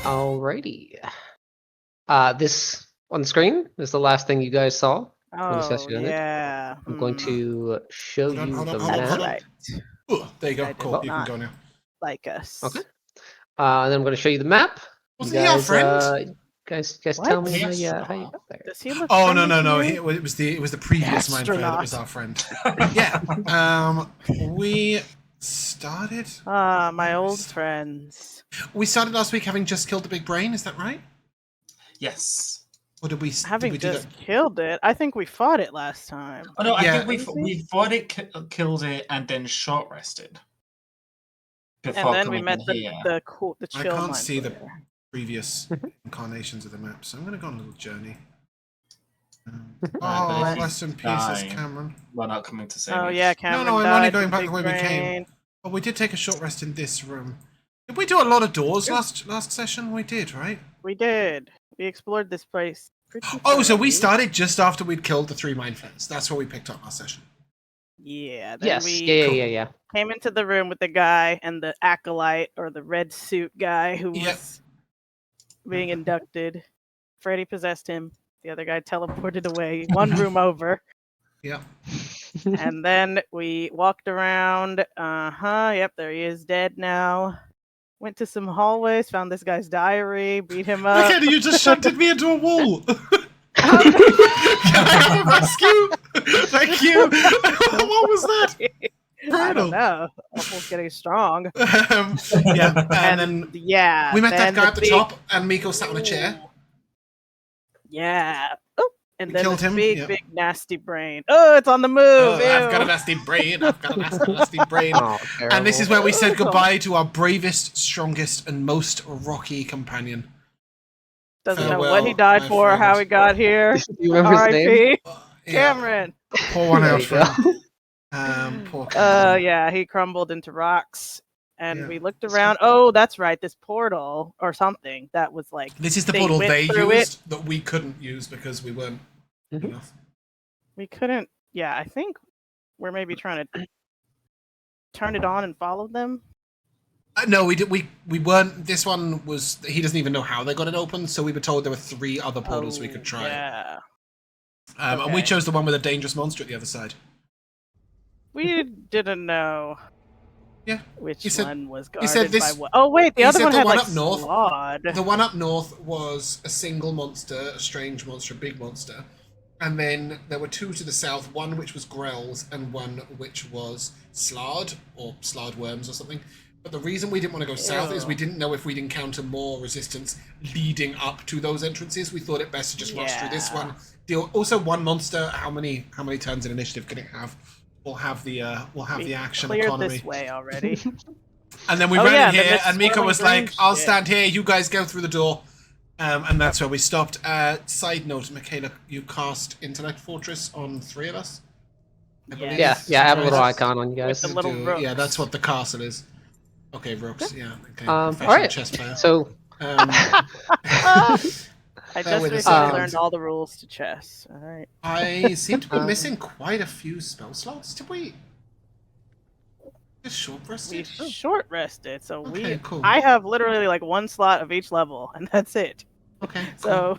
Alrighty. This on the screen is the last thing you guys saw when the session ended. Yeah. I'm going to show you the map. Right. Ooh, there you go. I did Cool. You can not go now. like us. Okay. And then I'm going to show you the map. Wasn't he our friend? Guys, What? tell me how you got there. Does he look Oh no friendly to you? It was the previous mind flayer that was our friend. Yeah. We started. My old friends. We started last week having just killed the big brain. Is that right? Yes. Or did we? Having did we do just killed it, I think we fought it last time. Oh no, Yeah. I think we fought it, killed it, and then short rested. Before And then we coming met in here. the I chill. can't see the player. previous incarnations of the map, so I'm going to go on a little journey. but Oh, if rest he's in pieces, dying, Cameron. We're not coming to save Oh us. yeah, Cameron I'm only died going from back big the way we came. brain. But we did take a short rest in this room. Did we do a lot of doors last session? We did, right? We did. We explored this place. Oh, so we thoroughly. started just after we'd killed the 3 mind flayers. That's what we picked up last session. Yeah. Then Yes. we Yeah. came into the room with the guy and the acolyte or the red suit guy who was being inducted. Freddy possessed him. The other guy teleported away one room over. Yeah. And then we walked around. Yep, there he is, dead now. Went to some hallways, found this guy's diary, beat him up. Again, you just shunted me into a wall. Can I have a rescue? Thank you. What was that? I don't know. Almost getting strong. Yeah, and then yeah, we met that then guy at the big- top, and Meeko sat on a chair. Yeah. Oh, and We then killed this him, big, yeah. big nasty brain. Oh, it's on the move. Oh, I've ew. got a nasty brain. I've got a nasty brain. Oh, And this is where we said Oh. goodbye to our bravest, strongest, and most rocky companion. Doesn't know Farewell, what he died my for, or how friend. he got here. Do you remember his name? R.I.P. Yeah, Cameron. pour one There out you for go. him. Poor Cameron. Yeah, he crumbled into rocks. And Yeah. we looked around. Oh, that's right, this portal or something that was like This is the they portal went they through used that we couldn't use because we weren't Mhm. enough. we couldn't. Yeah, I think we're maybe trying to turn it on and follow them. No, we did. We weren't. This one was. He doesn't even know how they got it open. So we were told there were 3 other portals we could try. Yeah, And we okay. chose the one with a dangerous monster at the other side. we didn't know. Yeah, which he said- one was he said guarded by this- what? Oh wait, the he other said one the had one like up north- Slod. The one up north was a single monster, a strange monster, a big monster. And then there were 2 to the south, one which was grells and one which was slard or slard worms or something. But the reason we didn't want to go south is we didn't know if we'd encounter more resistance leading up to those entrances. We thought it best to just rush through this Yeah. one. Deal. Also, one monster. How many turns in initiative can it have? We'll have the We action cleared economy. this way already. And then we Oh, ran yeah, in then here, this and Meeko swirling was like, green "I'll shit. stand here. You guys go through the door." And that's where we stopped. Side note, Michaela, you cast Intellect Fortress on 3 of us. I believe. Yeah, I have a little Surprise. icon on you guys. the little Yeah, rooks. that's what the castle is. Okay, rooks. Yeah. Okay. All Professional right. chess player. So I Bear just with us recently a second. learned all the rules to chess. All right. I seem to be missing quite a few spell slots. Did we? Just short We rested? short rested, so Okay, cool. I have literally like 1 slot of each level, and that's it. Okay. Cool. So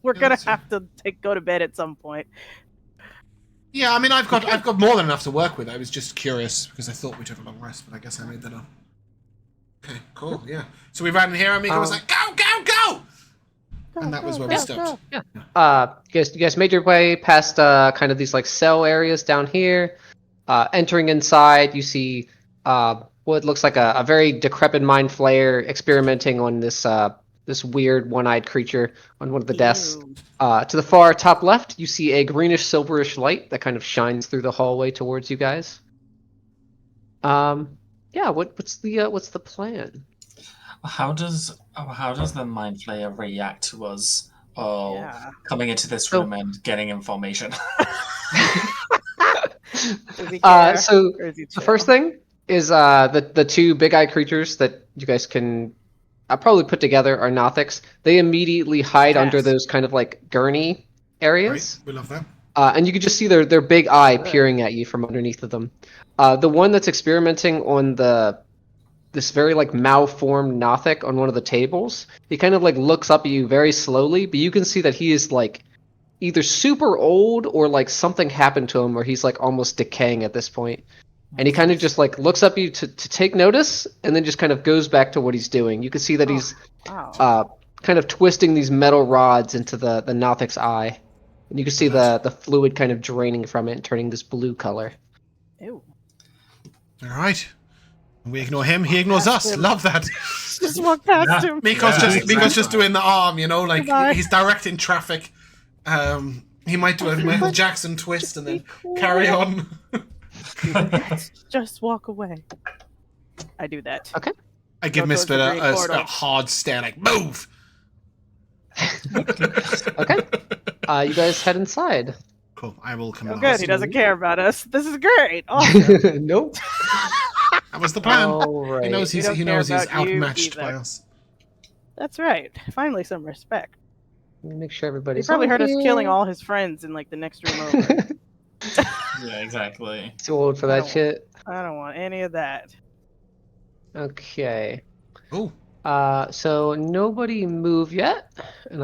we're Yeah, gonna that's it. have to go to bed at some point. Yeah, I mean, I've got more than enough to work with. I was just curious because I thought we'd have a long rest, but I guess I made that up. Okay, cool. Yeah. So we ran in here, and Meeko was like, "Go, go, go!" And that was where we stopped. you guys made your way past kind of these like cell areas down here. Entering inside, you see what looks like a very decrepit mind flayer experimenting on this this weird one-eyed creature on one of the desks. Ew. To the far top left, you see a greenish silverish light that kind of shines through the hallway towards you guys. Yeah, what's the plan? How does the mind flayer react to us all Yeah. coming into this room and getting information? Does he care? So Or is he the chill? first thing is the 2 big-eyed creatures that you guys can probably put together are Nothics. They immediately hide under Yes. those kind of like gurney areas. Right, we love that. And you can just see their big eye peering at you from underneath of them. The one that's experimenting on this very like malformed Nothic on one of the tables. He kind of like looks up at you very slowly, but you can see that he is like either super old or like something happened to him where he's like almost decaying at this point. And he kind of just like looks up at you to take notice, and then just kind of goes back to what he's doing. You can see that he's kind of twisting these metal rods into the Nothic's eye. And you can see the fluid kind of draining from it and turning this blue color. Ew. All right. We ignore him, he ignores us. Love that. Just walk past him. Meeko's just doing the arm, you know, like he's directing traffic. He might do a Michael Jackson twist and then carry on. Just walk away. I do that. Okay. I give Misfit a hard stare, like, move! Okay. You guys head inside. Cool, I will come Oh, good, he doesn't care about us. This is great. Awesome. Nope. That was the plan. Right. He knows he's outmatched by us. That's right. Finally, some respect. Let me make sure everybody's. He probably heard us here. killing all his friends in like the next room over. Yeah, exactly. Too old for that shit. I don't want any of that. Okay. Oh. So nobody move yet, and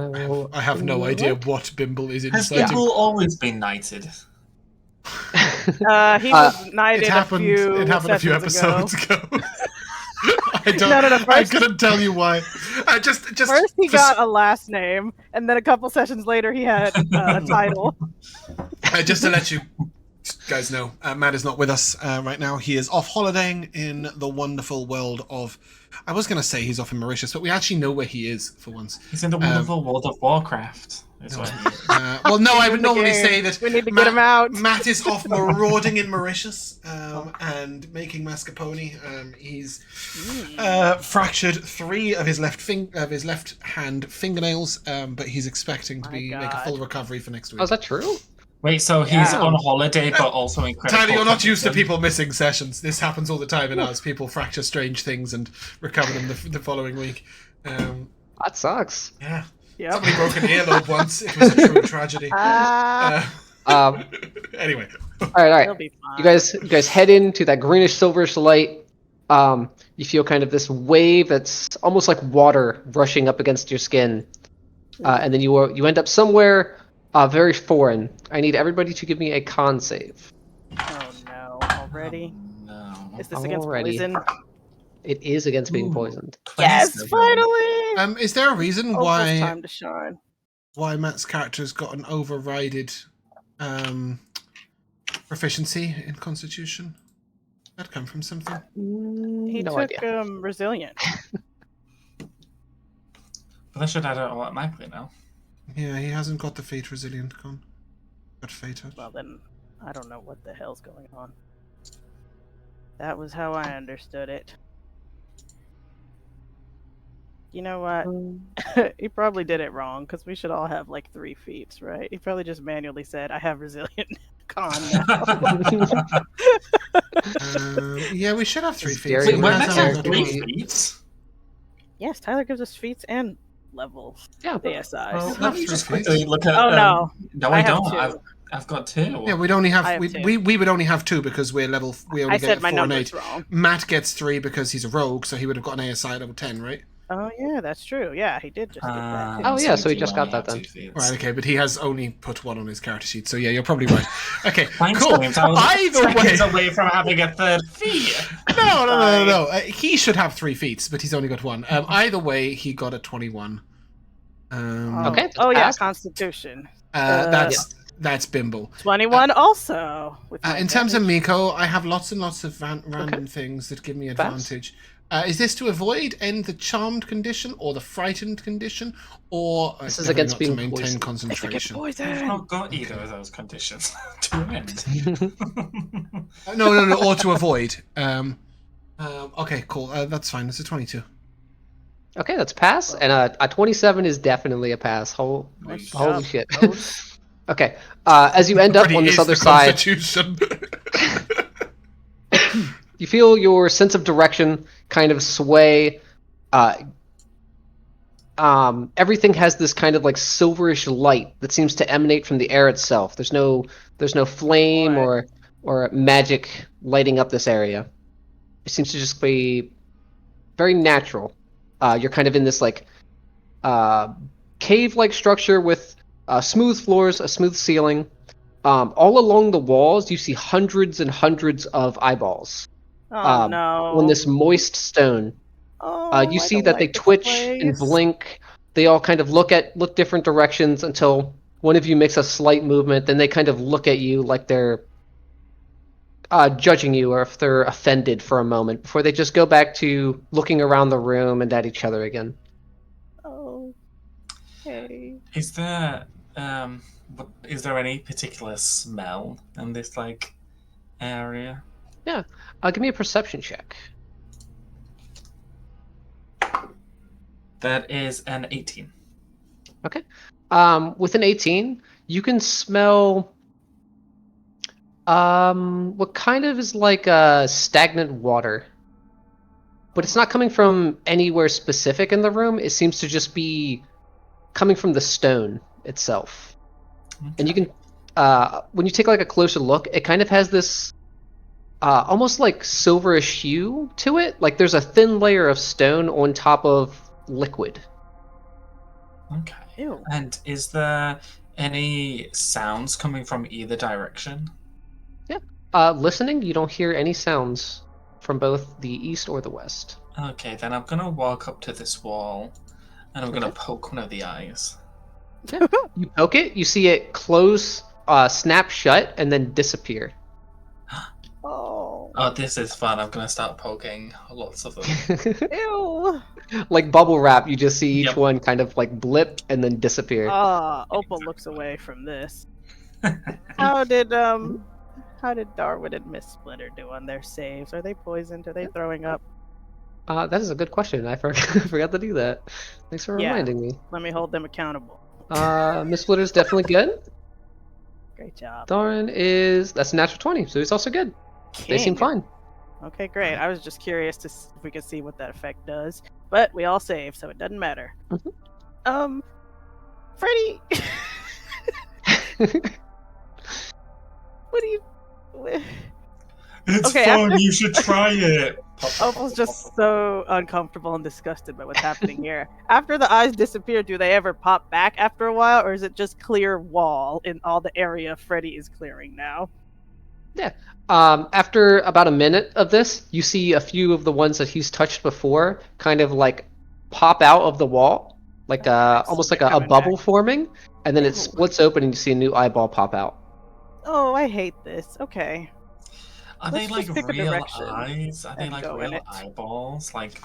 I have no idea what Bimble is Has inside. Bimble always been knighted? He was knighted It happened a few episodes ago. I couldn't tell you why. Just first he got a last name, and then a couple sessions later he had a title. Just to let you guys know, Matt is not with us right now. He is off holidaying in the wonderful world of... I was going to say he's off in Mauritius, but we actually know where he is for once. He's in the wonderful world of Warcraft. Well, no, I would normally say that we need to get him out. Matt is off marauding in Mauritius and making mascarpone. He's fractured 3 of his left hand fingernails, but he's expecting to make a full recovery for next week. Oh, is that true? Wait, so he's on holiday, but also in critical Tyler, you're not used to condition? people missing sessions. This happens all the time in ours. People fracture strange things and recover them the following week. That sucks. Yeah. Yep. Somebody broke an earlobe once. It was a true tragedy. Anyway. All right. He'll be fine. You guys head into that greenish silverish light. You feel kind of this wave that's almost like water rushing up against your skin, and then you end up somewhere very foreign. I need everybody to give me a con save. Oh no! Already? No. Is this against Already. poison? It is against being poisoned. Yes! Finally! Is there a reason Almost time to shine. why Matt's character's got an overrided proficiency in Constitution? That come from something? He no took idea. resilient. But that should add it automatically now. Yeah, he hasn't got the Fate Resilient con. Got Fated. Well then, I don't know what the hell's going on. That was how I understood it. You know what? He probably did it wrong, because we should all have like 3 feats, right? He probably just manually said, I have resilient con now. Yeah, we should have 3 feet. Gary Wait, He we're has meant to a- have 3 feet? Yes, Tyler gives us feats and levels. Yeah. ASIs. Well, have let me 3 just feet. quickly look at... Oh no. No, I I have don't. 2. I've got 2. Yeah, we'd only I have have we 2. would only have 2 because we're level. We only I get said my 4 and numbers 8. wrong. Matt gets 3 because he's a rogue, so he would have got an ASI level 10, right? Oh yeah, that's true. Yeah, he did just get that. Oh, yeah, so he just got that then. Right, okay, but he has only put 1 on his character sheet, so yeah, you're probably right. Okay, Thanks, cool. James. I was Either way, seconds away from having a 3rd feat. no. He should have 3 feats, but he's only got 1. Either way, he got a 21. Okay, Oh yeah, passed. Constitution. That's Bimble. 21 also. With my In terms of advantage. Meeko, I have lots and lots of random things that give me advantage. Is this to avoid the charmed condition or the frightened condition, or This is definitely against not being to maintain poisoned. concentration? I've not got either of those conditions to end. No, or to avoid. Okay, cool. That's fine. It's a 22. Okay, that's pass, and a 27 is definitely a pass. Holy job, shit. Okay, as you end up on this other side, Constitution. you feel your sense of direction kind of sway. Everything has this kind of like silverish light that seems to emanate from the air itself. There's no flame or magic lighting up this area. It seems to just be very natural. You're kind of in this like cave-like structure with smooth floors, a smooth ceiling. All along the walls, you see hundreds and hundreds of eyeballs Oh no. on this moist stone. Oh, You I see don't that they like this twitch and place. blink. They all kind of look different directions until one of you makes a slight movement. Then they kind of look at you like they're judging you or if they're offended for a moment before they just go back to looking around the room and at each other again. Oh. Hey. Is there is there any particular smell in this like area? Yeah. Give me a perception check. That is an 18. Okay. With an 18, you can smell what kind of is like stagnant water. But it's not coming from anywhere specific in the room. It seems to just be coming from the stone itself. Okay. And you can when you take like a closer look, it kind of has this almost like silverish hue to it. Like there's a thin layer of stone on top of liquid. Okay. Ew. And is there any sounds coming from either direction? Yeah. Listening, you don't hear any sounds from both the east or the west. Okay, then I'm gonna walk up to this wall and I'm gonna Okay. poke one of the eyes. You poke it, you see it close, snap shut, and then disappear. Oh. Oh, this is fun. I'm gonna start poking lots of them. Ew. Like bubble wrap, you just see each Yep. one kind of like blip and then disappear. Opal looks away from this. How did Darwin and Miss Splitter do on their saves? Are they poisoned? Are they throwing up? That is a good question. I forgot to do that. Thanks for Yeah. reminding me. Let me hold them accountable. Miss Splitter's definitely good. Great job. Darn that's a natural 20, so he's also good. They seem King. fine. Okay, great. I was just curious to if we could see what that effect does, but we all save, so it doesn't matter. Mhm. Freddy, what do you? It's Okay, fun. after- You should try it. Opal's just so uncomfortable and disgusted by what's happening here. After the eyes disappear, do they ever pop back after a while, or is it just clear wall in all the area Freddy is clearing now? Yeah. After about a minute of this, you see a few of the ones that he's touched before kind of like pop out of the wall, like almost like a Coming bubble back. forming, and then it Ew. splits open and you see a new eyeball pop out. Oh, I hate this. Okay. Are Let's they like just pick a real direction eyes? Are they and like go in real it. eyeballs? Like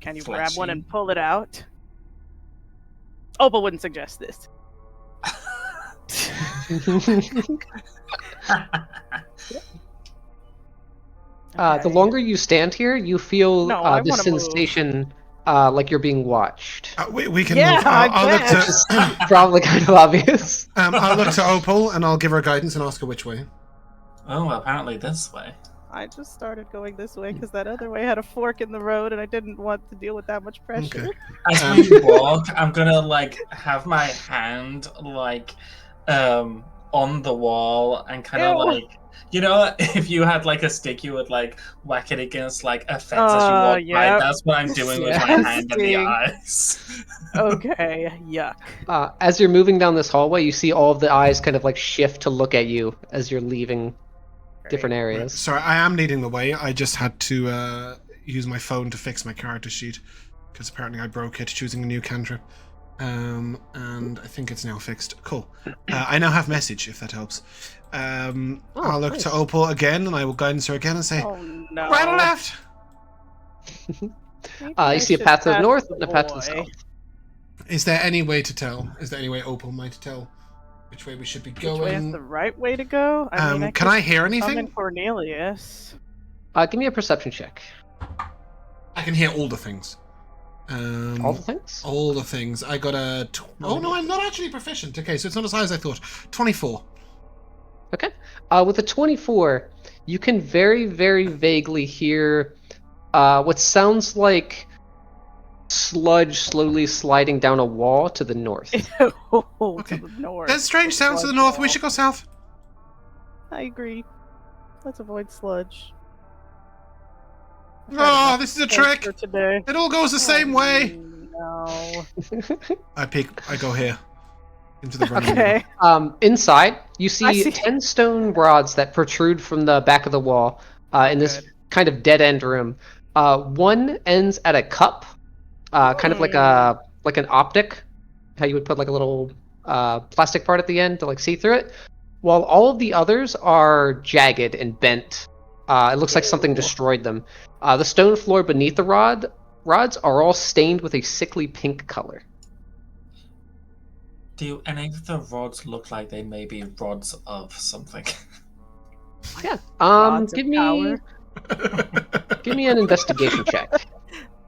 Can you grab one fleshy? and pull it out? Opal wouldn't suggest this. The Okay. longer you stand here, you feel No, I this wanna move. sensation like you're being watched. We can Yeah, move. I I'll look bet. to Probably kind of obvious. I'll look to Opal and I'll give her guidance and ask her which way. Oh, apparently this way. I just started going this way because that other way had a fork in the road and I didn't want to deal with that much pressure. Okay. As we walk, I'm gonna like have my hand like on the wall and kind of Ew. like, you know, if you had like a stick, you would like whack it against like a fence as you walk by. Yep. That's what I'm doing with my hand in the Disgusting. eyes. Okay, yuck. As you're moving down this hallway, you see all of the eyes kind of like shift to look at you as you're leaving different Great. areas. Sorry, I am leading the way. I just had to use my phone to fix my character sheet because apparently I broke it choosing a new cantrip. And I think it's now fixed. Cool. I now have message, if that helps. I'll look to nice. Opal again, and I will guidance her again and say, Oh no. right or left? Maybe I You see a should path to the ask north the and a path to the boy. south. Is there any way to tell? Is there any way Opal might tell which way we should be Which way is going? the right way to go? I mean, Can I hear summon anything? Cornelius. Give me a perception check. I can hear all the things. All the things? All the things. I got a... Oh no, I'm not actually proficient. Okay, so it's not as high as I thought. 24. Okay. With a 24, you can very, very vaguely hear what sounds like sludge slowly sliding down a wall to the north. Okay. To the north. There's strange sounds to the north. We should go south. I agree. Let's avoid sludge. Oh, this is a trick. For today. It all goes the same way. No. I go here. Into the running Okay. Inside, you I see see. 10 stone rods that protrude from the back of the wall in this kind of dead-end room. One ends at a cup, kind of like an optic, how you would put like a little plastic part at the end to like see through it, while all of the others are jagged and bent. It looks like something destroyed them. The stone floor beneath the rods are all stained with a sickly pink color. Do any of the rods look like they may be rods of something? Yeah. Rods of Give me power. give me an investigation check.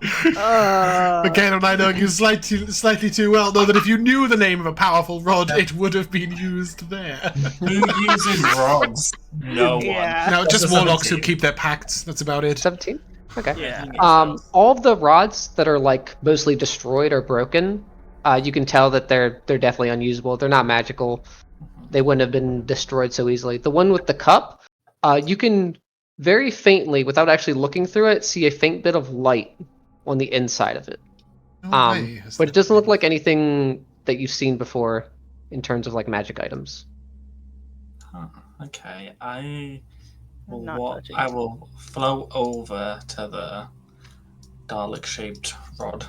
Again, and I know you slightly too well know that if you knew the name of a powerful rod, it would have been used there. Who uses rods? No Yeah. one. No, just That's a warlocks who 17. keep their pacts. That's about it. 17? Okay. Yeah. All of the rods that are like mostly destroyed or broken, you can tell that they're definitely unusable. They're not magical. They wouldn't have been destroyed so easily. The one with the cup, you can very faintly, without actually looking through it, see a faint bit of light on the inside of it. No way has But that it doesn't look been- like anything that you've seen before in terms of like magic items. Huh, okay, I will Not touching. I will float over to the Dalek-shaped rod,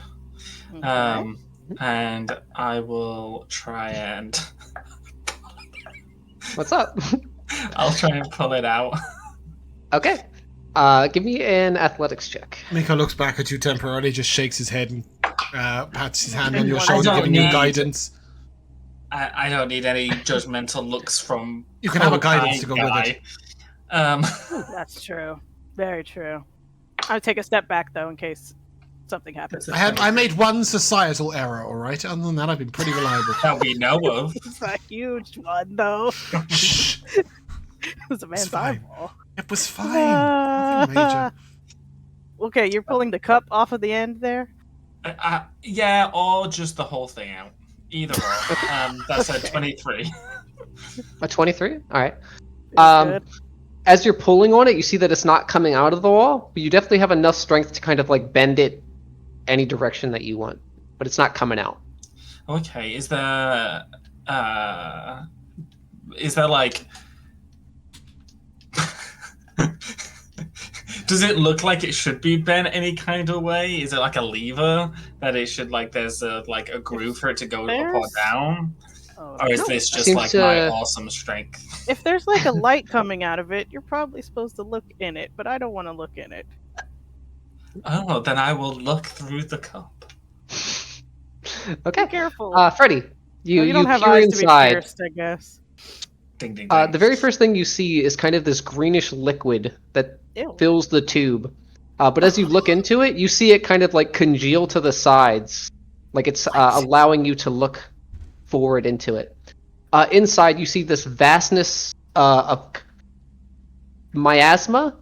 Okay. and I will try and What's up? I'll try and pull it out. Okay. Give me an athletics check. Meeko looks back at you temporarily, just shakes his head and pats his hand on your I shoulder, don't giving you need- guidance. I don't need any judgmental looks from. You can have a poor guidance to go with guy. it. That's true. Very true. I'll take a step back though in case something happens. I made one societal error, all right. Other than that, I've been pretty reliable. that we know of. It's a huge one though. Shh, It was a man's fine. eyeball. it was fine. Nothing major. Okay, you're pulling the cup off of the end there. Yeah, or just the whole thing out. Either or. That's a 23. A 23? All right. That's good. As you're pulling on it, you see that it's not coming out of the wall, but you definitely have enough strength to kind of like bend it any direction that you want, but it's not coming out. Okay, is there like does it look like it should be bent any kind of way? Is it like a lever that it should like there's a groove for it to go up or There's- down? Oh, Or is No, this just seems like to- my awesome strength? if there's like a light coming out of it, you're probably supposed to look in it, but I don't want to look in it. Oh, then I will look through the cup. Okay. Be careful. Freddie, you don't have peer eyes to be inside. pierced, I guess. Ding ding ding. The very first thing you see is kind of this greenish liquid that Ew. fills the tube. But as you look into it, you see it kind of like congeal to the sides, like it's allowing you to look forward into it. Inside, you see this vastness of miasma,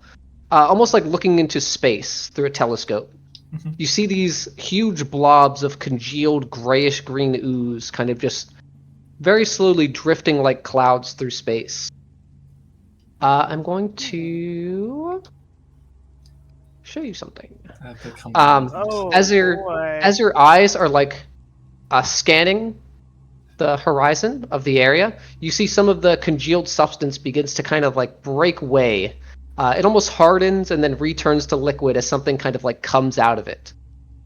almost like looking into space through a telescope. Mhm. You see these huge blobs of congealed grayish-green ooze kind of just very slowly drifting like clouds through space. I'm going to show you something. I've become Oh, As your eyes are like scanning the horizon of the area, you see some of the congealed substance begins to kind of like break way. It almost hardens and then returns to liquid as something kind of like comes out of it.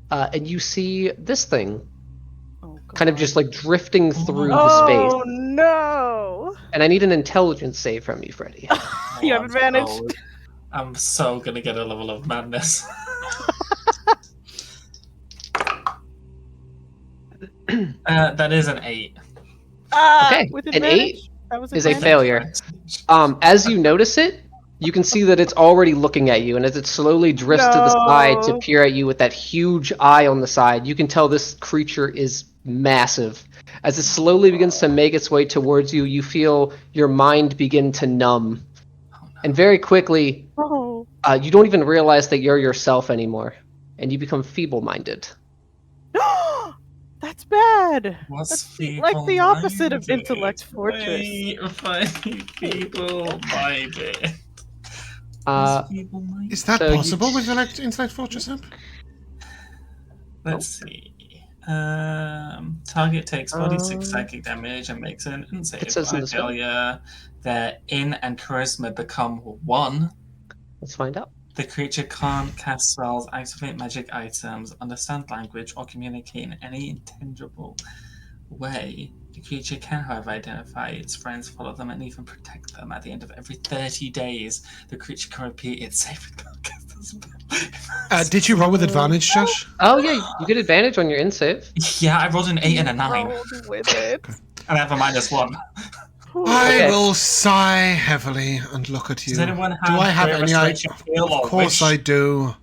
And you see this thing kind of just like drifting through the space. Oh no! And I need an intelligence save from you, Freddy. You have I'm advantage. so- I'm so gonna get a level of madness. That is an 8. Okay, with an advantage? 8 That was is a advantage? failure. As you notice it, you can see that it's already looking at you, and as it slowly drifts to the side to No. peer at you with that huge eye on the side, you can tell this creature is massive. As it slowly begins to make its way towards you, you feel your mind begin to numb. Oh, no. And very quickly, Oh. you don't even realize that you're yourself anymore, and you become feeble-minded. That's bad. What's That's like the opposite of feeble-minded? intellect fortress. Wait, feeble-minded. Evil might. Is that So possible with Intellect Fortress app? Let's see. Target takes 46 psychic damage and makes an It save. says in On the spell. failure, their in and charisma become 1. Let's find out. The creature can't cast spells, activate magic items, understand language, or communicate in any intangible way. The creature can, however, identify its friends, follow them, and even protect them. At the end of every 30 days, the creature can repeat its saving throw. Did you roll with advantage, Josh? Oh yeah, you get advantage on your in save. Yeah, I rolled an 8 and a 9. Rolled with it. And I have a -1. I Okay. will sigh heavily and look at you. Does anyone have Do I have Great any Restoration Feel Of or course wish? I do.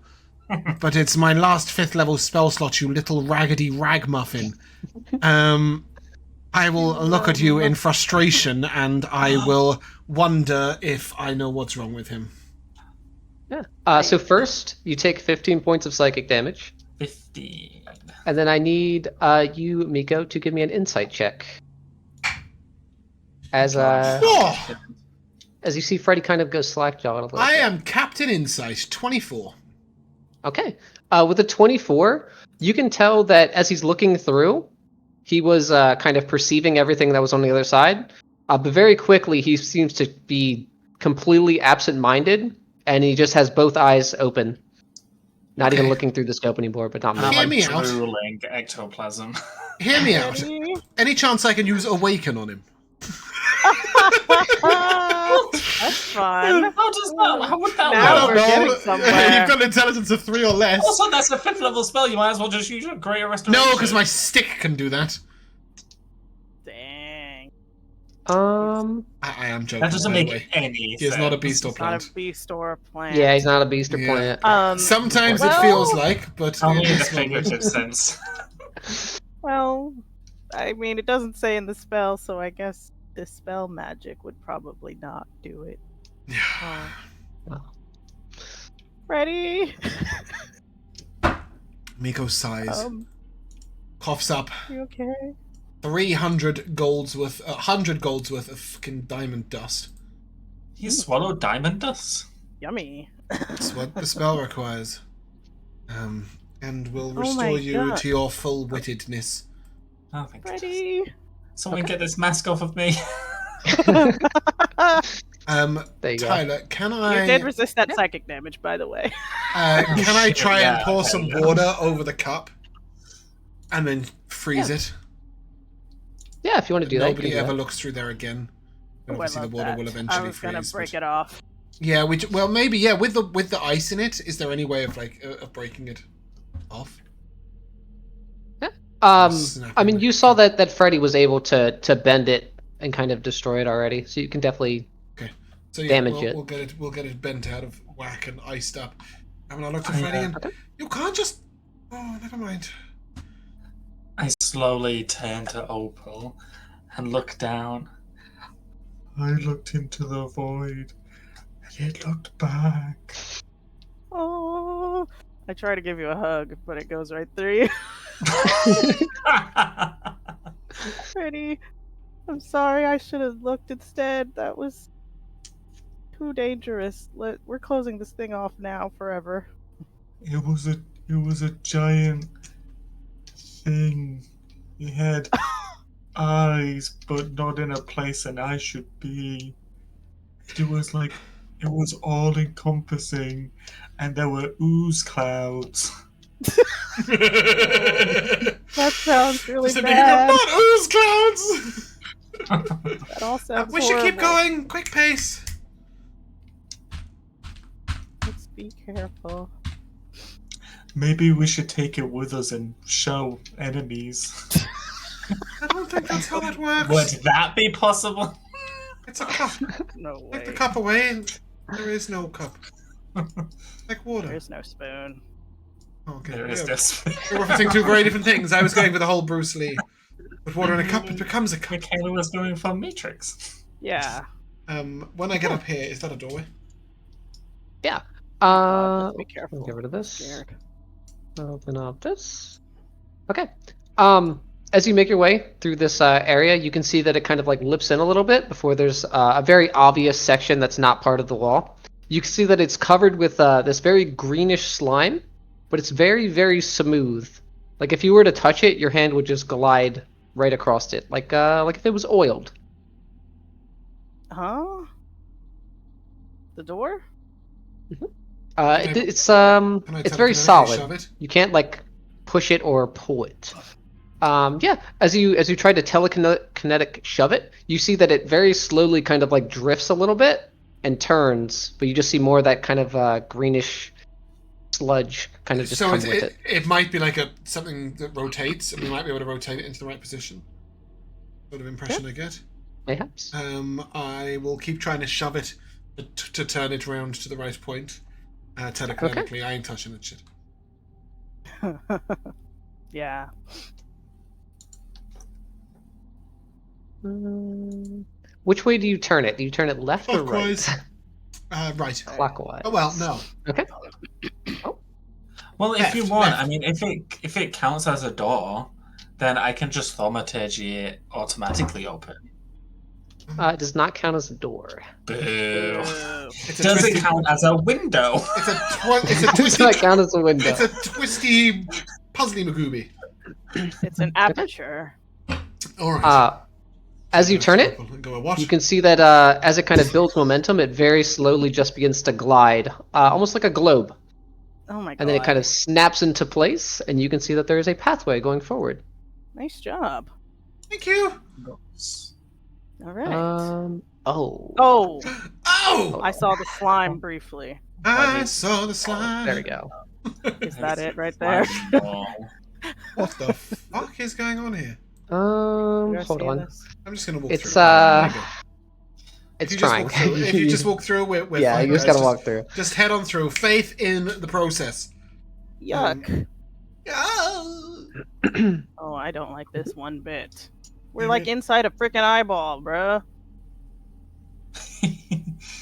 But it's my last 5th level spell slot, you little raggedy ragmuffin. I will look at you in frustration and I will wonder if I know what's wrong with him. Yeah. So first, you take 15 points of psychic damage, 15. and then I need you, Meeko, to give me an insight check. As Oh, as you see, Freddy kind of goes slack-jawed a little I bit. am Captain Insight, 24. Okay. With a 24, you can tell that as he's looking through, he was kind of perceiving everything that was on the other side. But very quickly, he seems to be completely absent-minded, and he just has both eyes open. Not even Okay. looking through the scope anymore, but not And I'm Hear moving. me out. drooling ectoplasm. Hear me out. Any chance I can use Awaken on him? That's fun. How does that? How would that Now work? we're getting somewhere. You've got an intelligence of 3 or less. Also, that's a 5th level spell. You might as well just use your Greater Restoration. No, because my stick can do that. Dang. I am joking. That doesn't by the make way. any He is sense. not a beast or It's not plant. a beast or a plant. Yeah, he's not a beast or Yeah. plant. Sometimes it well- feels like, but in Only in the this moment... figurative sense. Well, I mean, it doesn't say in the spell, so I guess dispel magic would probably not do it. Ready? Meeko sighs, coughs up You okay? 100 golds worth of fucking diamond dust. You swallowed diamond dust? Yummy. That's what the spell requires. And will Oh my restore you God. to your full wittedness. Oh, thank goodness. Ready? Someone get this mask off of me. There you go. Tyler, can You I did resist that psychic damage, by the way. can I try and Yeah, pour okay, some yeah. water over the cup and then freeze it? Yeah, if you want to do that, you can Nobody do ever that. looks through there again. Oh, I Obviously, the love water that. will eventually I was gonna freeze. break but- it off. Yeah, well, maybe with the ice in it. Is there any way of of breaking it off? I mean, you saw that Freddy was able to bend it and kind of destroy it already, so you can definitely. So yeah, Damage we'll, it. we'll get it bent out of whack and iced up. I mean, I looked at Freddy and Okay. you can't just. Oh, never mind. I slowly turn to Opal and look down. I looked into the void, and it looked back. Oh, I try to give you a hug, but it goes right through you. Ready? I'm sorry. I should have looked instead. That was too dangerous. We're closing this thing off now forever. It was a giant thing. It had eyes, but not in a place an eye should be. It was all encompassing, and there were ooze clouds. That sounds really Listen, bad. not ooze clouds. That all sounds We should keep horrible. going. Quick pace. Let's be careful. Maybe we should take it with us and show enemies. I don't think that's how that works. Would that be possible? It's a cup. No way. Take the cup away. And there is no cup. Like water. There's no spoon. Okay. There is yeah. this. We're referencing two very different things. I was going for the whole Bruce Lee. With water in a cup, it becomes a cup. Michaela was going for Matrix. Yeah. When I get up here, is that a doorway? Yeah. Let's be Let careful. me get rid of this. Scared. Open up this. Okay. As you make your way through this area, you can see that it kind of like lips in a little bit before there's a very obvious section that's not part of the wall. You can see that it's covered with this very greenish slime, but it's very, very smooth. Like if you were to touch it, your hand would just glide right across it, like if it was oiled. Huh? The door? It's Can I it's very telekinetically solid. shove it? You can't like push it or pull it. Yeah, as you try to telekinetic shove it, you see that it very slowly kind of like drifts a little bit and turns, but you just see more of that kind of greenish sludge kind of just So come with it. it might be like something that rotates, and we might be able to rotate it into the right position. Sort of impression I get. Mayhaps. I will keep trying to shove it to turn it round to the right point. Telekinetically, I ain't touching that shit. Yeah. Which way do you turn it? Do you turn it left or right? Clockwise. Right. Clockwise. Oh well, no. Okay. Well, if Left, you want, left. I mean, if it counts as a door, then I can just thaumaturgy it automatically open. It does not count as a door. Boo. It's a Does twisty, it count as a window? It's a It does twisty. not count as a window. It's a twisty, puzzly magooby. It's an aperture. All right. As you turn it, Go what? you can see that as it kind of builds momentum, it very slowly just begins to glide, almost like a globe. Oh my god. And then it kind of snaps into place, and you can see that there is a pathway going forward. Nice job. Thank you. All right. Oh. Oh, Oh! I saw the slime briefly. I saw the slime. There we go. Is that it right there? What the fuck is going on here? You guys Hold see on. this? I'm just gonna walk It's, through. There you go. It's If you just trying. walk through- if you just walk through, we're yeah, fine, you just guys. gotta walk through. Just head on through. Faith in the process. Yuck. Ah! Oh, I don't like this one bit. We're like inside a freaking eyeball, bruh.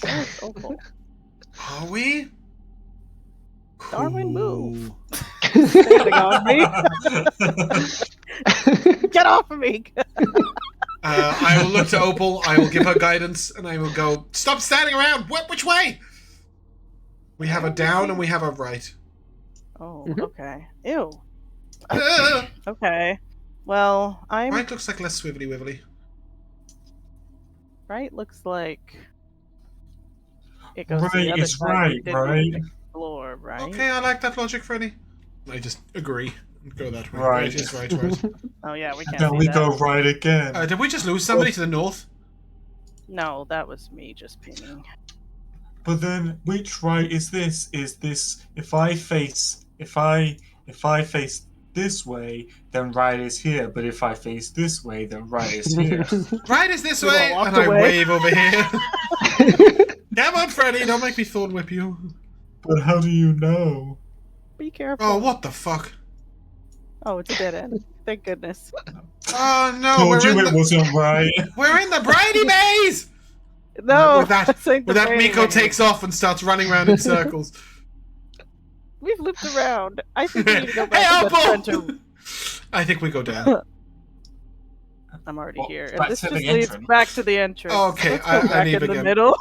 That's awful. Are we? Darwin, move. Cool. Standing on me. Get off of me! I will look to Opal. I will give her guidance, and I will go. Stop standing around. Which way? We have a down and we have a right. Oh, Mhm. okay. Ew. Ah! Okay. Well, I'm Right looks like less swivelly wibbly. right. Looks like it goes to the Right other is side. right, We didn't right? Explore, right? Okay, I like that logic, Freddy. I just agree and go that way. Right. Right is right, right. Oh yeah, we can't. Then see we that. go right again. Did we just lose somebody to the north? No, that was me just pinning. But then, which right is this? Is this if I face this way, then right is here. But if I face this way, then right is here. Right is this We all way, walked and I away. wave over here. Come on, Freddy, don't make me thorn whip you. But how do you know? Be careful. Oh, what the fuck? Oh, it's a dead end. Thank goodness. Oh no, Told we're you in it the wasn't right. we're in the Brady maze. No, with that, this ain't the with that, Brady Meeko maze. takes off and starts running around in circles. We've looped around. I think we need to go Hey, back to the Opal! center. I think we go down. I'm already Well, here, back and this to just the leads entrance. back to the entrance. Okay, Let's go I back leave in the again. middle.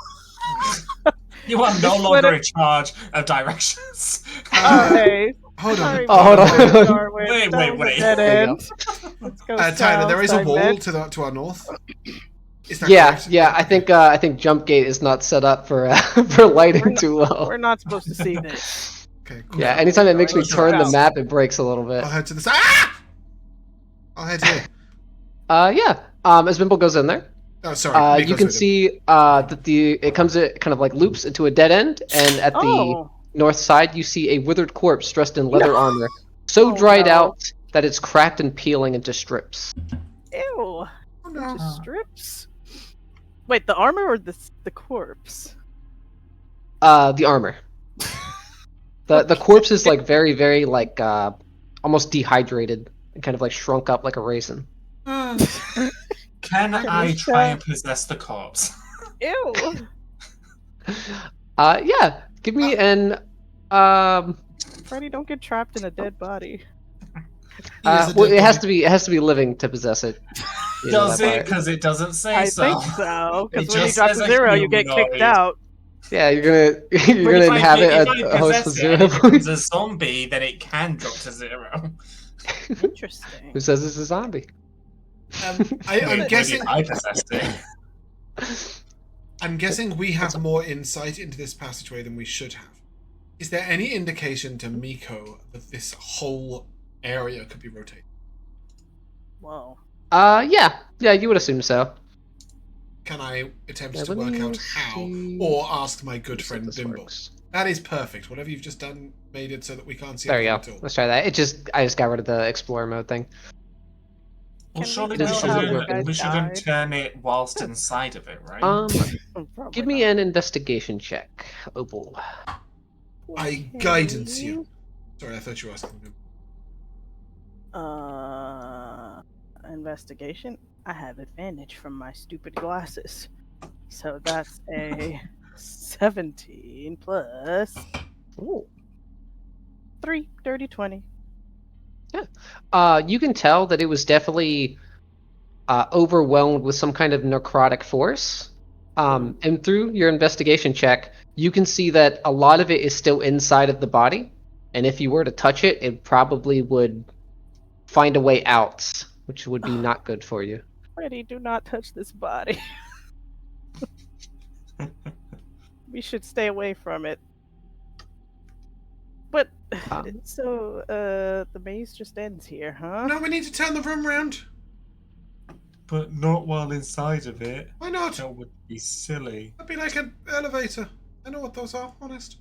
You are no longer in charge of directions. Oh, hey. Hold on. Sorry, Oh, hold Mr. on. Darwin. Wait, That wait, was a wait. dead There you end. Let's go Tyler, south, there is a I wall bet. to our north. Is that Yeah, correct? yeah. I think jump gate is not set up for for lighting too well. We're not supposed to see this. Okay, cool. Yeah, anytime it makes me Let's go turn the south. map, it breaks a little bit. I'll head to the side. Ah! I'll head here. Yeah. As Bimble goes in there, Oh, sorry. you Meeko's can with him. see that it kind of like loops into a dead end, and at the Oh, north side you see a withered corpse dressed in leather armor, so Oh, dried no. out that it's cracked and peeling into strips. ew. Oh, no. Just strips. Wait, the armor or the corpse? The armor. The corpse is like very, very like almost dehydrated and kind of like shrunk up like a raisin. Can I try and possess the corpse? Ew. Yeah. Give me an Freddy, don't get trapped in a dead body. well, it has to be living to possess it. You know Does that it? part. Because it doesn't say I so. think so. Because It when you just drop says to a 0, you get kicked humanoid. out. Yeah, you're gonna But inhabit if I a host with possess it 0 and it becomes points. a zombie, then it can drop to 0. Interesting. Who says it's a zombie? I'm Maybe guessing. I possessed it. I'm guessing we have more insight into this passageway than we should have. Is there any indication to Meeko that this whole area could be rotated? Whoa. Yeah, you would assume so. Can I attempt Yeah, to let work me out how, see- or ask my good Let's see if friend this Bimble? works. That is perfect. Whatever you've just done made it so that we can't see There you go. anything at all. Let's try that. I just got rid of the explorer mode thing. Well, Can we surely tell how the guy we shouldn't died? turn it whilst inside of it, right? Probably Give me not. an investigation check, Opal. I guidance you. Sorry, I thought you were asking him. Investigation. I have advantage from my stupid glasses. So that's a 17 plus Ooh. 3, dirty 20. You can tell that it was definitely overwhelmed with some kind of necrotic force. And through your investigation check, you can see that a lot of it is still inside of the body. And if you were to touch it, it probably would find a way out, which would be not good for you. Freddy, do not touch this body. We should stay away from it. But, so, the maze just ends here, huh? No, we need to turn the room round. But not while inside of it. Why not? That would be silly. That'd be like an elevator. I know what those are, honest.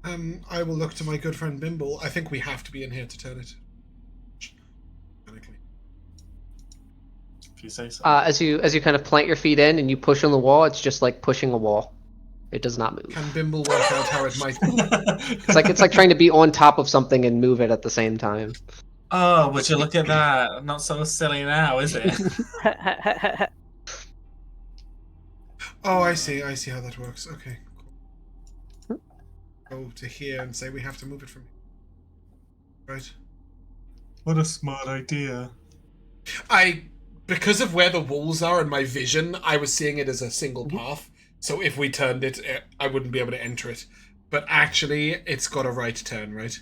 I will look to my good friend Bimble. I think we have to be in here to turn it. If you say so. As you kind of plant your feet in and you push on the wall, it's just like pushing a wall. It does not move. Can Bimble work out how it might be? It's like trying to be on top of something and move it at the same time. Oh, would you look at that? Not so silly now, is it? Oh, I see how that works. Okay. Cool. Go to here and say we have to move it from here. Right. What a smart idea. Because of where the walls are and my vision, I was seeing it as a single path. So if we turned it, I wouldn't be able to enter it. But actually, it's got a right turn, right?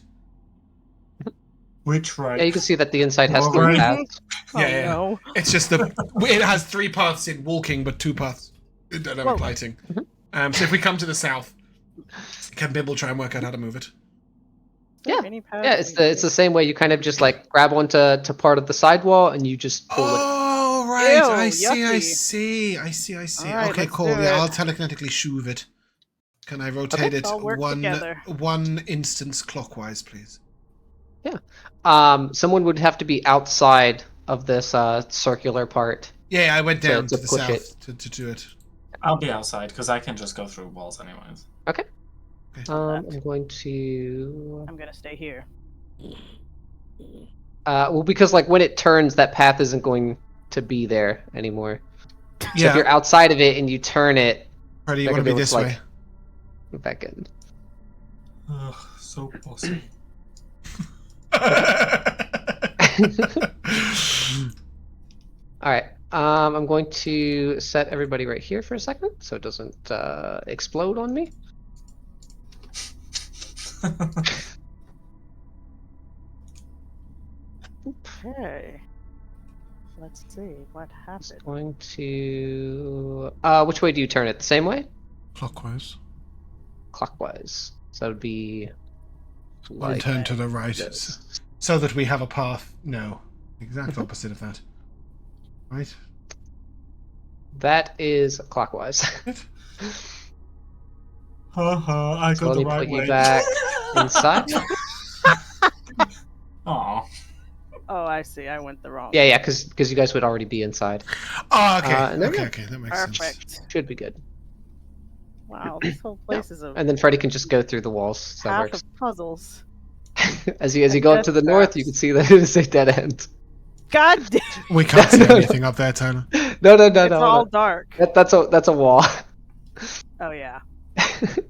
Which right? Yeah, you can see that the inside has All 3 right. paths. Yeah. No. It's just it has 3 paths in walking, but 2 paths in dynamic lighting. So if we come to the south, can Bimble try and work out how to move it? Yeah, it's the same way. You kind of just like grab onto part of the sidewall and you just pull it. Oh, right. Ew, I yucky. see. All right, Okay, let's cool. do Yeah, it. I'll telekinetically shove it. Can I rotate it I'll work together. one instance clockwise, please? Someone would have to be outside of this circular part. Yeah, I went down to to the push south to do it. I'll be outside because I can just go through walls anyways. Okay. I'm going to. I'm gonna stay here. Well, because like when it turns, that path isn't going to be there anymore. So if Yeah, you're outside of it and you turn it, Freddy, you they're want to gonna be be this able to, way? like, move back in. Ugh, so bossy. All right. I'm going to set everybody right here for a second, so it doesn't explode on me. Okay. Let's see what Just happened. going to. Which way do you turn it? The same way? Clockwise. Clockwise. So that would be. Or turn to the right, this. so that we have a path. No, exact opposite of that. Right. That is clockwise. Haha, I So got let the me right put you way. back inside. Aw. Oh, I see. I went the wrong. Yeah, because you guys would already be inside. Oh, okay. And there we go. Okay, that makes sense. Perfect. Should be good. Wow, this whole place is a And then Freddy can just go through the walls. So that path works. of puzzles. As you go up to the north, you can see that it is a dead end. God damn! We can't see anything up there, Tyler. No. It's all dark. That's a wall. Oh yeah. There we go.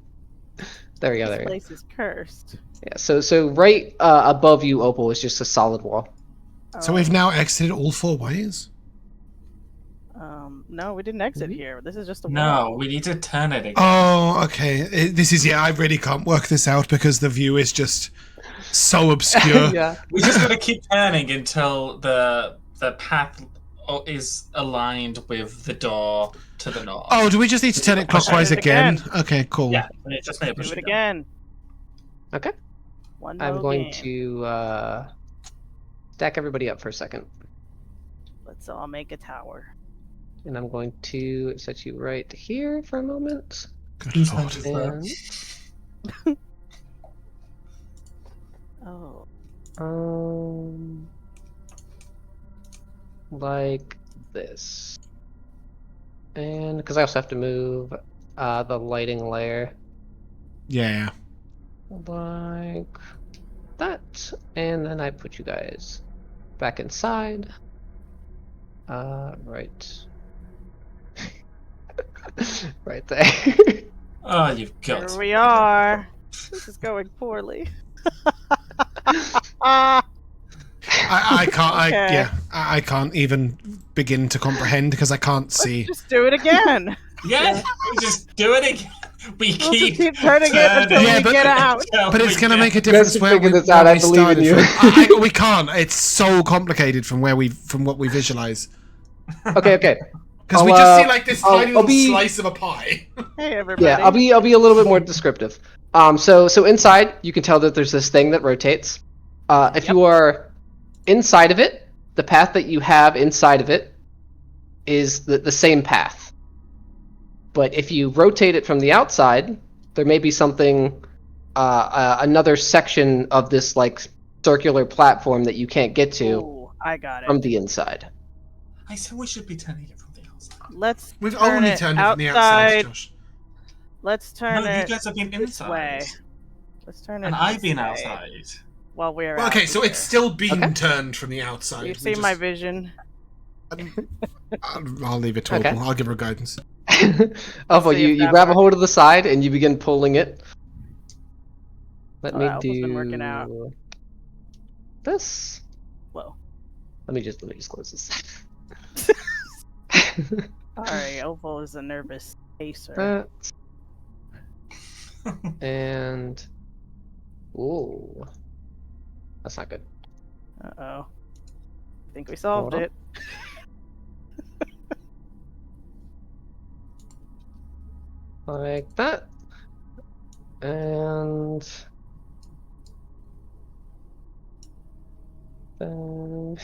This There we go. place is cursed. Yeah. So right above you, Opal, is just a solid wall. So we've now exited all 4 ways. No, we didn't exit here. This is just a No, wall. we need to turn it again. Oh, okay. This is I really can't work this out because the view is just so obscure. Yeah. We just gotta keep turning until the path is aligned with the door to the north. Oh, do we just need to turn it clockwise it again? again. Okay, cool. Yeah, just need to Do push it it again. Okay. One I'm more going game. to stack everybody up for a second. Let's all make a tower. And I'm going to set you right here for a moment. Good lord. And Oh. like this. And because I also have to move the lighting layer Yeah. like that. And then I put you guys back inside. Right. Right there. Oh, you've got Here we are. This is going poorly. Ah. I can't. Okay. I can't even begin to comprehend because I can't see. Just do it again. Yeah, we just do it again. We We'll keep, just keep turning it until Yeah, we but- get out. But it's going to make a guys difference can where figure we, this out, where I we believe in started you. from. We can't. It's so complicated from what we visualize. Okay. Because I'll, we just see like this I'll- tiny I'll little be- slice of a pie. Hey, everybody. Yeah, I'll be a little bit more descriptive. So inside you can tell that there's this thing that rotates. If you are inside of it, the path that you have inside of it is the same path. But if you rotate it from the outside, there may be something, another section of this like circular platform that you can't get to Ooh, I got it. from the inside. I said we should be turning it from the outside. Let's We've turn only it turned it from the outside. outside, Josh. Let's turn No, you it guys have been this way. inside. Let's turn it And I've this been way outside. while we're Well, out okay, so here. it's still being Okay. turned from the outside. You've We seen my just- vision. I'll leave it to Okay. Opal. I'll give her guidance. Oh, well, see if you that grab a works. hold of the side and you begin pulling it. Let Oh, me that Opal's been working out. do this. Whoa. Let me just close this. Sorry, Opal is a nervous pacer. And ooh, that's not good. Uh-oh. I think we solved Hold on. it. Like that. And then...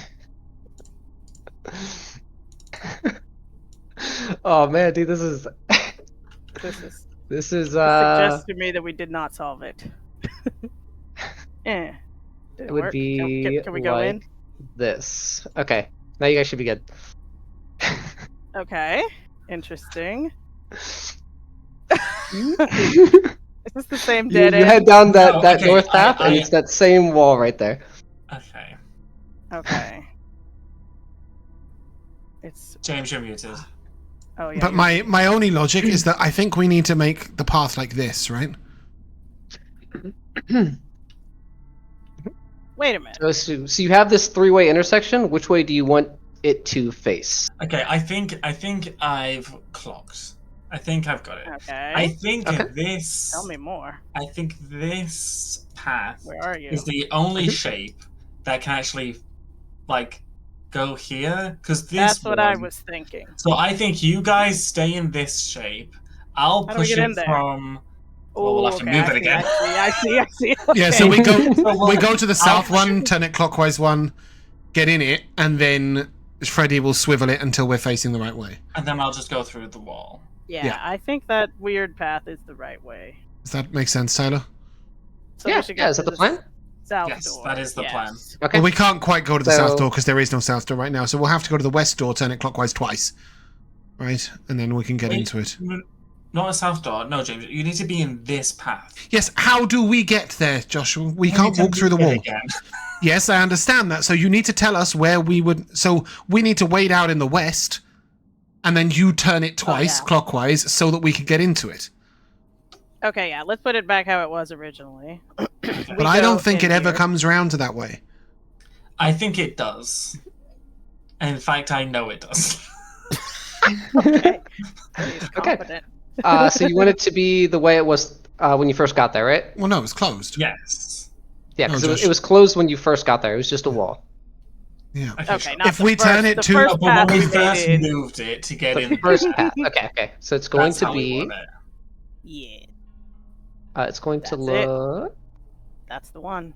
Oh man, dude, this is This this suggests to me that we did not solve it. Did it would work? be Can we go in? like this. Okay, now you guys should be good. Okay. Interesting. you Is this the same dead end? head down that, No, that okay, north path, and I- it's that same wall right there. Okay. Okay. It's James, you're muted. oh yeah. But my only logic is that I think we need to make the path like this, right? Wait a minute. So you have this three-way intersection. Which way do you want it to face? Okay, I think I've clocked. I think I've got it. Okay. I think Okay. this. Tell me more. I think this path Where are you? is the only shape that can actually, like, go here. Because this. That's what I one- was thinking. So I think you guys stay in this shape. I'll How do we push get in it there? from. Well, Oh, we'll have to okay, move I it see, again. I see. Yeah, so Okay. we go to the south I'll- one, turn it clockwise one, get in it, and then Freddy will swivel it until we're facing the right way. And then I'll just go through the wall. Yeah, I think that weird path is the right way. Does that make sense, Tyler? So Yeah, we should yeah, go is that to the plan? South Yes, door. that is the plan. Okay. Well, we can't quite go to the So- south door because there is no south door right now, so we'll have to go to the west door, turn it clockwise twice. Right? And then we can get Wait. into it. Not a south door. No, James. You need to be in this path. Yes, how do we get there, Joshua? We You can't need to walk through the move it wall. again. Yes, I understand that. So you need to tell us where we would. So we need to wait out in the west, and then you turn it twice yeah. clockwise so that we can get into it. Okay, yeah, let's put it back how it was originally. But I don't think it ever comes round to that way. I think it does. In fact, I know it does. Okay. He's Okay. confident. So you want it to be the way it was when you first got there, right? Well, no, it was closed. Yes. Yeah, No, because Josh. it was closed when you first got there. It was just a wall. Yeah. Okay, sure. not If the we turn first- it the to- first But when path we we first made. moved it to get The in first there, path. Okay. So it's going that's to how we be. want it. Yeah, It's going to That's it. look that's the one.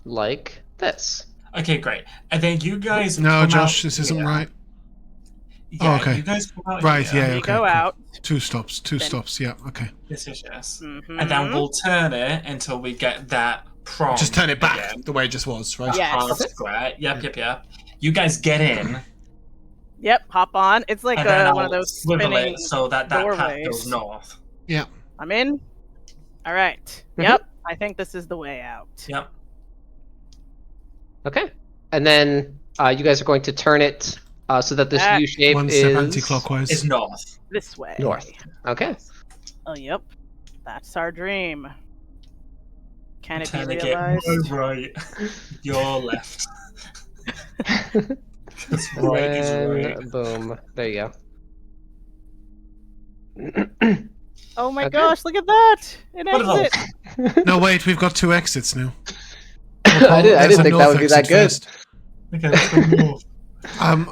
like this. Okay, great. And then you guys. No, come Josh, out this isn't here. right. Yeah, okay. You guys come out Right, here. yeah. You okay, go cool. out. Two stops. Then- Yeah, okay. Yes. Mhm. And then we'll turn it until we get that prong. Just turn it back again. the way it just was, right? Yeah. Hard Yes. square. Yep. You guys get in, Yep, hop on. It's like and then one I'll of those swivel spinning. it so that path doorways. goes north. Yeah. I'm in. All right. Mhm. Yep. I think this is the way out. Yep. Okay. And then you guys are going to turn it so that this Back. U shape One is step anti-clockwise. It's north. This way. north. Okay. Oh, yep. That's our dream. Can it be Turn it realized? my right. Your left. Because And right is then, right. boom. There you Oh my Okay. gosh, look at that! An What are exit! go. No, wait, we've got two exits now. I There's didn't a think that north would be that exit good. first. Okay, let's go north.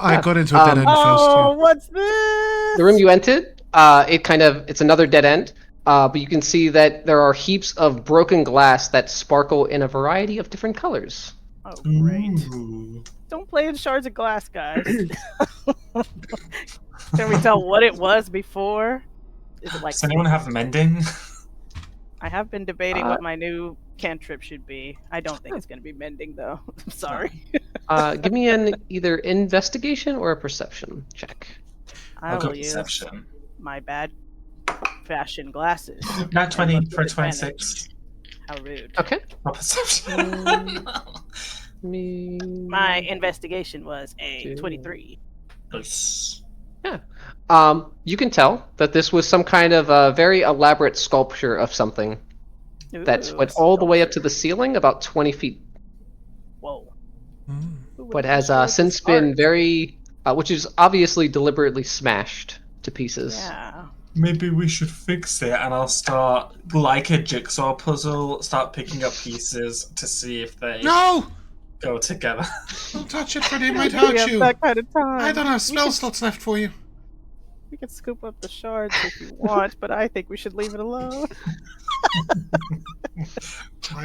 I got into a dead end Oh, first. what's this? The room you entered, it's another dead end. But you can see that there are heaps of broken glass that sparkle in a variety of different colors. Oh, great. Ooh. Don't play in shards of glass, guys. Can we tell what it was before? Is it like Does anyone have mending? I have been debating what my new cantrip should be. I don't think it's going to be mending, though. I'm sorry. Give me an either investigation or a perception check. I I'll go will use perception. my bad fashion glasses. Not 20 And for look with 26. How rude. Okay. For perception. Me. My investigation was a Two. 23. Nice. You can tell that this was some kind of a very elaborate sculpture of something that Ooh, went all the way up to sculpture. the ceiling, about 20 feet. Whoa. Mm. Who would But have has destroyed since this been art? very, which is obviously deliberately smashed to pieces. Yeah. Maybe we should fix it and I'll start, like a jigsaw puzzle, start picking up pieces to see if they No! go together. Don't touch it, Freddy. It might We hurt have you. that kind of time. I don't have spell slots left for you. We can scoop up the shards if you want, but I think we should leave it alone.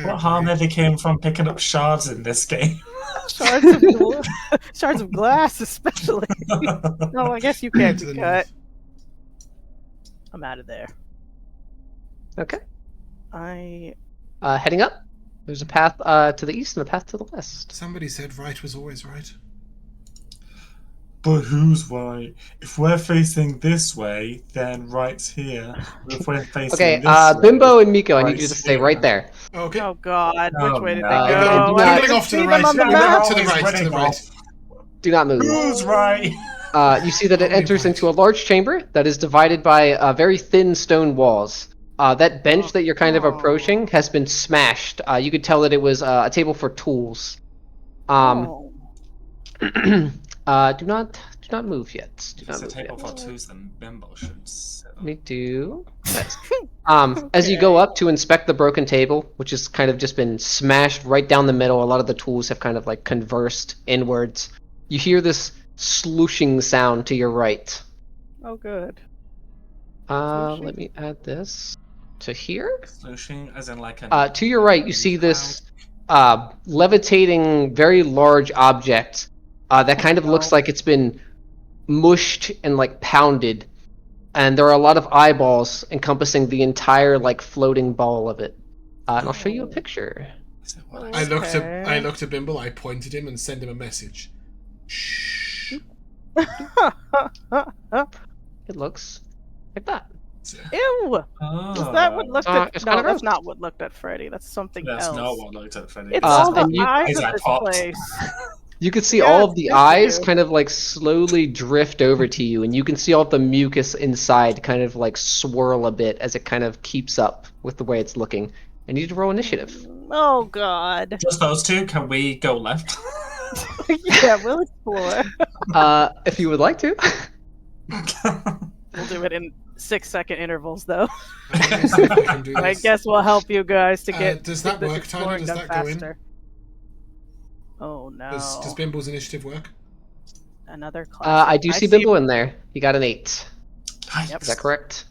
What harm ever came from picking up shards in this game? Shards of glass, especially. No, I guess you can't To be the cut. I'm out of there. Okay. I Heading up, there's a path to the east and a path to the west. Somebody said right was always right. But who's right? If we're facing this way, then right's here. If we're facing Okay, this way, Bimbo and Meeko, I need right you to stay here. right there. Okay. oh god, Oh, which way did no. they They're go? gonna I do didn't off to the see right. them on the They're map. to the always right, to running the right. off. Do not move. Who's right? You see that it enters into a large chamber that is divided by very thin stone walls. That bench that you're kind of approaching has been smashed. You could tell that it was a table for tools. Oh. Do not move yet. Do If not it's a move table yet. for twos, then Bimbo should sit Me do. Nice. As you go up to inspect the broken table, which has kind of just been smashed right down the middle, a lot of the tools have kind of like conversed inwards. You hear this slooshing sound to your right. Oh good. Let me add this to here. Slooshing, as in like a... To your right, you see this levitating, very large object that kind of looks like it's been mushed and like pounded, and there are a lot of eyeballs encompassing the entire like floating ball of it. And I'll show you a picture. Is that what I Okay. looked at Bimble, I pointed him and sent him a message. Shh. It looks like that. Ew! Oh. Is that what looked at? it's No, kinda that's gross. not what looked at Freddy. That's something That's else. not what looked at Freddy. It's Uh, all the and you- eyes His of eye this popped. place. You can see Yeah, all of it's the good for eyes you. kind of like slowly drift over to you, and you can see all the mucus inside kind of like swirl a bit as it kind of keeps up with the way it's looking. I need to roll initiative. Oh god. Just those two? Can we go left? Yeah, we'll explore. If you would like to. We'll do it in 6-second intervals, though. Let me see if I can do I this. guess we'll help you guys to get. Does that this work, Tyler? exploring Does done that go in? faster. Oh no! Does Bimble's initiative work? Another class. I do see Bimble in there. He got an 8. Yep. Is that correct?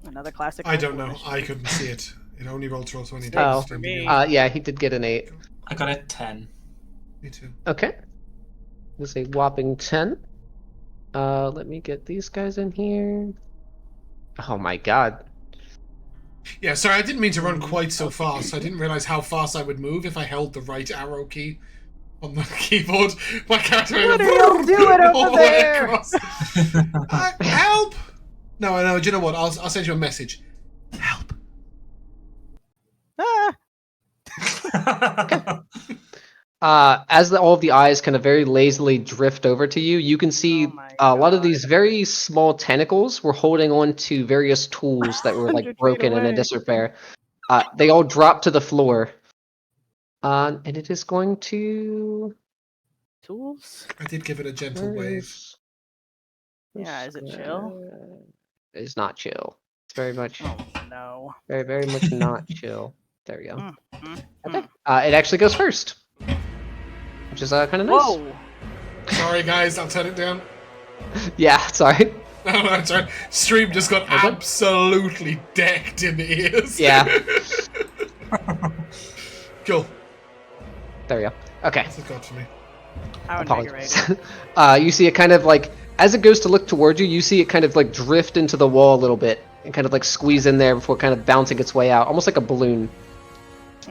Another classic. I don't know. initiative. I couldn't see it. It only rolled to roll 20. Oh. For me. Yeah, he did get an 8. I got a 10. Me too. Okay. This is a whopping 10. Let me get these guys in here. Oh my god. Yeah, sorry, I didn't mean to run quite so fast. I didn't realize how fast I would move if I held the right arrow key on the keyboard. My character What are you doing all over the way there? across. Help! No, do you know what? I'll send you a message. Help. Ah, As all of the eyes kind of very lazily drift over to you, you can see Oh my a lot of God. these very small tentacles were holding on to various tools that were 100 like feet broken and in away. disrepair. They all drop to the floor. And it is going to... tools. I did give it a gentle where wave. is- Yeah, is it chill? It is not chill. It's very much, Oh no. very, very much not chill. There we go. Mm, It actually goes first, which is kind of nice. Whoa! Sorry, guys, I'll turn it down. Yeah, sorry. No, it's right. Stream just got absolutely decked in the ears. Yeah. Cool. There we go. Okay. That's a god for me. How Apologies. invigorating. You see it kind of like, as it goes to look towards you, you see it kind of like drift into the wall a little bit and kind of like squeeze in there before kind of bouncing its way out, almost like a balloon.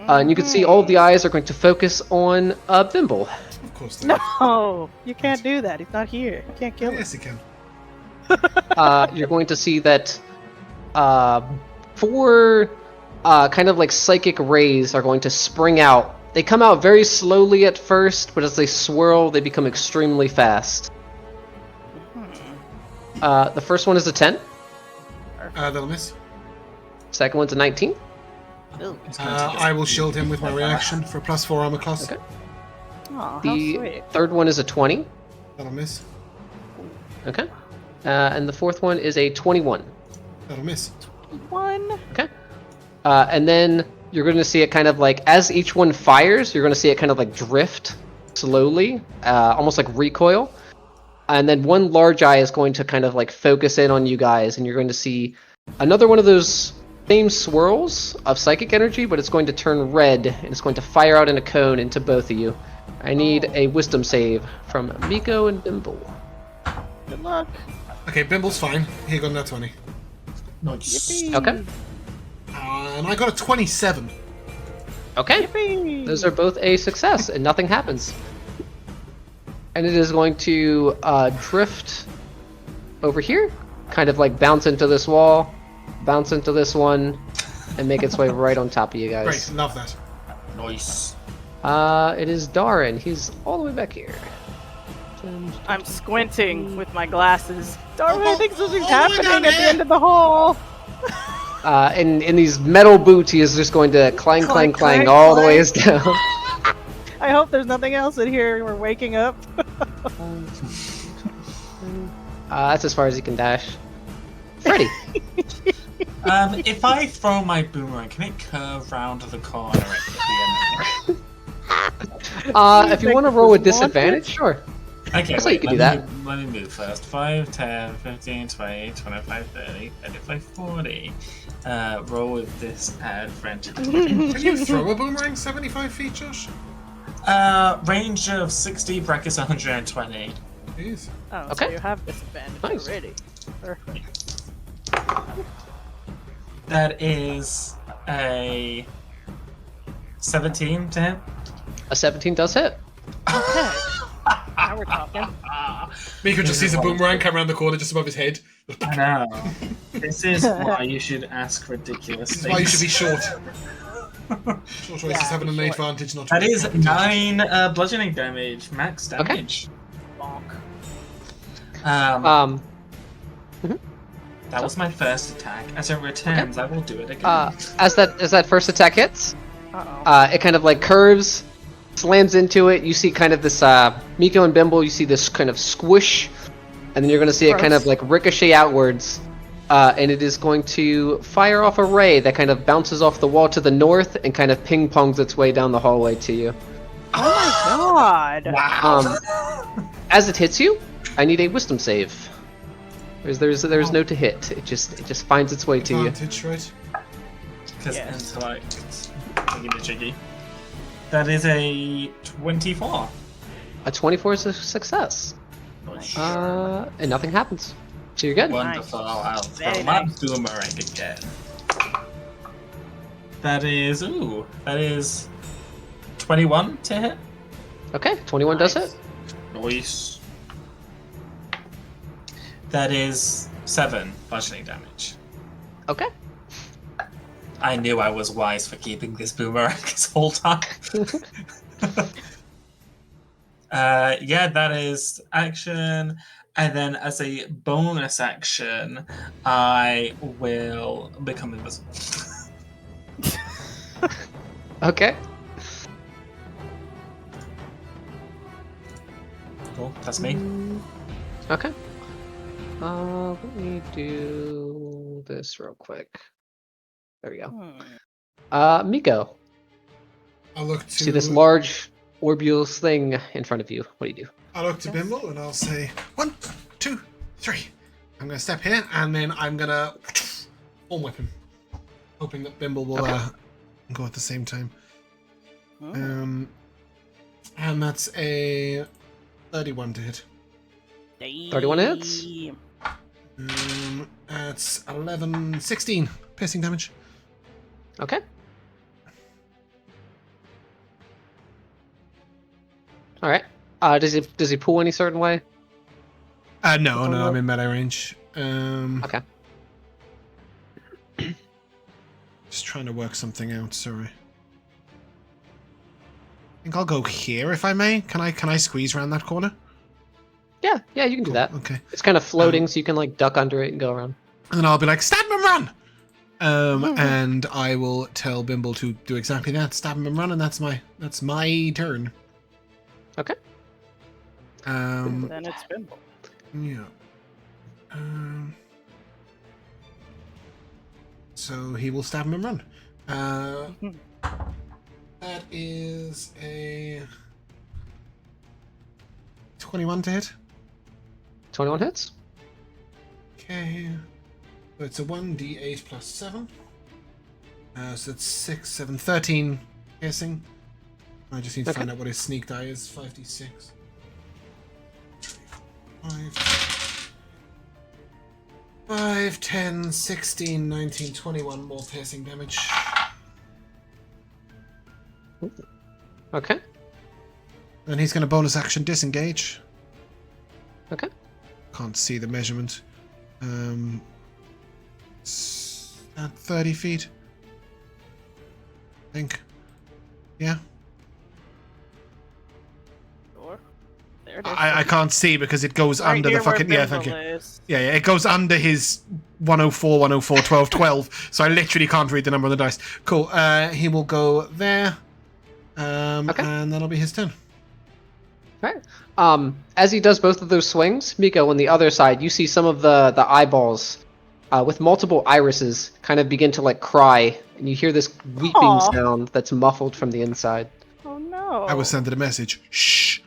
And you can see all of the eyes are going to focus on Bimble. Of course they are. No, you can't do that. He's not here. You can't kill him. Yes, he can. You're going to see that 4 kind of like psychic rays are going to spring out. They come out very slowly at first, but as they swirl, they become extremely fast. The first one is a 10. That'll miss. Second one's a 19. I will shield him with my reaction for a +4 armor class. Okay. Aw, how The sweet. third one is a 20. That'll miss. Okay. And the fourth one is a 21. That'll miss. One. Okay. And then you're going to see it kind of like, as each one fires, you're going to see it kind of like drift slowly, almost like recoil. And then one large eye is going to kind of like focus in on you guys, and you're going to see another one of those same swirls of psychic energy, but it's going to turn red, and it's going to fire out in a cone into both of you. I need a wisdom save from Meeko and Bimble. Good luck. Okay, Bimble's fine. He got that 20. Nice. Yippee. Okay. And I got a 27. Okay. Yippee. Those are both a success, and nothing happens. And it is going to drift over here, kind of like bounce into this wall, bounce into this one, and make its way right on top of you guys. Great, love that. Nice. It is Darren. He's all the way back here. I'm squinting with my glasses. Darwin, Oh, I think something's all the way happening down at the here. end of the hall. In these metal boots, he is just going to clang, clang, Clang, clang clang, all the clang. ways down. I hope there's nothing else in here. We're waking up. That's as far as he can dash. Freddy. If I throw my boomerang, can it curve round the corner at the end? If you want to roll with disadvantage, sure. Okay, So you wait, can do let me move first. 5, 10, 15, 20, 25, 30, 35, 40. Roll with disadvantage. Can you throw a boomerang 75 feet, Josh? Range of 60, brackets 120. Jeez. Oh, Okay. so you have disadvantage Nice. already. Perfect. That is a 17 to hit. A 17 does hit. Okay. Now we're talking. Meeko just sees a boomerang come around the corner just above his head. I know. This is why you should ask ridiculous This is things. why you should be short. Short races having an short. advantage, not That an is advantage. 9 bludgeoning damage, max damage. Bonk. That was my first attack. As it returns, I will do it again. As that first attack hits, Uh-oh. it kind of like curves, slams into it. You see kind of this Meeko and Bimble. You see this kind of squish, and then you're going to see it kind of Gross. like ricochet outwards, and it is going to fire off a ray that kind of bounces off the wall to the north and kind of ping pongs its way down the hallway to you. Oh my god. Wow. As it hits you, I need a wisdom save. There's no to hit. It just finds its way to you. Advantage, right? Because Yes. intellect. Making it tricky. That is a 24. A 24 is a success. And nothing happens. So you're good. Wonderful. I'll Very throw my nice. boomerang again. That is 21 to hit. Okay, 21 does Nice. it. Nice. That is 7 bludgeoning damage. Okay. I knew I was wise for keeping this boomerang this whole time. Yeah, that is action. And then as a bonus action, I will become invisible. Okay. Cool, that's me. Okay. Let me do this real quick. There we go. Meeko, I look to see this large orbulous thing in front of you. What do you do? I look to Bimble and I'll say 1, 2, 3. I'm gonna step here and then I'm gonna form weapon, hoping that Bimble will go at the same time. And that's a 31 to hit. 31 hits? That's 16 piercing damage. Okay. All right. Does he pull any certain way? No, I'm in melee range. Okay. Just trying to work something out. Sorry. I think I'll go here if I may. Can I squeeze around that corner? Yeah, you can do that. Okay. It's kind of floating, so you can like duck under it and go around. And then I'll be like, stab him and run! And I will tell Bimble to do exactly that. Stab him and run, and that's my turn. Okay. Then it's Bimble. Yeah. So he will stab him and run. That is a 21 to hit. 21 hits. Okay. So it's a 1d8 plus 7. So that's 6, 7, 13 piercing. I just need to find out what his sneak die is. 5d6. 5, 10, 16, 19, 21 more piercing damage. Okay. And he's going to bonus action disengage. Okay. Can't see the measurement. At 30 feet. I think. Yeah. Sure. There it is. I can't see because it goes Right under here the fucking. where Yeah, thank you. Bimble is. Yeah, it goes under his 104, 104, 12, 12. So I literally can't read the number on the dice. Cool. He will go there. And that'll be his turn. All right. As he does both of those swings, Meeko, on the other side, you see some of the eyeballs with multiple irises kind of begin to like cry, and you hear this weeping Aw. sound that's muffled from the inside. Oh no. I was sent a message. Shh.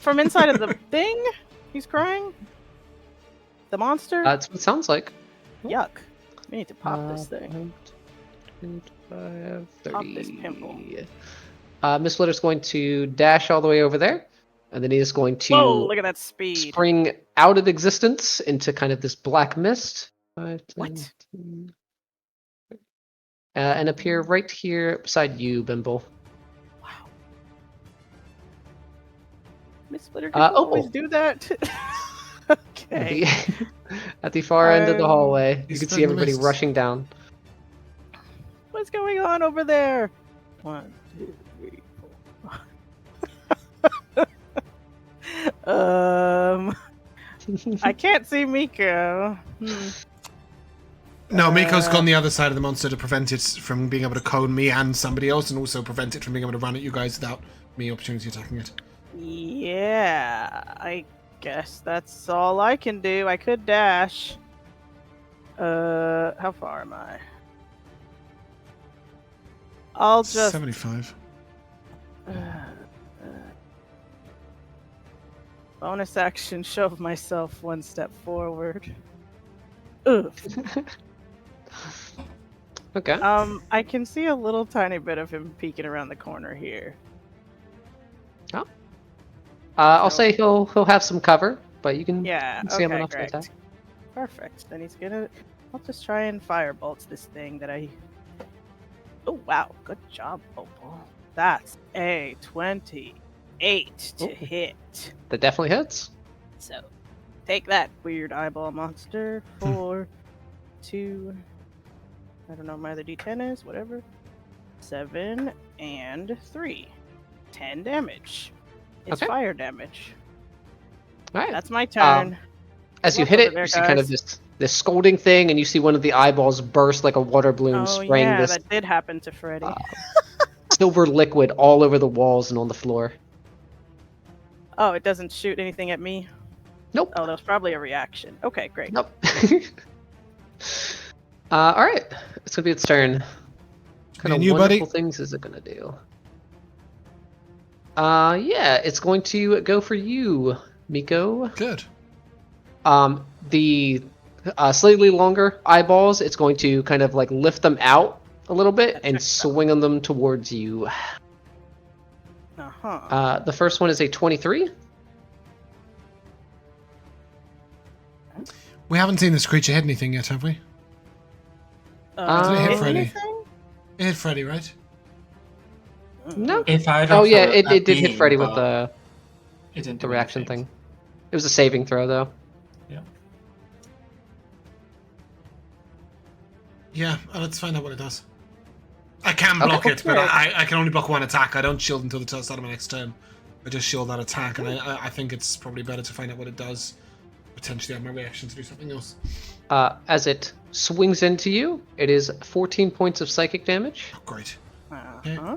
From inside of the thing? He's crying? The monster? That's what it sounds like. Yuck. We need to pop this thing. 1, 2, 5, Pop 30. this pimple. Miss Flitter's going to dash all the way over there, and then he is going to Whoa, look at that speed. spring out of existence into kind of this black mist. 5, 10, What? 10, and appear right here beside you, Bimble. Wow. Miss Splitter doesn't always Opal. do that. Okay. At the far end of the hallway, you He's can see spreading the everybody mist. rushing down. What's going on over there? 1, 2, 3, 4. I can't see Meeko. No, Miko's gone the other side of the monster to prevent it from being able to cone me and somebody else, and also prevent it from being able to run at you guys without me opportunity attacking it. Yeah, I guess that's all I can do. I could dash. How far am I? I'll just 75. bonus action shove myself one step forward. Ugh. Okay. I can see a little tiny bit of him peeking around the corner here. I'll say he'll have some cover, but you can Yeah, see him okay, enough to great. attack. Perfect. Then he's gonna... I'll just try and firebolts this thing that I... Oh, wow. Good job, Opal. That's a 28 to Ooh. hit. That definitely hits. So, take that, weird eyeball monster. 4, 2... I don't know what my other d10 is, whatever. 7 and 3. 10 damage. It's Okay. fire damage. All right. That's my turn. As you Luck hit over it, there, you see kind of guys. this scolding thing, and you see one of the eyeballs burst like a water balloon, Oh spraying yeah, this that did happen to Freddy. silver liquid all over the walls and on the floor. Oh, it doesn't shoot anything at me? Nope. Oh, that was probably a reaction. Okay, great. Nope. All right. It's gonna be its turn. What kind And of you, buddy? wonderful things is it gonna do? Yeah, it's going to go for you, Meeko. Good. The slightly longer eyeballs, it's going to kind of like lift them out a little bit and swing them towards you. Uh-huh. The first one is a 23. We haven't seen this creature hit anything yet, have we? Did it hit hit Freddy? anything? It hit Freddy, right? No. If I Oh yeah, offer it a did hit beam, Freddy with but it didn't the do reaction anything. thing. It was a saving throw though. Yeah, let's find out what it does. I can block Okay. it, but I can only block one attack. I don't shield until the start of my next turn. I just shield that attack, and I think it's probably better to find out what it does. Potentially have my reaction to do something else. As it swings into you, it is 14 points of psychic damage. Oh, great. Uh-huh.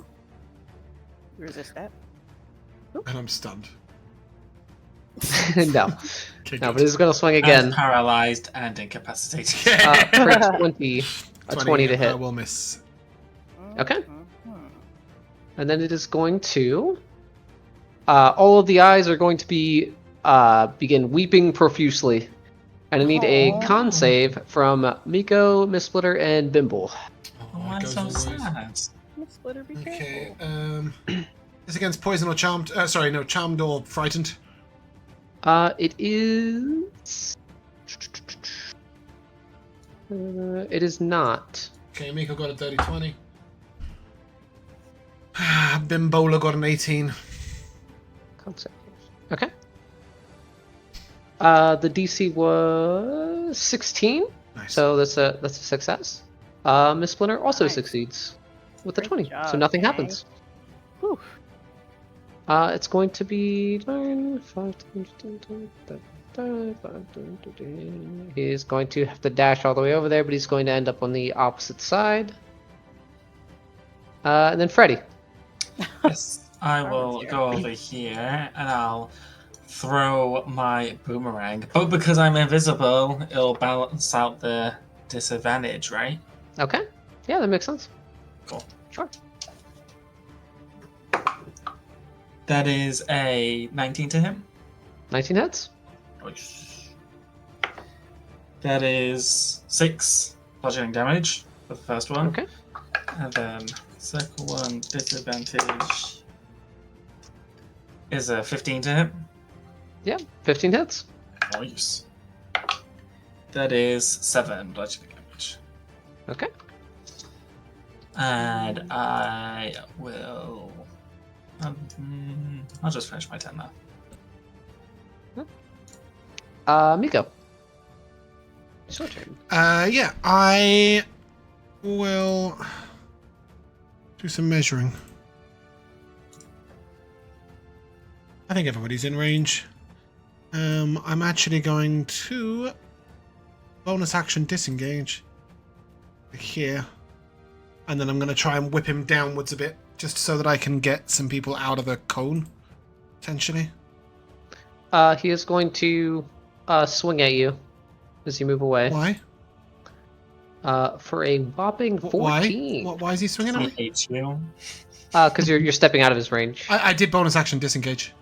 Resist that. And I'm stunned. No, Okay, no, good. but it's going to swing And again. paralyzed and incapacitated. For a 20, a 20 to hit. will miss. Okay. Uh-huh. And then it is going to. All of the eyes are going to be begin weeping profusely, and I need a con save from Meeko, Missplitter, and Bimble. Oh, I'm it goes so all ways. sad. Splitter, be Okay, careful. is against poison or charmed? Sorry, no, charmed or frightened. It is. It is not. Okay, Meeko got a dirty 20. Bimbola got an 18. Con save. Okay. The DC was 16, Nice. so that's a success. Miss Splinter also Nice. succeeds with a Great 20, so job, nothing gang. happens. Whew. It's going to be 9, 5, he's going to have to dash all the way over there, but he's going to end up on the opposite side. And then Freddy. Yes, I That will one's go over here and I'll throw my boomerang. But because I'm invisible, it'll balance out the disadvantage, right? Okay. Yeah, that makes sense. Cool. Sure. That is a 19 to him. 19 hits. That is 6 bludgeoning damage for the first one. Okay. And then second one, disadvantage is a 15 to hit. Yeah, 15 hits. Nice. That is 7 bludgeoning damage. Okay. And I will... I'll just finish my turn now. Meeko. It's your turn. Yeah, I will do some measuring. I think everybody's in range. I'm actually going to bonus action disengage here, and then I'm going to try and whip him downwards a bit, just so that I can get some people out of the cone, potentially. he is going to swing at you as you move away. Why? For a whopping 14. Why is he swinging at He me? hates you. Because you're stepping out of his range. I did bonus action disengage.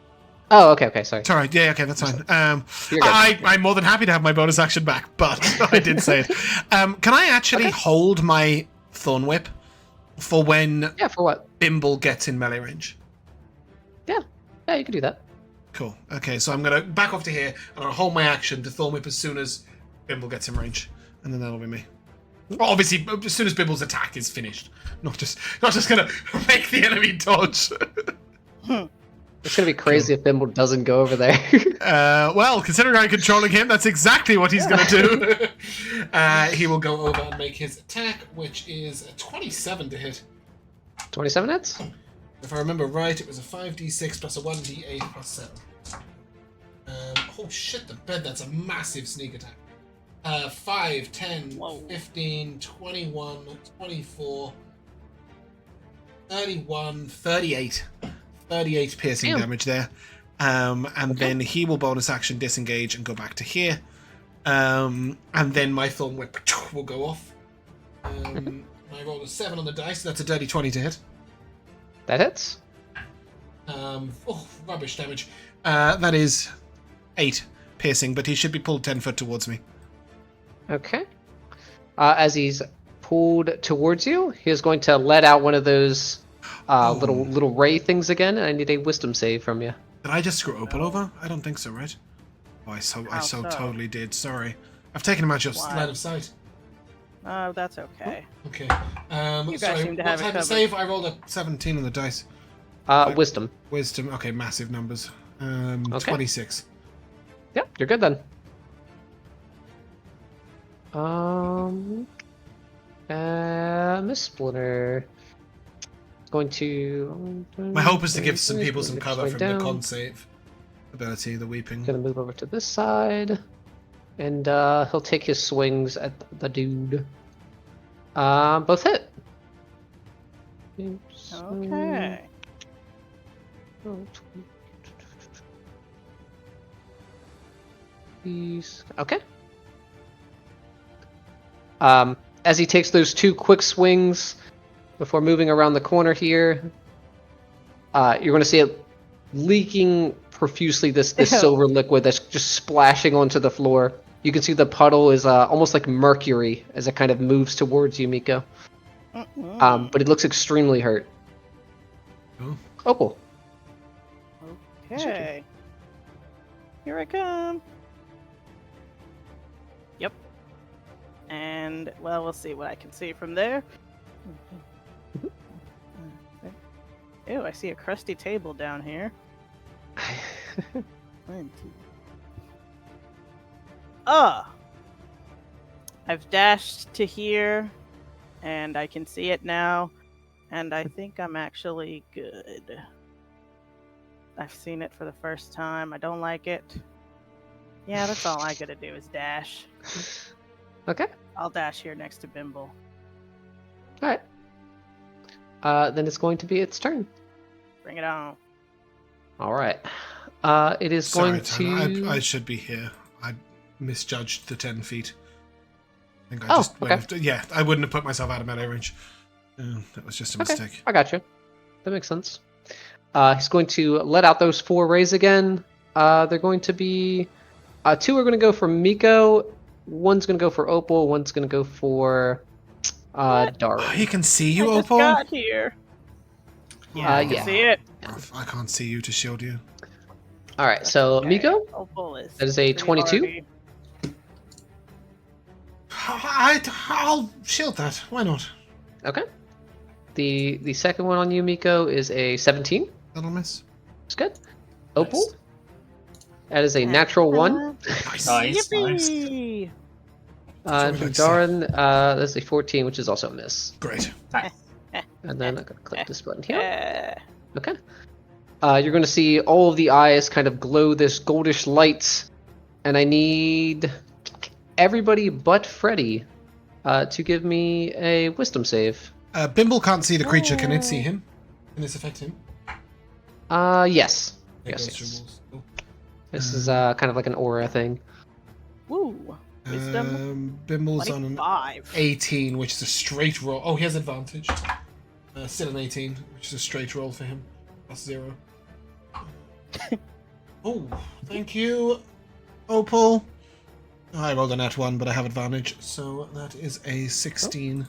Oh, okay, sorry. Sorry, yeah, okay, that's fine. You're good. I'm more than happy to have my bonus action back, but I did say it. Can I actually hold my Thorn Whip for when Yeah, for what? Bimble gets in melee range? Yeah, you can do that. Cool. Okay, so I'm going to back off to here, and I'll hold my action to Thorn Whip as soon as Bimble gets in range, and then that'll be me. Well, obviously, as soon as Bimble's attack is finished, not just going to make the enemy dodge. It's going to be crazy if Bimble doesn't go over there. Well, considering I'm controlling him, that's exactly what he's going to do. He will go over and make his attack, which is a 27 to hit. 27 hits? If I remember right, it was a 5d6 plus a 1d8 plus 7. Oh shit, the bed, that's a massive sneak attack. 5, 10, Whoa. 15, 21, 24, 31, 38. 38 piercing Damn. damage there. And then he will bonus action disengage and go back to here. And then my Thorn Whip will go off. I rolled a 7 on the dice, so that's a dirty 20 to hit. That hits? Rubbish damage. That is 8 piercing, but he should be pulled 10 foot towards me. Okay. As he's pulled towards you, he is going to let out one of those little ray things again, and I need a wisdom save from you. Did I just screw Opal over? I don't think so, right? Oh, I so totally did. Sorry. I've taken him out your line of sight. Oh, that's okay. Okay. You guys seem to what have it type of covered. save? I rolled a 17 on the dice. Wisdom. Wisdom. Okay, massive numbers. 26. Yep, you're good then. Miss Splinter is going to. My hope is to give some people some cover from down. the con save ability, the weeping. Gonna move over to this side, and he'll take his swings at the dude. Both hit. Okay. Okay. As he takes those 2 quick swings before moving around the corner here, you're going to see it leaking profusely, this silver liquid that's just splashing onto the floor. You can see the puddle is almost like mercury as it kind of moves towards you, Meeko. But it looks extremely hurt. Oh. Opal. Okay. Here I come. Yep. And, well, we'll see what I can see from there. Ew, I see a crusty table down here. 1, 2. I've dashed to here, and I can see it now, and I think I'm actually good. I've seen it for the first time. I don't like it. Yeah, that's all I gotta do is dash. Okay. I'll dash here next to Bimble. Alright. Then it's going to be its turn. Bring it on. Alright. It is Sorry, going to... I should be here. I misjudged the 10 feet. I think I Oh, just okay. went yeah, I wouldn't have put myself out of melee range. That was just a Okay, mistake. I got you. That makes sense. He's going to let out those 4 rays again. They're going to be... 2 are going to go for Meeko. 1's going to go for Opal. 1's going to go for Darwin. Oh, he can see you, I just Opal? got here. Yeah, I can yeah. see it. I can't see you to shield you. Alright, so Okay. Meeko, Opal is that is a pretty 22. hardy. I'll shield that. Why not? Okay. The second one on you, Meeko, is a 17. That'll miss. That's good. Opal, that is a natural 1. Nice. Nice. Yippee! That's what we like to see. Darwin, that's a 14, which is also a miss. Great. And then I'm going to click this button here. Yeah. Okay. You're going to see all of the eyes kind of glow this goldish light, and I need everybody but Freddy to give me a wisdom save. Bimble can't see the creature. Can it see him? Can this affect him? Yes. It Yes, goes through yes. walls. Cool. This is kind of like an aura thing. Woo. Wisdom. Bimble's on an 25. 18, which is a straight roll. Oh, he has advantage. Still an 18, which is a straight roll for him. Plus 0. Oh, thank you, Opal. I rolled a nat 1, but I have advantage, so that is a 16.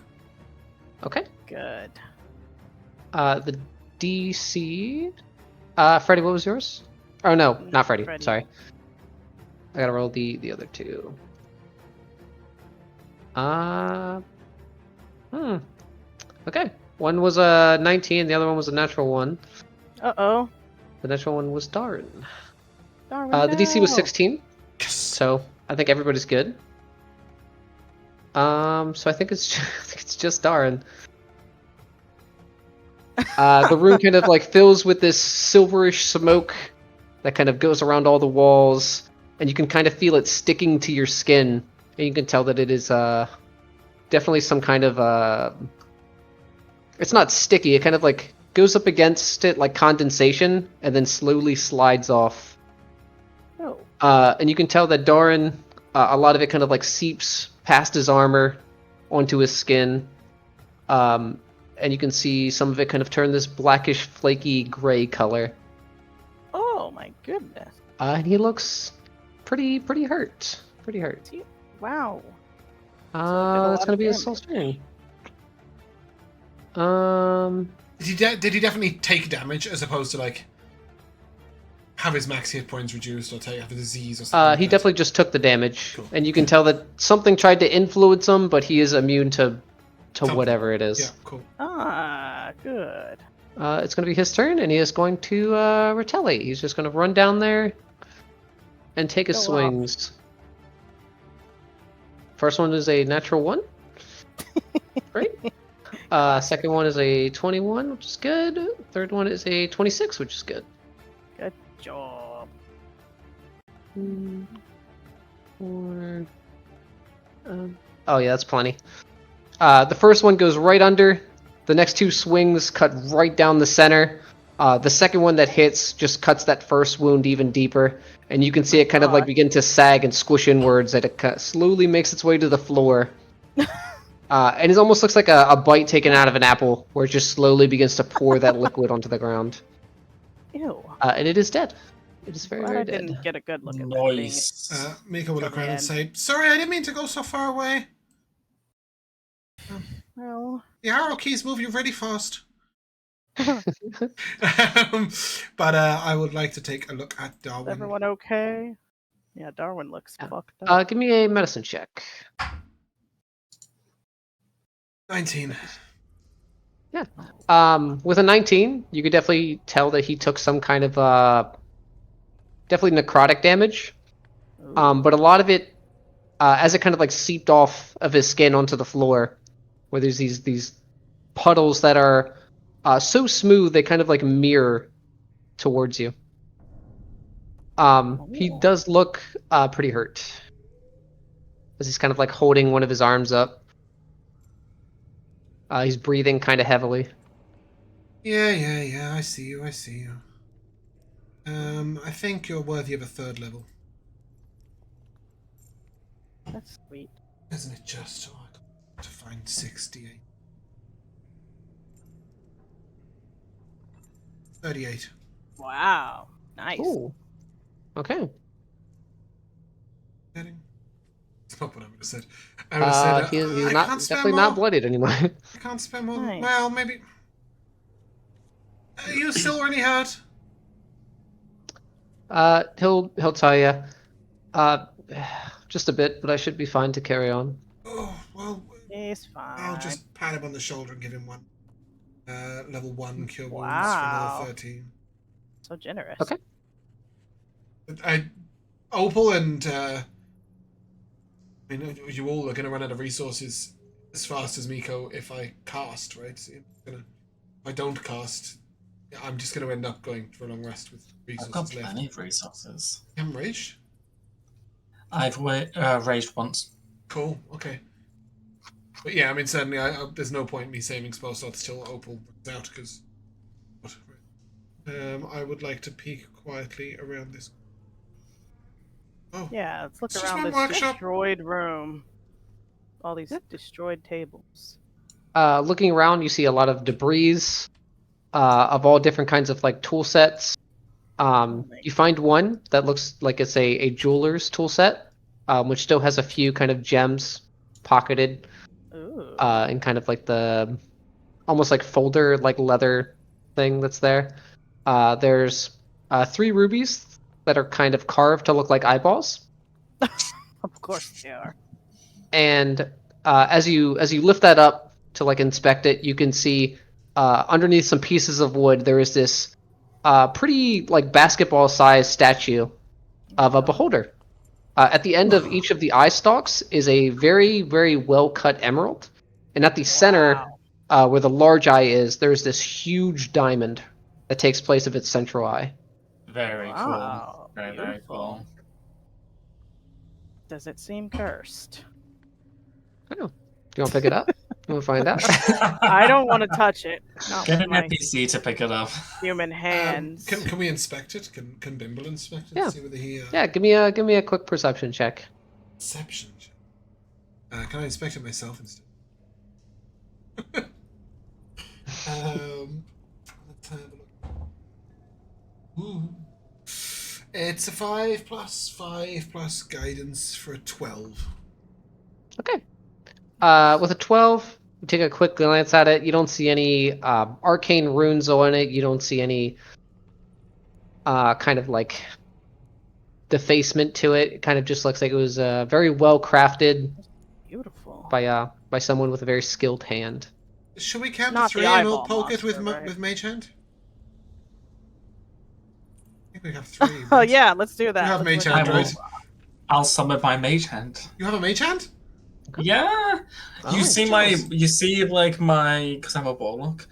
Okay. Good. The DC. Freddy, what was yours? Oh no, not Freddy. Freddy. Sorry. I gotta roll the other two. Okay. One was a 19, the other one was a natural 1. Uh-oh. The natural one was Darn. Darwin, The DC was no. 16, Yes. so I think everybody's good. So I think it's just Darn. The room kind of like fills with this silverish smoke that kind of goes around all the walls, and you can kind of feel it sticking to your skin, and you can tell that it is definitely some kind of it's not sticky, it kind of like goes up against it like condensation and then slowly slides off. Oh. And you can tell that Doran, a lot of it kind of like seeps past his armor onto his skin. And you can see some of it kind of turn this blackish, flaky gray color. Oh my goodness. And he looks pretty hurt. Pretty hurt. Wow. That's gonna be his soul string. Did he definitely take damage as opposed to like have his max hit points reduced or have a disease or something? He definitely just took the damage, cool. And you can tell that something tried to influence him, but he is immune to whatever it is. Yeah, cool. Ah, good. It's going to be his turn, and he is going to retaliate. He's just going to run down there and take his Go swings. First one is a natural 1. Great. Second one is a 21, which is good. Third one is a 26, which is good. Good job. 4. Oh yeah, that's plenty. The first one goes right under. The next two swings cut right down the center. The second one that hits just cuts that first wound even deeper, and you can see it kind of like begin to sag and squish inwards. That it slowly makes its way to the floor. And it almost looks like a bite taken out of an apple, where it just slowly begins to pour that liquid onto the ground. Ew. And it is dead. It is very, Glad very I dead. didn't get a good look at Nice. that Meeko will look around and Again. say, "Sorry, I didn't mean to go so far away. thing. Well, The arrow keys move you really fast." But I would like to take a look at is Darwin. everyone okay? Yeah, Darwin looks fucked up. Give me a medicine check. 19. Yeah. With a 19, you could definitely tell that he took some kind of definitely necrotic damage. But a lot of it, as it kind of like seeped off of his skin onto the floor, where there's these puddles that are so smooth they kind of like mirror towards you. He does look pretty hurt, as he's kind of like holding one of his arms up. He's breathing kind of heavily. Yeah, I see you. I think you're worthy of a 3rd level. That's sweet. Isn't it just? Oh, I got to find 68. 38. Wow. Nice. Ooh. Okay. Getting? That's not what I would have said. I would have said, He's I not can't spend definitely more. not bloodied anymore. I can't spend more. Nice. Well, maybe. Are you still really hurt? He'll tell you. Just a bit, but I should be fine to carry on. Oh, well, He's fine. I'll just pat him on the shoulder and give him one. Level 1 cure wounds for Wow. level 13. So generous. Okay. Opal and I mean, you all are going to run out of resources as fast as Meeko if I cast, right? So if I don't cast, I'm just going to end up going for a long rest with I've resources got left. plenty of resources. You haven't raged? I've raged once. Cool, okay. But yeah, I mean, certainly there's no point in me saving spell slots till Opal runs out, because... I would like to peek quietly around this. Oh, Yeah, let's look It's just around one this workshop. destroyed room. All these Yep. destroyed tables. Looking around, you see a lot of debris of all different kinds of like tool sets. You find one that looks like it's a jeweler's tool set, which still has a few kind of gems pocketed Ooh. in kind of like the almost like folder like leather thing that's there. There's 3 rubies that are kind of carved to look like eyeballs. Of course they are. And as you lift that up to like inspect it, you can see underneath some pieces of wood there is this pretty like basketball sized statue of a beholder. At the end of each of the eye stalks is a very very well cut emerald, and at the center where the large eye is, there's this huge diamond that takes place of its central eye. Very Wow, cool. Very beautiful. cool. Does it seem cursed? I don't know. Do you want to pick it up? You want to find out? I don't want to touch it. Not Get with an my NPC to pick it up. human hands. Can we inspect it? Can Bimble inspect it? Yeah. See whether he. Yeah, give me a quick perception check. Perception. Can I inspect it myself instead? Let's have a look. Ooh. It's a 5 plus 5 plus guidance for a 12. Okay. With a 12, you take a quick glance at it. You don't see any arcane runes on it. You don't see any kind of like defacement to it. It kind of just looks like it was very well crafted Beautiful. by someone with a very skilled hand. Should we count Not to the 3 and we'll eyeball poke it with monster, right? with mage hand? I think we have 3. Oh right? yeah, let's do that. You have Let's mage look hand, at right? it. I'll summon my mage hand. You have a mage hand? Yeah, Oh, you see like my, because I'm a warlock.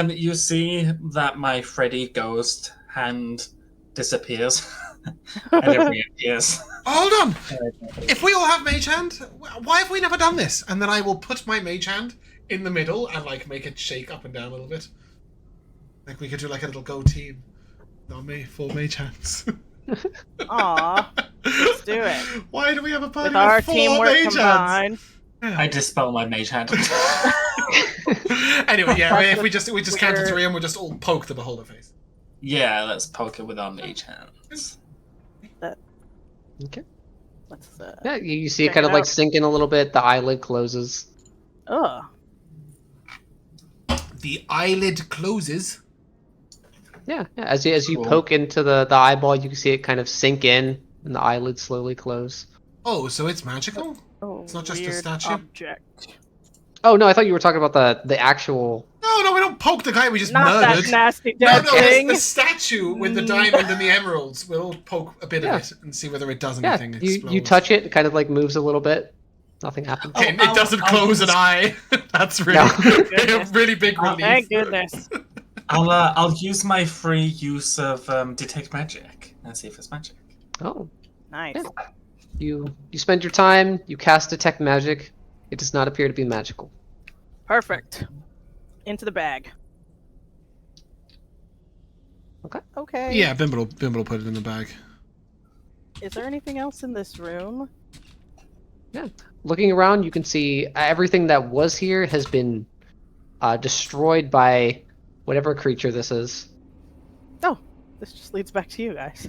You see that my Freddy ghost hand disappears and it reappears. Hold on! If we all have mage hand, why have we never done this? And then I will put my mage hand in the middle and like make it shake up and down a little bit. Like we could do like a little go team. Not me, 4 mage hands. Aw, let's do it. Why do we have a party With our with 4 teamwork mage hands? combined. Yeah. I dispel my mage hand. Anyway, yeah, if we just count to Weird. 3 and we'll just all poke the beholder face. Yeah, let's poke it with our mage hands. Okay. Let's Yeah, you see it check kind it of like out. sink in a little bit. The eyelid closes. Ugh. The eyelid closes. Yeah, yeah. As you Cool. poke into the eyeball, you can see it kind of sink in, and the eyelids slowly close. Oh, so it's magical? Oh, It's not just a weird statue? object. Oh no, I thought you were talking about the actual. No, we don't poke the guy we just Not murdered. that nasty No, dead it's thing. the statue with the diamond and the emeralds. We'll poke a bit Yeah. of it and see whether it does Yeah, anything. you explodes. touch it, it kind of like moves a little bit. Nothing happens. Okay, it doesn't close an eye. That's really, No. really big relief. Thank goodness. I'll use my free use of detect magic and see if it's magic. Oh, Nice. Yeah. You spend your time. You cast detect magic. It does not appear to be magical. Perfect. Into the bag. Okay. Okay. Yeah, Bimble will put it in the bag. Is there anything else in this room? Yeah. Looking around, you can see everything that was here has been destroyed by whatever creature this is. Oh, this just leads back to you guys.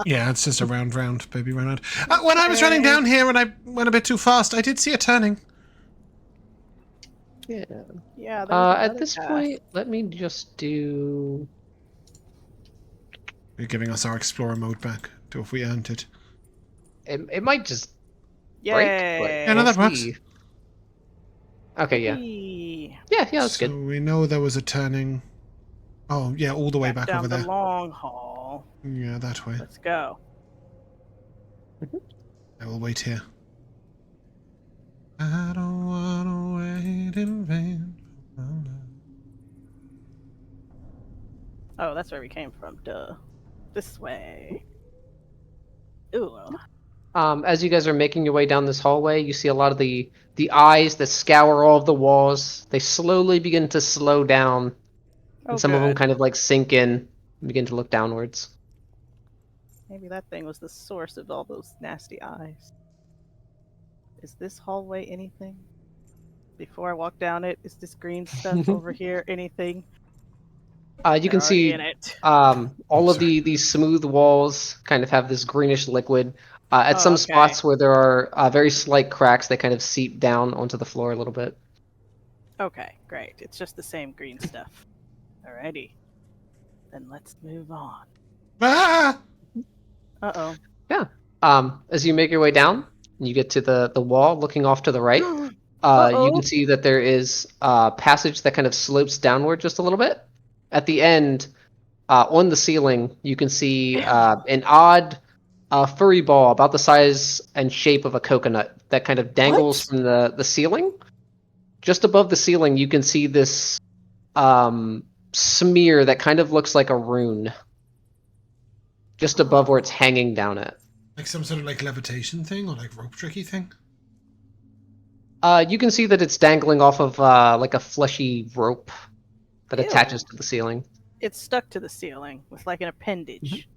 Yeah, it's just a round, baby round. When I was running down here and I went a bit too fast, I did see a turning. Yeah. Yeah. At this point, let me just do. You're giving us our explorer mode back to if we earned it. It might just Yay. break. Yeah, no, that works. see. Okay, yeah. Yay. Yeah, that's so good. we know there was a turning. Oh, yeah, all the way back down over the there. long hall. Yeah, that way. Let's go. I will wait here. I don't wanna wait in vain. Oh, that's where we came from. Duh. This way. Ooh. As you guys are making your way down this hallway, you see a lot of the eyes that scour all of the walls. They slowly begin to slow down, Oh, and some of them good. kind of like sink in and begin to look downwards. Maybe that thing was the source of all those nasty eyes. Is this hallway anything? Before I walk down it, is this green stuff over here anything? You They're can already see in it. all of Sorry. these smooth walls kind of have this greenish liquid. At Oh, some okay. spots where there are very slight cracks, they kind of seep down onto the floor a little bit. Okay, great. It's just the same green stuff. Alrighty. Then let's move on. Ah! Uh-oh. Yeah. As you make your way down, you get to the wall looking off to the right. You Uh-oh. can see that there is a passage that kind of slopes downward just a little bit. At the end, on the ceiling, you can see an odd furry ball about the size and shape of a coconut that kind of dangles What? from the ceiling. Just above the ceiling, you can see this smear that kind of looks like a rune. Just above where it's hanging down at. Like some sort of like levitation thing or like rope tricky thing? You can see that it's dangling off of like a fleshy rope that attaches to the ceiling. It's stuck to the ceiling with like an appendage.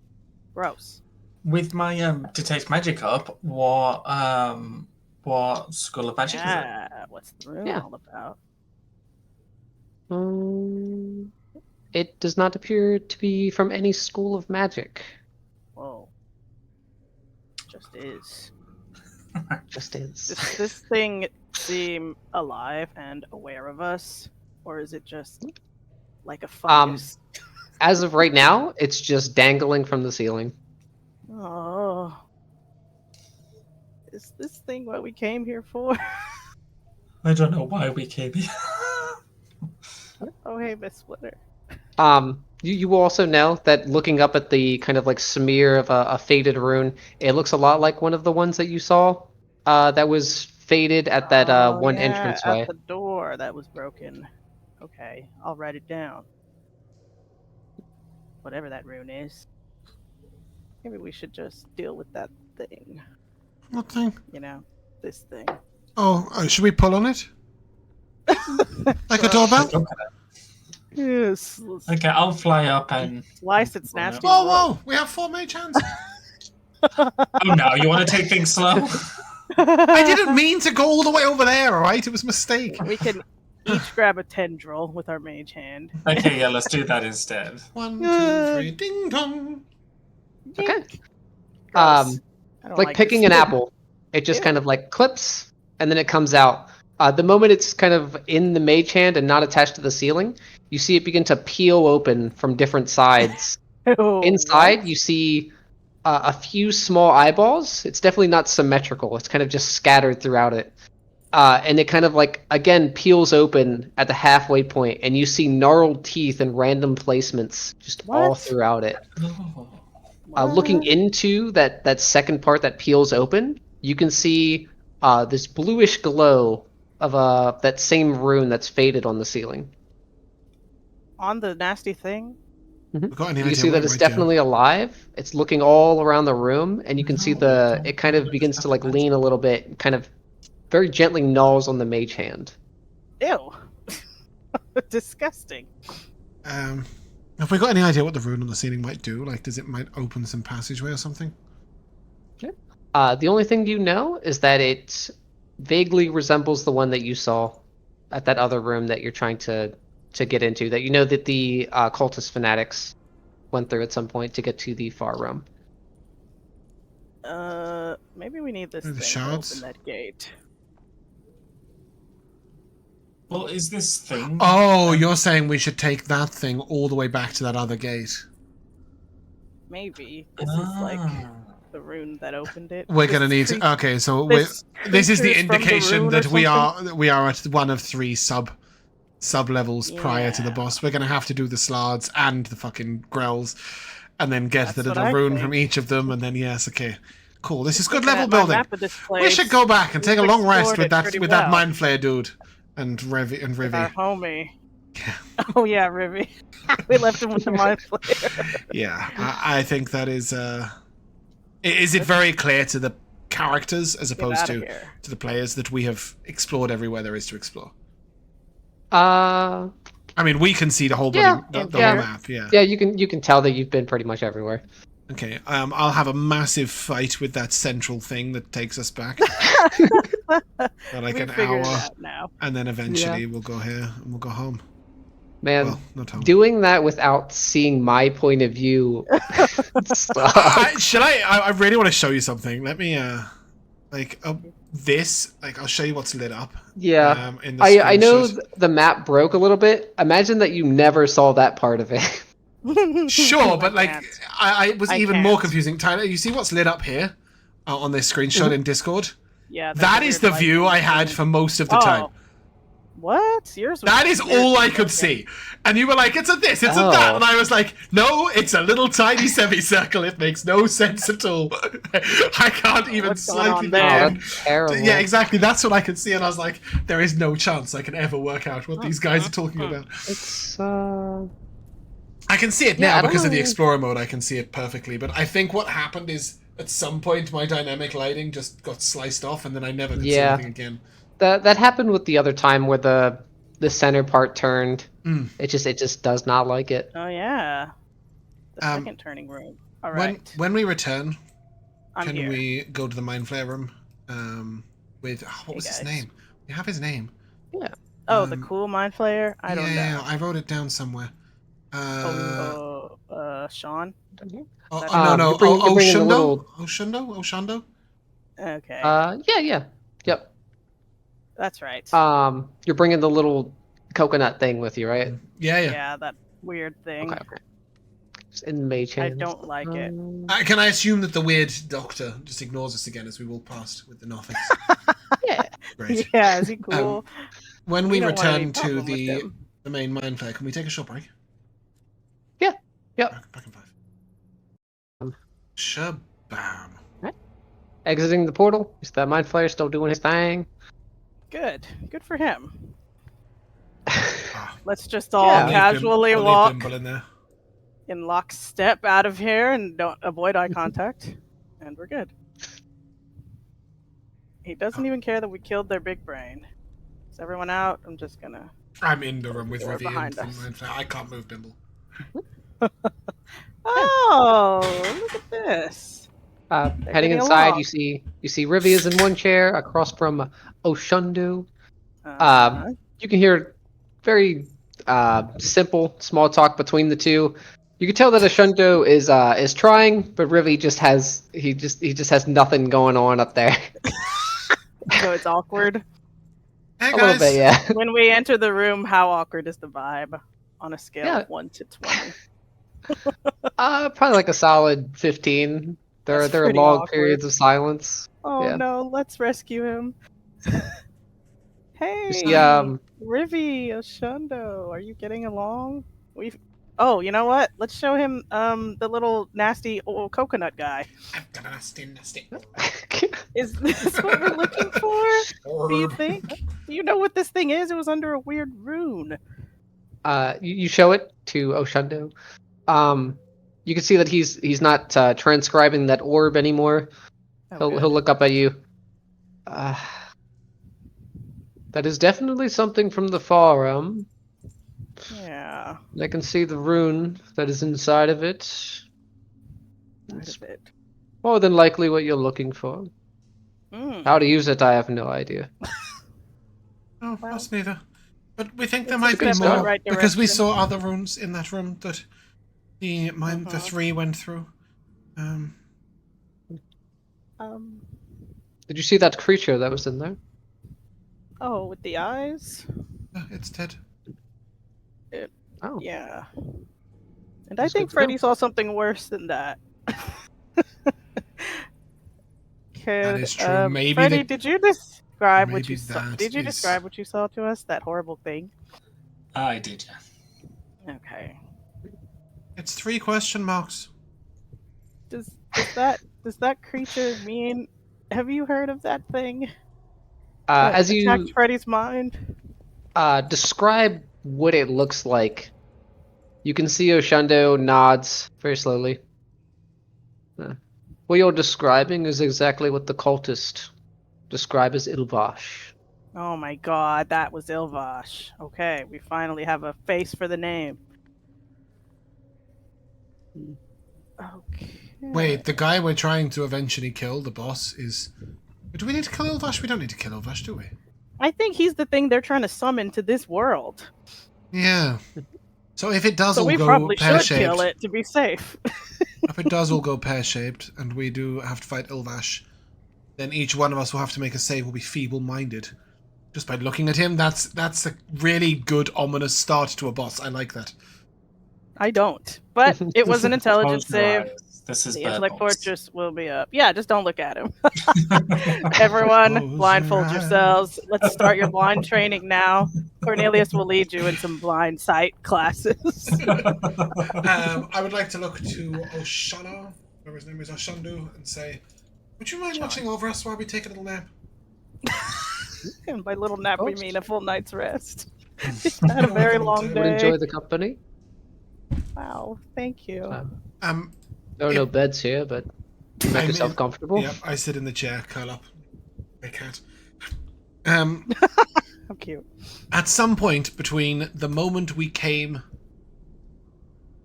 Gross. With my detect magic up, what school of magic is it? Yeah, what's the room all about? It does not appear to be from any school of magic. Whoa. Just is. Just is. Does this thing seem alive and aware of us? Or is it just like a fungus? As of right now, it's just dangling from the ceiling. Oh. Is this thing what we came here for? I don't know why we came here. Oh, hey, Miss Splitter. You will also know that looking up at the kind of like smear of a faded rune, it looks a lot like one of the ones that you saw that was faded at that one entranceway. At the door that was broken. Okay, I'll write it down. Whatever that rune is. Maybe we should just deal with that thing. What thing? You know, this thing. Oh, should we pull on it? Like a doorbell? Yes. Okay, I'll fly up and... Slice its nasty. Whoa, whoa! We have 4 mage hands. Oh no, you want to take things slow? I didn't mean to go all the way over there, alright? It was a mistake. We can each grab a tendril with our mage hand. Okay, yeah, let's do that instead. 1, 2, 3, ding dong. Okay. Gross. I don't Like picking this. an apple, it just kind of like clips and then it comes out. The moment it's kind of in the mage hand and not attached to the ceiling, you see it begin to peel open from different sides. Oh, Inside, what? you see a few small eyeballs. It's definitely not symmetrical. It's kind of just scattered throughout it. And it kind of like, again, peels open at the halfway point, and you see gnarled teeth in random placements just all What? throughout it. Oh. Looking into that second part that peels open, you can see this bluish glow of that same rune that's faded on the ceiling. On the nasty thing? Got any You can idea see what that it it's might do? definitely alive. It's looking all around the room, and you can see it kind of begins to like lean a little bit, and kind of very gently gnaws on the mage hand. Ew. Disgusting. Have we got any idea what the rune on the ceiling might do? Like, does it might open some passageway or something? The only thing you know is that it vaguely resembles the one that you saw at that other room that you're trying to get into. That you know that the cultist fanatics went through at some point to get to the far room. Maybe we need this The thing shards? to open that gate. Well, is this thing... Oh, you're saying we should take that thing all the way back to that other gate? Maybe. This is like the rune that opened it. We're This gonna need cre- to. Okay, so this this is the creature is from the indication rune that or we are at one of 3 sub levels prior to the Yeah. boss. We're gonna have to do the slards and the fucking grells, and then get That's the what little I rune think. from each of them, and then yes, okay, cool. This is good Looking level at my building. map of this We place, should go back and take a we've long rest explored with it that pretty that well. mind flayer dude and Rivy and With our Rivy. homie. Yeah. Oh yeah, Rivy. We left him with the mind flayer. Yeah, I think that is. Is it very clear to the characters as opposed outta to here. the players that we have explored everywhere there is to explore? Uh, I mean, we can see the whole Yeah, bloody the yeah. whole map. Yeah. yeah, you can tell that you've been pretty much everywhere. Okay, I'll have a massive fight with that central thing that takes us back for like We an figured it hour, out now. and then eventually we'll go here and we'll go home. Man, Well, not home. doing that without seeing my point of view sucks. I really want to show you something. Let me this, like, I'll show you what's lit up. Yeah. In the I know screenshot. the map broke a little bit. Imagine that you never saw that part of it. Sure, but like, can't. I was I even more can't. confusing. Tyler, you see what's lit up here on this screenshot in Discord? Yeah, That is the weird view I lighting had thing. for most of the time. What? Yours was That is weird all I looking. could see. And you were like, it's a this, it's a that. Oh. And I was like, no, it's a little tiny semicircle. It makes no sense at all. I can't even What's going slightly on Oh, there? begin. that's terrible. Yeah, exactly. That's what I could see. And I was like, there is no chance I can ever work out what these guys are talking about. It's I can see it Yeah, now I don't because of the know. Explorer mode. I can see it perfectly. But I think what happened is at some point my dynamic lighting just got sliced off and then I never could see Yeah. anything again. that happened with the other time where the center part turned. Mm. It just does not like it. Oh yeah, the Um, second turning room. All right, When we return, I'm can here. we go to the Mind Flare room with... what Hey, was his guys. name? We have his name. Oh, the cool mind flayer. I don't know. Yeah, I wrote it down somewhere. Sean. No. you're bringing the little- Oshundo? Okay, Yep. that's right. You're bringing the little coconut thing with you, right? Yeah. Yeah, that weird thing. Okay. Just in mage I hands. don't like it. Can I assume that the weird doctor just ignores us again as we walk past with the novice? Yeah. Great. Yeah, is he cool? When We we don't want any return to problem with the him. main Mind Flare, can we take a short break? Yeah. Yep. Back in 5. Shabam. Exiting the portal. Is that mind flayer still doing his thing? Good for him. Ah, Let's just all Yeah. casually I'll leave walk Bimble in there. in lockstep out of here and don't avoid eye contact, and we're good. He doesn't even care that we killed their big brain. Is everyone out? I'm just gonna. I'm in the room with They're Rivi behind and us. Mind Flare. I can't move Bimble. Oh, look at this. Heading getting inside, along. you see Rivi is in one chair across from Oshundu. Uh, You can hear very simple small talk between the two. You can tell that Oshundu is trying, but Rivi just has he just has nothing going on up there. so it's awkward. Hey A little guys. bit, yeah. When we enter the room, how awkward is the vibe on a scale Yeah. of 1 to 20? Probably like a solid 15. There That's are pretty long awkward. periods of silence. Oh Yeah. no, let's rescue him. Hey, You see, Rivi, Oshundo, are you getting along? Oh, you know what? Let's show him the little nasty old coconut guy. I've got a nasty. Is this what we're looking for? Do you think? Do you know what this thing is? It was under a weird rune. You show it to Oshundo. You can see that he's not transcribing that orb anymore. Oh, good. He'll look up at you. That is definitely something from the far realm. Yeah. I can see the rune that is inside of it. Quite It's a bit. more than likely what you're looking for. Mm. How to use it, I have no idea. Oh, Well, us neither. But we think there it's might a be step in more the right because we direction. saw other runes in that room that the three went through. Um, Did you see that creature that was in there? oh, with the eyes? It's dead. Oh, Yeah. And I That's think good to know. Freddy saw something worse than that. That is true. Maybe Freddy, the- did you describe what maybe you saw? that Did you is- describe what you saw to us? That horrible thing? I did, yeah. Okay. It's 3 question marks. Does that creature mean? Have you heard of that thing? That as attacked you Freddy's mind. describe what it looks like, you can see Oshundo nods very slowly. What you're describing is exactly what the cultist describe as Ilvash. Oh my god, that was Ilvash. Okay, we finally have a face for the name. Okay. Wait, the guy we're trying to eventually kill, the boss, is... Do we need to kill Ilvash? We don't need to kill Ilvash, do we? I think he's the thing they're trying to summon to this world. Yeah. So if it does So all we go probably should pear-shaped... kill it to be safe. If it does all go pear-shaped, and we do have to fight Ilvash, then each one of us will have to make a save will be feeble-minded. Just by looking at him, that's a really good, ominous start to a boss. I like that. I don't. But it was an intelligence Close your save. eyes. This is The bad intellect boss. fortress will be up. Yeah, just don't look at him. Everyone, Close blindfold your eyes. yourselves. Let's start your blind training now. Cornelius will lead you in some blind sight classes. I would like to look to Oshana, whatever his name is, Oshandu, and say, would you mind watching over us while we take a little nap? And by little nap, we Oops. mean a full night's rest. Just had a very long Would day. enjoy the company. Wow, thank you. There are no beds here, but make I'm yourself in- comfortable. Yep, I sit in the chair, curl up. My cat. How cute. At some point between the moment we came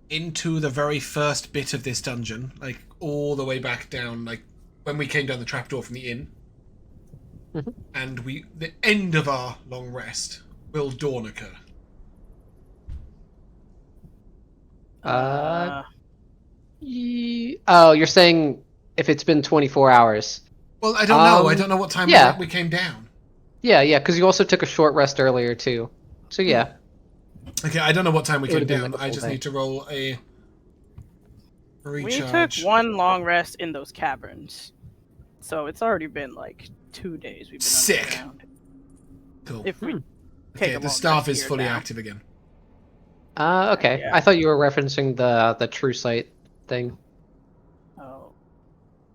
into the very first bit of this dungeon, like all the way back down, like when we came down the trapdoor from the inn, and the end of our long rest, will dawn occur? Oh, you're saying if it's been 24 hours. Well, I don't know. I don't know what time yeah. we came down. Yeah, because you also took a short rest earlier, too. So, yeah. Okay, I don't know what time we It came would've been down. like a I full just day. need to roll a We recharge. took one long rest in those caverns. So it's already been like 2 days we've been Sick. underground. Cool. If we take Okay, a the long staff rest is here fully now. active again. Okay. Yeah. I thought you were referencing the true sight thing. Oh.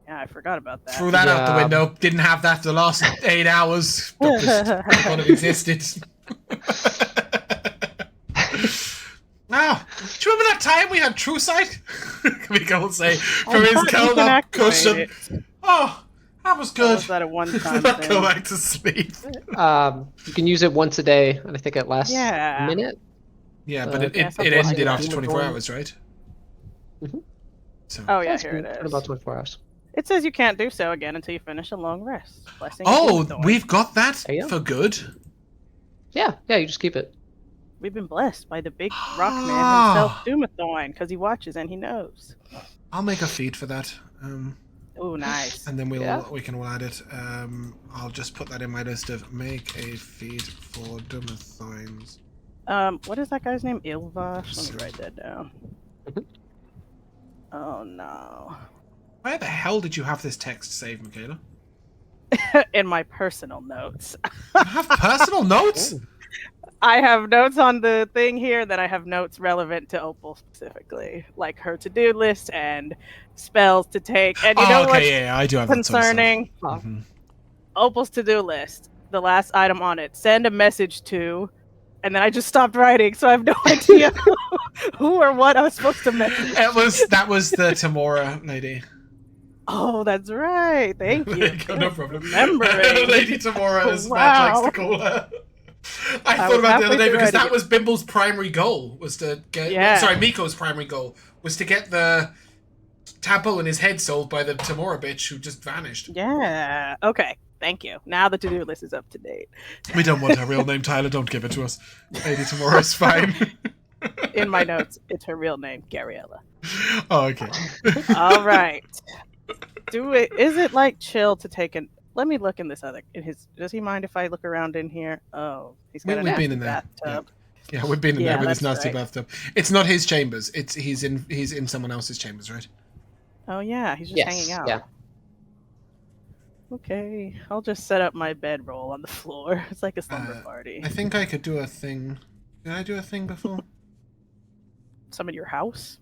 Yeah, I forgot about that. Threw that out the Yeah. window. Didn't have that for the last 8 hours. Thought it existed. Ah, do you remember that time we had true sight? Meeko will say from his thought you curled can up activate cushion. it. Oh, that was Or good. was that a one-time Go thing? back to sleep. You can use it once a day, and I think it lasts Yeah. a minute. Yeah, but Yeah, it something like ended that. after 24 Unicorn. hours, right? Mhm. So. Oh yeah, That's here it in is. about 24 hours. It says you can't do so again until you finish a long rest. Blessing Oh, of Doomthorn. we've got that There you go. for good. Yeah, you just keep it. We've been blessed by the big rock man himself, Doomathorn, because he watches and he knows. I'll make a feed for that. Oh, nice. And then Yeah. we can all add it. I'll just put that in my list of make a feed for Dumathines. What is that guy's name? Ilvash? Let me write that down. Mhm. Oh no. Where the hell did you have this text saved, Michaela? In my personal notes. You have personal notes? I have notes on the thing here, then I have notes relevant to Opal specifically, like her to-do list and spells to take. And you know what's yeah, I do have that sort of stuff. concerning? Mhm. Opal's to-do list, the last item on it, send a message to, and then I just stopped writing, so I have no idea who or what I was supposed to message. That was the Tamora lady. Oh, that's right. Thank you. No problem. Remembering. Lady Tamora, as Wow. Matt likes to call her. I thought was about the other halfway day through because that writing was Bimble's primary goal, was to get... Yeah. Sorry, Meeko's primary goal was to get the tadpole in his head sold by the Tamora bitch who just vanished. Yeah. Okay. Thank you. Now the to-do list is up to date. We don't want her real name, Tyler. Don't give it to us. Lady Tamora's fine. In my notes, it's her real name, Gabriella. Oh, okay. All right. Is it like chill to take an? Let me look in this other. In his. Does he mind if I look around in here? Oh, he's got a We've nasty been in there. bathtub. Yeah, we've been in Yeah, there with his that's nasty right. bathtub. It's not his chambers. He's in someone else's chambers, right? Oh yeah, he's just Yes. hanging out. Yeah. Okay, I'll just set up my bedroll on the floor. It's like a slumber party. I think I could do a thing. Did I do a thing before? Summon your house.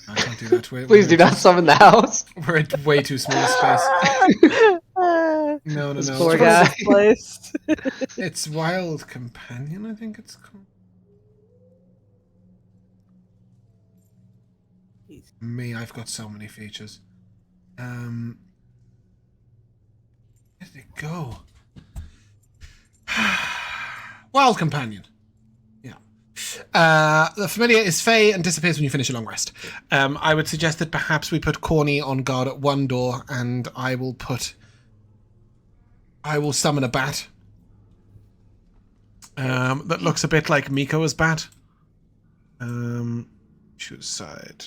I can't do that. Please do not summon the house. We're in way too small a space. No, This no. poor It's, guy. This place. it's Wild Companion, I think it's called. Me, I've got so many features. Where did it go? Wild Companion. Yeah. The familiar is fey and disappears when you finish a long rest. I would suggest that perhaps we put Corny on guard at one door, and I will summon a bat. That looks a bit like Meeko's bat. Choose side.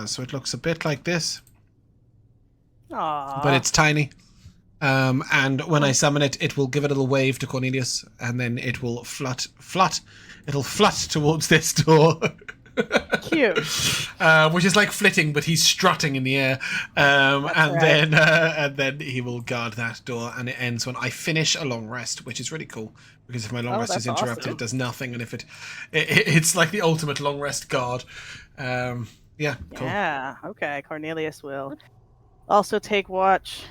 So it looks a bit like this. Aww. But it's tiny. And when I summon it, it will give a little wave to Cornelius, and then it will flut. It'll flut towards this door. Cute. Which is like flitting, but he's strutting in the air. And then he will guard that door, and it ends when I finish a long rest, which is really cool, because if my long rest is interrupted, awesome. it does nothing, and if it's like the ultimate long rest guard. Yeah, cool. Yeah, okay. Cornelius will also take watch.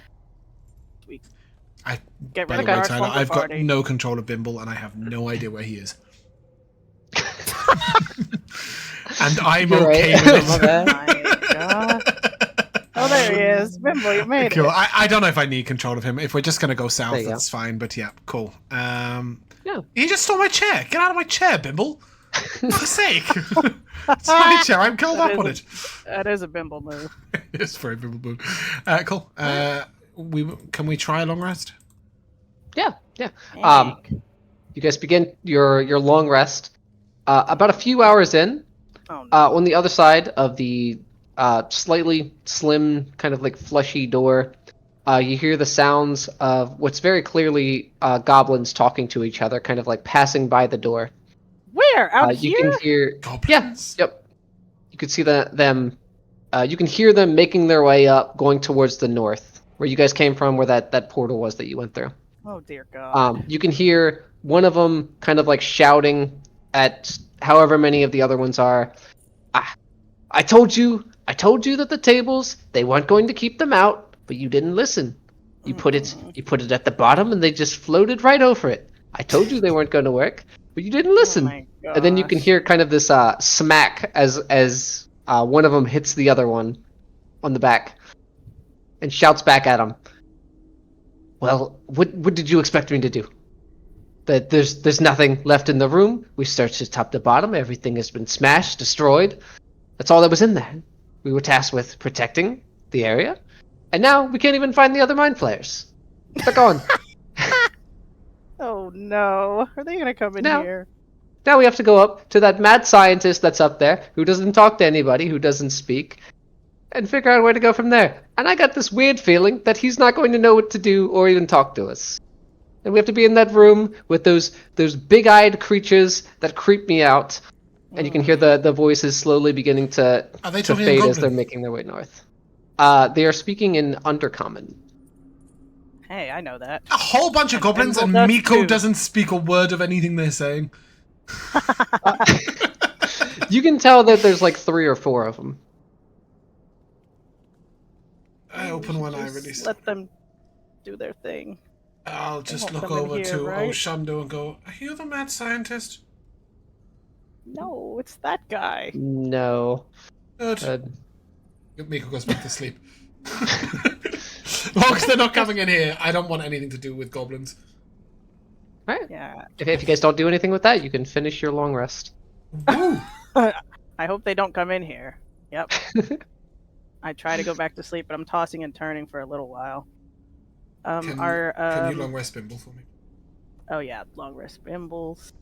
I Get by rid the of way, our Tyler, slumber I've got party. no control of Bimble, and I have no idea where he is. And I'm You're okay right. with My it. bad. My God. Oh, there he is. Bimble, you made Cool. it. I don't know if I need control of him. If we're just going to go south, There you that's fine. But yeah, cool. Yeah. You just stole my chair. Get out of my chair, Bimble. For fuck's sake. It's my chair. I'm curled up on it. That is a Bimble move. It's very Bimble move. Cool. Can we try a long rest? Yeah. Hank. You guys begin your long rest. About a few hours in, Oh, no. on the other side of the slightly slim, kind of like fleshy door, you hear the sounds of what's very clearly goblins talking to each other, kind of like passing by the door. Where? Out You here? can hear, Goblins? yep. You can see them. You can hear them making their way up, going towards the north, where you guys came from, where that portal was that you went through. Oh, dear God. You can hear one of them kind of like shouting at however many of the other ones are. I told you that the tables, they weren't going to keep them out, but you didn't listen. You put it at the bottom, and they just floated right over it. I told you they weren't going to work, but you didn't listen. Oh my And then you can gosh. hear kind of this smack as one of them hits the other one on the back and shouts back at him. Well, what did you expect me to do? That there's nothing left in the room. We searched it top to bottom. Everything has been smashed, destroyed. That's all that was in there. We were tasked with protecting the area, and now we can't even find the other mind flayers. They're gone. Oh, no. Are they going to come in No. here? Now we have to go up to that mad scientist that's up there, who doesn't talk to anybody, who doesn't speak, and figure out where to go from there. And I got this weird feeling that he's not going to know what to do or even talk to us. And we have to be in that room with those big-eyed creatures that creep me out. And you can hear the voices slowly beginning to Are they to talking in fade as Goblin? they're making their way north. They are speaking in Undercommon. Hey, I know that. A whole bunch of goblins, and Bimble does Meeko too. doesn't speak a word of anything they're saying. You can tell that there's like 3 or 4 of them. I open one eye, Just release. let them do their thing. I'll just won't look come in over here, to right? Oshundo and go, "Are you the mad scientist?" No, it's that guy. No. Good. Meeko goes back to sleep. As long as they're not coming in here, I don't want anything to do with goblins. Alright. Yeah. If you guys don't do anything with that, you can finish your long rest. Woo! I hope they don't come in here. Yep. I try to go back to sleep, but I'm tossing and turning for a little while. Can you long rest Bimble for me? Oh yeah, long rest bimbles.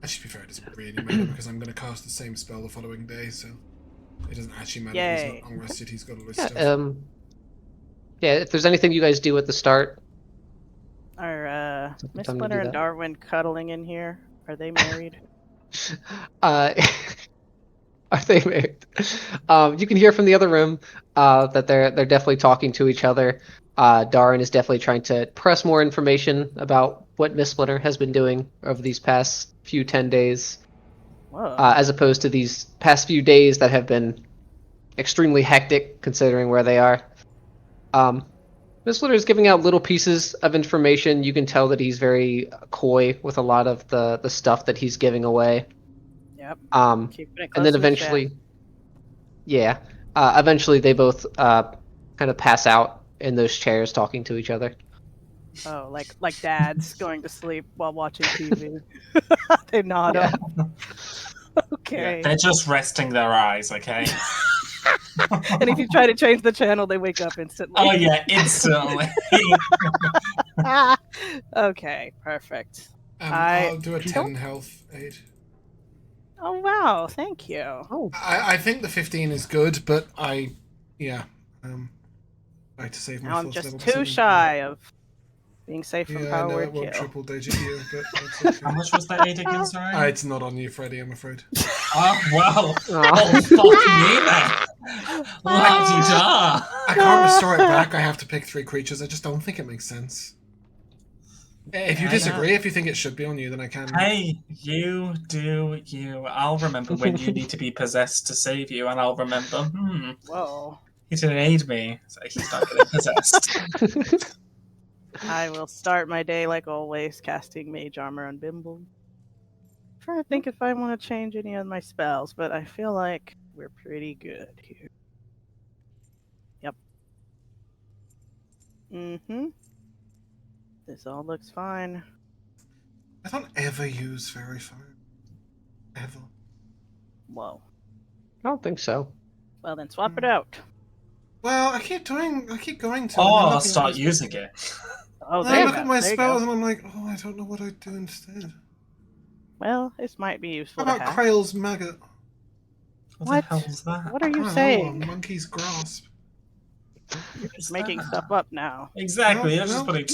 Actually, to be fair, it doesn't really matter because I'm going to cast the same spell the following day, so it doesn't actually matter. If he's Yay. not long rested. He's got a list Yeah, of. yeah, if there's anything you guys do at the start, Are Miss time to Splinter do and that. Darwin cuddling in here? Are they married? are they married? You can hear from the other room that they're definitely talking to each other. Darwin is definitely trying to press more information about what Miss Splinter has been doing over these past few 10 days, Whoa. as opposed to these past few days that have been extremely hectic considering where they are. Miss Splinter is giving out little pieces of information. You can tell that he's very coy with a lot of the stuff that he's giving away. Yep. Keeping it And close then to the eventually, chest. yeah, eventually they both kind of pass out in those chairs talking to each other. Oh, like dads going to sleep while watching TV. They nod Yeah. them. Okay. Yeah, they're just resting their eyes, okay? And if you try to change the channel, they wake up instantly. Oh yeah, instantly. Okay, perfect. I'll do a don't- 10 health aid. Oh wow, thank you. Oh, I think the 15 is good, but I like to save my Now I'm force just level. too shy of being safe from Yeah, power no, word it won't kill. triple digit you, but that's How okay. much was that aid again, sorry? It's not on you, Freddy, I'm afraid. Oh, well. Aw. Oh, fuck me then. La-di-da. I can't restore it back. I have to pick 3 creatures. I just don't think it makes sense. If you Yeah, disagree, if you think it should be on you, then I can. Hey, you do you. I'll remember when you need to be possessed to save you, and I'll remember, Whoa. he didn't aid me, so he's not getting possessed. I will start my day like always, casting Mage Armor on Bimble. Trying to think if I want to change any of my spells, but I feel like we're pretty good here. Yep. Mm-hmm. This all looks fine. I don't ever use Fairy Fire. Ever. Whoa. I don't think so. Well then swap it out. Well, I keep going to. Oh, and then I'll looking at start my- using it. Oh, I there you look go. at my There you spells go. and I'm like, oh, I don't know what I'd do instead. Well, this might be How useful about to have. Krail's Maggot? What What? the hell is that? What are I you don't know, saying? Monkey's Grasp. You're What's just making that? stuff up now. Exactly, No, you're just no. putting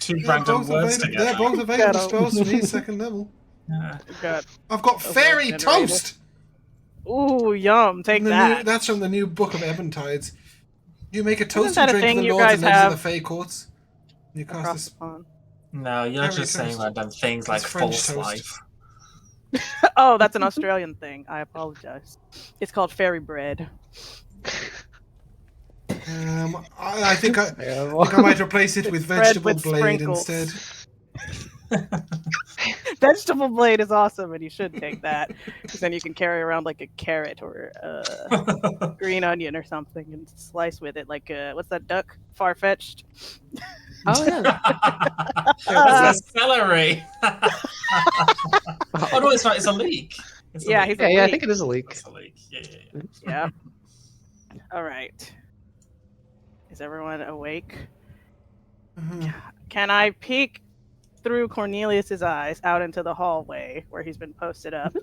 two They're random both words available. together. They're both available Gotta- spells for me, second level. Yeah. We've got I've got A Fairy word generator. Toast! ooh, yum, take that. That's from the new book of Eventides. You make a toasty that a drink for thing the you lords guys and ladies of have the Fey Courts. You cast Across this. the pond. No, you're Fairy just saying toast. random things like It's French false toast. life. Oh, that's an Australian thing. I apologize. It's called fairy bread. I think I Terrible. might replace it with It's bread vegetable with blade sprinkles. instead. Vegetable blade is awesome, and you should take that because then you can carry around like a carrot or a green onion or something and slice with it. Like what's that duck? Far-fetched. Oh yeah. That's a celery. Oh no, it's not. It's a leek. It's a Yeah, leek. he's Yeah, a yeah, I leek. think it is a leak. It's a leek. Yeah. Yeah. All right. Is everyone awake? Mhm. Can I peek through Cornelius's eyes out into the hallway where he's been posted up?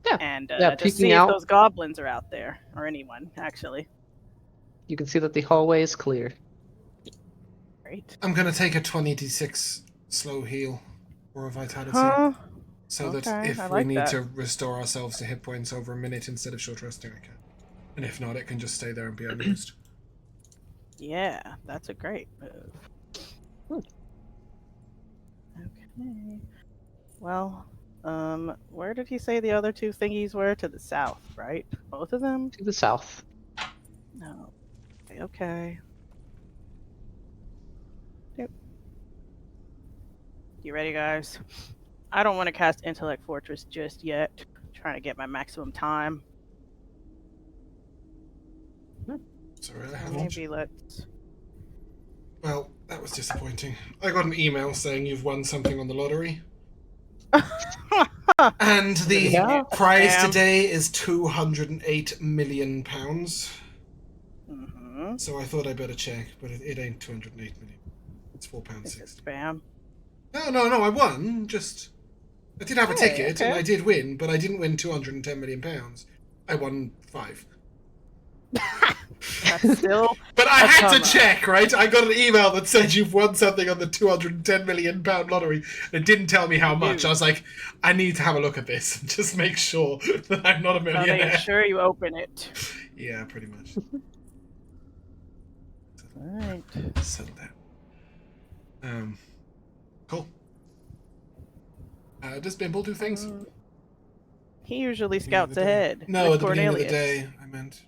Yeah. And Yeah, just peeking see out. if those goblins are out there, or anyone, actually. You can see that the hallway is clear. Great. I'm gonna take a 20d6 slow heal or a vitality, Huh? so that Okay, if I we like need that. to restore ourselves to hit points over a minute instead of short resting, I can. And if not, it can just stay there and be unused. Yeah, that's a great move. Hmm. Okay. Well, where did he say the other two thingies were? To the south, right? Both of them? To the south. No. Okay. Yep. You ready, guys? I don't want to cast Intellect Fortress just yet. Trying to get my maximum time. So really, So maybe let's. Well, that was disappointing. I got an email saying you've won something on the lottery. And the Yeah. prize Damn. today is £208 million. Mm-hmm. So I thought I better check, but it ain't 208 million. It's Is £4.60. it spam? No, I won. Just I did have a Hey, ticket and okay. I did win, but I didn't win £210 million. I won 5. That's still. But I A had comma. to check, right? I got an email that said you've won something on the £210 million lottery. And it didn't tell me how much. I was like, I need to have a look at this and just make sure that I'm not a So they millionaire. ensure you open it. Yeah, pretty much. Alright. Settle down. Cool. Does Bimble do things? He usually Beginning of scouts the day. ahead. No, with at the beginning of the Cornelius. day, I meant.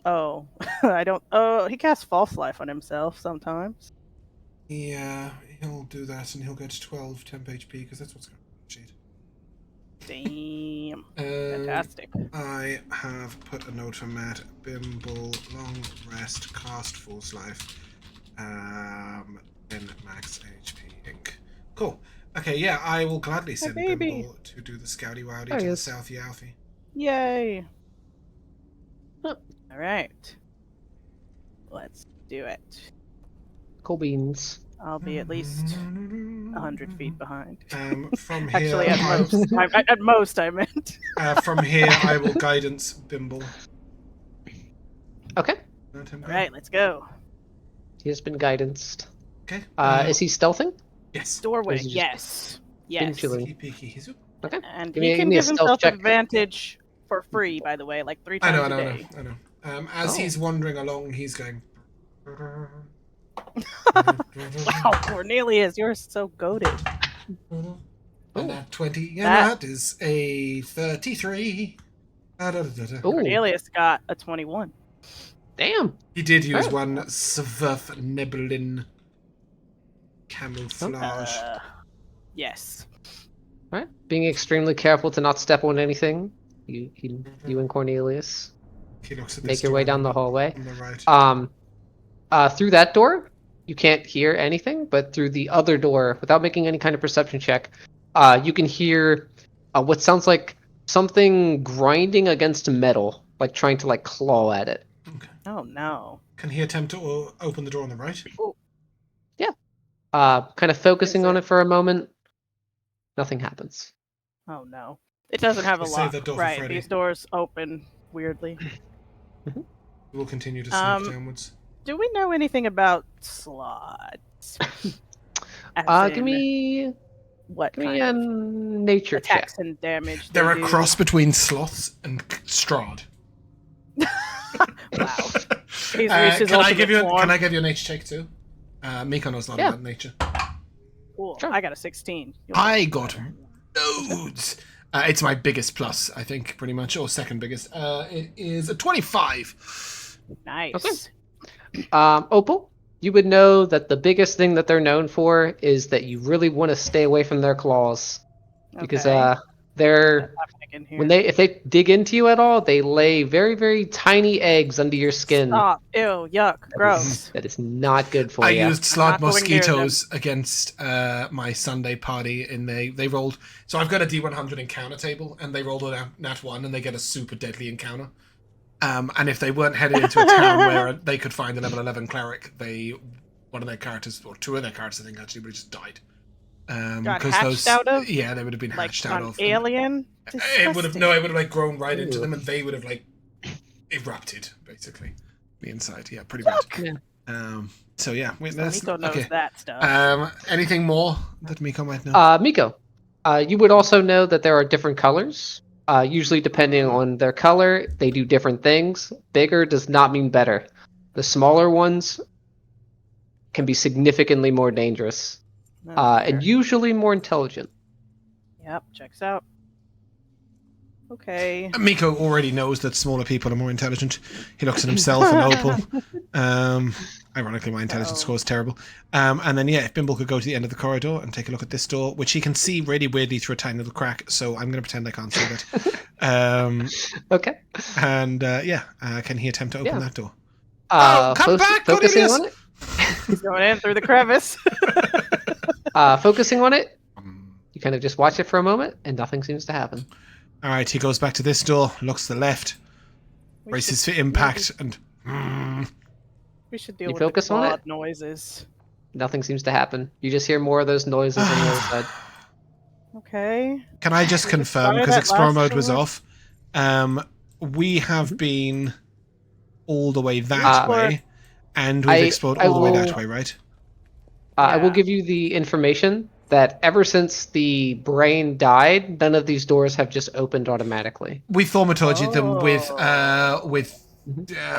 Oh, I don't. Oh, he casts false life on himself sometimes. Yeah, he'll do that and he'll get 12 temp HP because that's what's going on the sheet. Damn. Fantastic. I have put a note on Matt. Bimble, long rest, cast false life. 10 max HP ink. Cool. Okay, yeah, I will gladly send baby. Bimble to do the scouty wowdy There to he the is. south Youthy. Yay! Huh. All right, let's do it. Cool beans. I'll be at least 100 feet behind. From here, Actually, at most. At most, I meant. From here, I will guidance Bimble. Okay. Let him go. All right, let's go. He has been guidanced. Okay. Is he stealthing? Yes. Doorway. Or is he just yes. Being Yes. chilling? Peeky, peeky. He's up. Okay. And Give me- he give can me a give stealth himself check. advantage for free, by the way, like 3 I times know, a I know, day. I know. As Oh. he's wandering along, he's going. Wow, Cornelius, you're so goated. And that 20. Yeah, That- that is a 33. Ooh, Cornelius got a 21. damn. He did use Oh. one Sverf Nebelin camouflage. Yes. All right. Being extremely careful to not step on anything. You and Cornelius He looks at this make your way door down the hallway. on the right. Through that door, you can't hear anything, but through the other door, without making any kind of perception check, you can hear what sounds like something grinding against metal, like trying to claw at it. Okay. Oh no. Can he attempt to open the door on the right? Kind of focusing Is on it- it for a moment. Nothing happens. Oh no. It doesn't have a Save lock. that door for Right. Freddy. These doors open weirdly. We will continue to sneak downwards. Do we know anything about slots? Give me what give me kind a of nature check. attacks and damage? They're they a do? cross between sloths and Strahd. Wow. He's reached his can I ultimate give you? form. Can I give you a nature check too? Meeko knows not Yeah. about nature. Cool. Sure. I got a 16. You'll I get got better. loads. It's my biggest plus, I think, pretty much, or second biggest. It is a 25. Nice. Okay. Opal, you would know that the biggest thing that they're known for is that you really want to stay away from their claws, because Okay. they're What's happening in here? if they dig into you at all, they lay very, very tiny eggs under your skin. Stop. Ew. Yuck. That is- Gross. That is not good for I you. used slot not going near them. mosquitoes against my Sunday party, and they rolled. So I've got a D100 encounter table, and they rolled a nat 1, and they get a super deadly encounter. And if they weren't headed into a town where they could find a level 11 cleric, one of their characters, or two of their characters, I think, actually would have just died. Got 'Cause hatched out of? Yeah, they would have been Like hatched out an of. alien? It would have no, it would have grown right into Ooh. them, and they would have erupted basically, the inside. Yeah, pretty bad. Yeah. So yeah, that's Meeko knows okay. that stuff. Anything more that Meeko might know? Meeko, you would also know that there are different colors. Usually, depending on their color, they do different things. Bigger does not mean better. The smaller ones can be significantly more dangerous, and usually more intelligent. Yep, checks out. Okay. Meeko already knows that smaller people are more intelligent. He looks at himself and Opal. Ironically, my intelligence score is terrible. And then, if Bimble could go to the end of the corridor and take a look at this door, which he can see really weirdly through a tiny little crack, so I'm going to pretend I can't see that. Okay. And, can he attempt to open that door? Come back, focusing Cornelius! on it. He's going in through the crevice. Focusing on it, you kind of just watch it for a moment, and nothing seems to happen. All right, he goes back to this door, looks to the left, braces for impact, and... We should deal You with the focus on it? clawed noises. Nothing seems to happen. You just hear more of those noises on the other side. Okay. Can I just confirm, try because that Explore last mode was door? off, we have been all the way that way, and we've explored all the way that way, right? I will Yeah. give you the information that ever since the brain died, none of these doors have just opened automatically. We thaumaturgied them with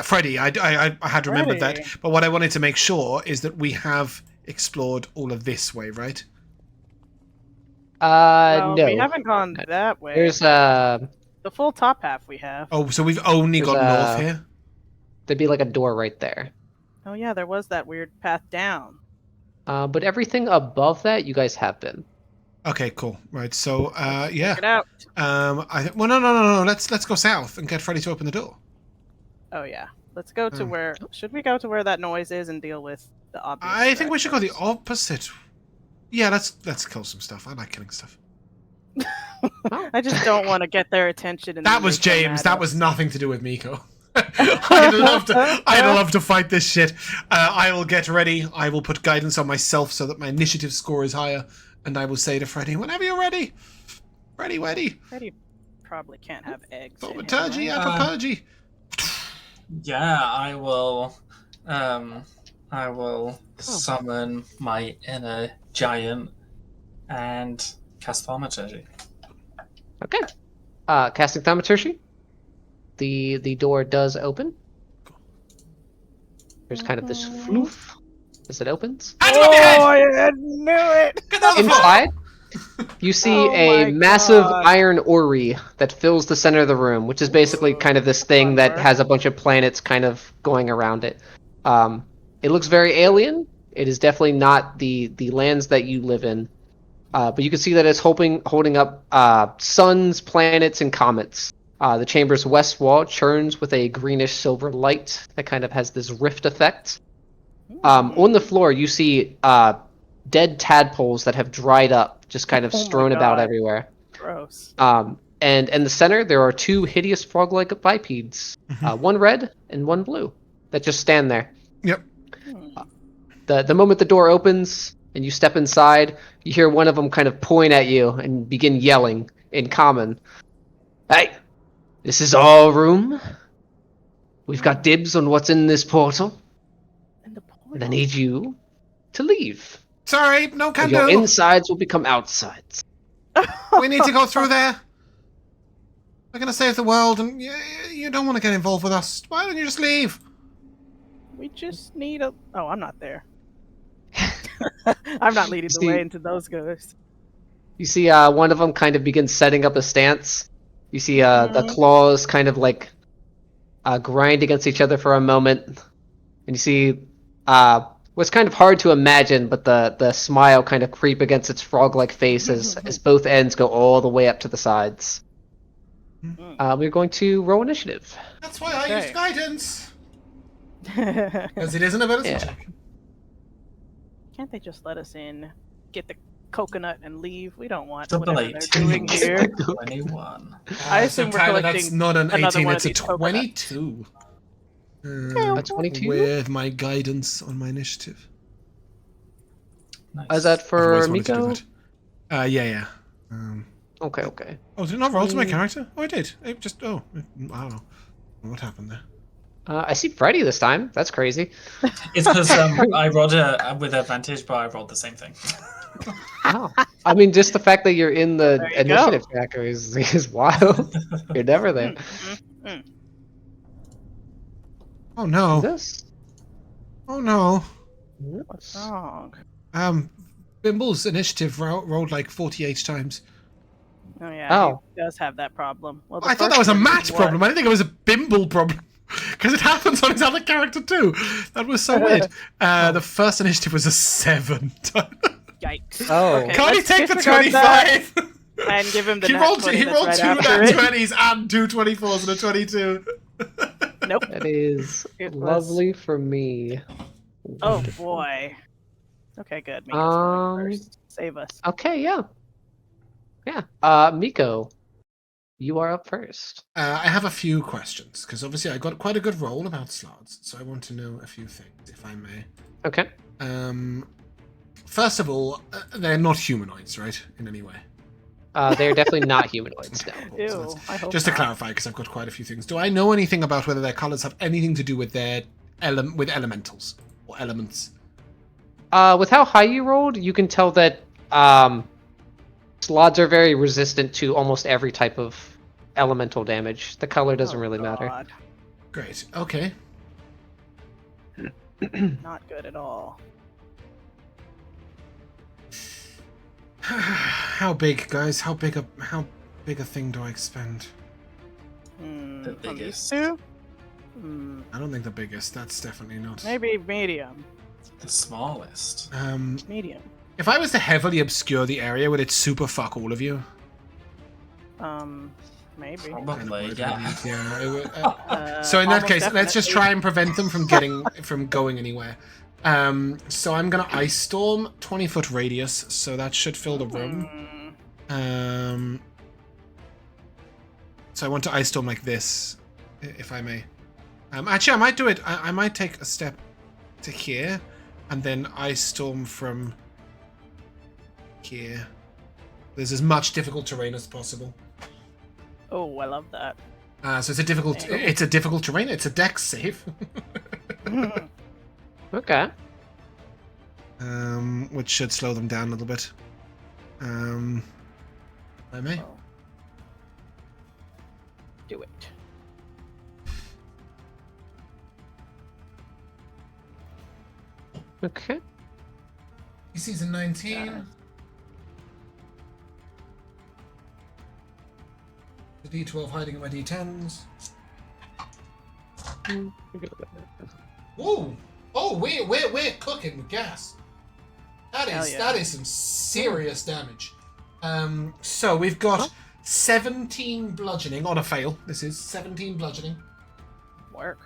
Freddy. I had remembered that, Freddy. but what I wanted to make sure is that we have explored all of this way, right? No, No. we haven't gone that way. There's the full top half we have. Oh, so we've only There's got north here? there'd be like a door right there. Oh yeah, there was that weird path down. But everything above that, you guys have been. Okay, cool. Right, so, Check it out. well, no. Let's go south and get Freddy to open the door. Oh yeah. Let's go to where. Should we go to where that noise is and deal with the obvious. I think we should go the directions. opposite. Yeah, let's kill some stuff. I like killing stuff. I just don't want to get their attention. And That then was they come James. at That us. was nothing to do with Meeko. I'd love to fight this shit. I will get ready. I will put guidance on myself so that my initiative score is higher, and I will say to Freddy, whenever you're ready. Ready. Freddy probably can't have eggs. in him, Thaumaturgy, right? apopurgy. Yeah, I will. I will summon my inner giant and cast thaumaturgy. Okay. Casting thaumaturgy. The door does open. There's kind of this floof as it opens. I knew it. Inside, you see Oh a my massive God. iron orrery that fills the center of the room, which is basically kind of this thing that Clever. has a bunch of planets kind of going around it. It looks very alien. It is definitely not the lands that you live in. But you can see that it's holding up suns, planets, and comets. The chamber's west wall churns with a greenish silver light that kind of has this rift effect. On the floor, you see dead tadpoles that have dried up, just kind of Oh my strewn about God. everywhere. Gross. And in the center, there are two hideous frog-like bipeds, one red and one blue, that just stand there. Yep. The moment the door opens and you step inside, you hear one of them kind of point at you and begin yelling in common. Hey, this is our room. We've got dibs on what's in this portal, And the and I need you to leave. Sorry, no Or can your do. insides will become outsides. We need to go through there. We're gonna save the world, and you don't want to get involved with us. Why don't you just leave? We just need a. Oh, I'm not there. I'm not leading the See- way into those ghosts. You see one of them kind of begins setting up a stance. You see the claws kind of like grind against each other for a moment. And you see what's kind of hard to imagine, but the smile kind of creep against its frog-like face as both ends go all the way up to the sides. We're going to roll initiative. That's why I Okay. used guidance. Because it isn't about Yeah. check. Can't they just let us in, get the coconut, and leave? We don't want Double whatever they're 18. doing here. 21. I assume we're Tyler, collecting that's not an another 18, one of it's a these coconuts. 22. A 22? With my guidance on my initiative. Nice. Is that for I've always wanted to do Meeko? that. Yeah. Okay. Oh, did it not roll to my character? Oh, I did. It just, I don't know. What happened there? I see Freddy this time. That's crazy. It's because I rolled with advantage, but I rolled the same thing. Wow. I mean, just the fact that you're in the There you initiative tracker is wild. You're never there. Oh, no. Is this? Oh, no. What's wrong? Bimble's initiative rolled like 48 times. Oh yeah, Oh. he does have that problem. Well, the I thought that first was a one Matt what? problem. I didn't think it was a Bimble problem. Because it happens on his other character too. That was so weird. The first initiative was a 7. Yikes. Oh. Okay, Can't he let's take the disregard that 25? and give him the He nat rolled, 20 he that's rolled right 2 after nat it. 20s and 2 24s and a 22. Nope. That is It was- lovely for me. Oh boy. Okay, good. Miko's going first. Save us. Okay, yeah. Meeko, you are up first. I have a few questions, because obviously I got quite a good roll about slots, so I want to know a few things, if I may. Okay. First of all, they're not humanoids, right? In any way. They're definitely not humanoids now. Ew. I hope Just to not. clarify, because I've got quite a few things. Do I know anything about whether their colors have anything to do with their with elementals or elements? With how high you rolled, you can tell that slots are very resistant to almost every type of elemental damage. The color doesn't Oh, really matter. God. Great. Okay. Not good at all. How big, guys? How big a thing do I expend? The On these biggest. two? I don't think the biggest. That's definitely not. Maybe medium. The smallest. Medium. If I was to heavily obscure the area, would it super fuck all of you? Maybe. Probably, yeah. Yeah. So in that Almost case, let's just definitely. try and prevent them from from going anywhere. So I'm gonna ice storm 20-foot radius, so that should fill the room. So I want to ice storm like this, if I may. Actually, I might do it. I might take a step to here, and then ice storm from here. There's as much difficult terrain as possible. Oh, I love that. So it's a difficult. It's a difficult terrain. It's a dex save. Okay. Which should slow them down a little bit. I may. Oh. Do it. Okay. He sees a 19. The D12 hiding in my D10s. Whoa! Oh, we're cooking with gas. That is some serious damage. So we've got 17 bludgeoning on a fail. This is 17 bludgeoning. Work.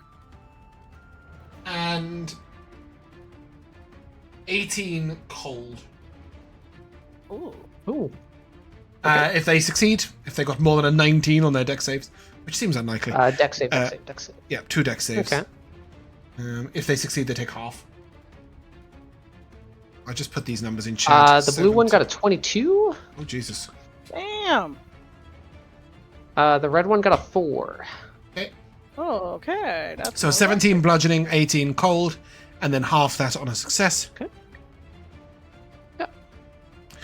And 18 cold. Ooh. Ooh. Okay. If they succeed, if they got more than a 19 on their dex saves, which seems unlikely. Dex save, dex save. Yeah, 2 dex saves. Okay. If they succeed, they take half. I'll just put these numbers in chat. The blue one got a 22. Oh, Jesus. Damn. The red one got a 4. Okay. Oh, okay. That's So 17 bludgeoning, 18 cold, and then half that on a success. Okay.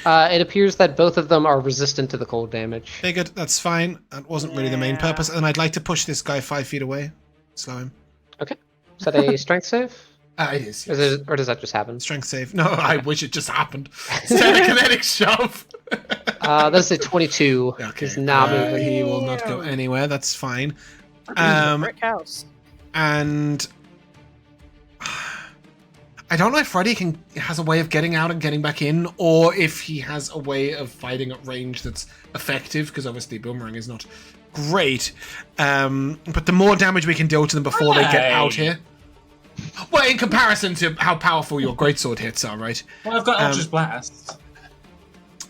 It appears that both of them are resistant to the cold damage. Figured, that's fine. That wasn't really the main purpose. And I'd like to push this guy 5 feet away. Slow him. Okay. Is that a strength save? It is. Yes. Or does that just happen? Strength save. No, I wish it just happened. Instead of kinetic shove. That's a 22. Okay. He's not moving. He will not go anywhere. That's fine. Brick house. And I don't know if Freddy has a way of getting out and getting back in, or if he has a way of fighting at range that's effective, because obviously boomerang is not great. But the more damage we can deal to them before they get out here. Well, in comparison to how powerful your greatsword hits are, right? Well, I've got Eldritch Blast.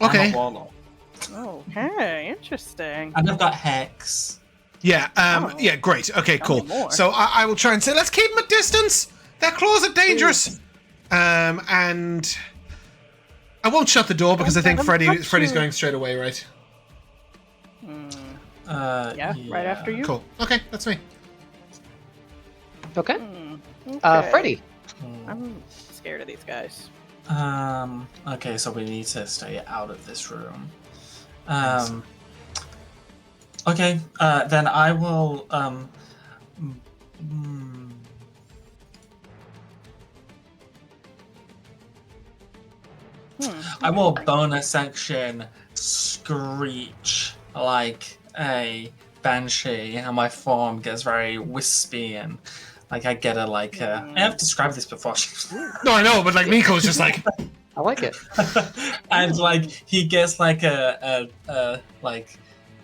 Okay. I'm a warlock. Okay, interesting. And I've got Hex. Yeah, yeah, great. Okay, Tell me cool. more. So I will try and say, let's keep them at distance. Their claws are dangerous. And I won't shut the door because I think Freddy's going straight away, right? Yeah, right after you. Cool. Okay, that's me. Okay. Okay. Freddy. I'm scared of these guys. Okay, so we need to stay out of this room. Okay, then I will, I will bonus action screech like a banshee, and my form gets very wispy and like I get I have described this before. No, I know, but like Meeko's just like, I like it. And like he gets like a like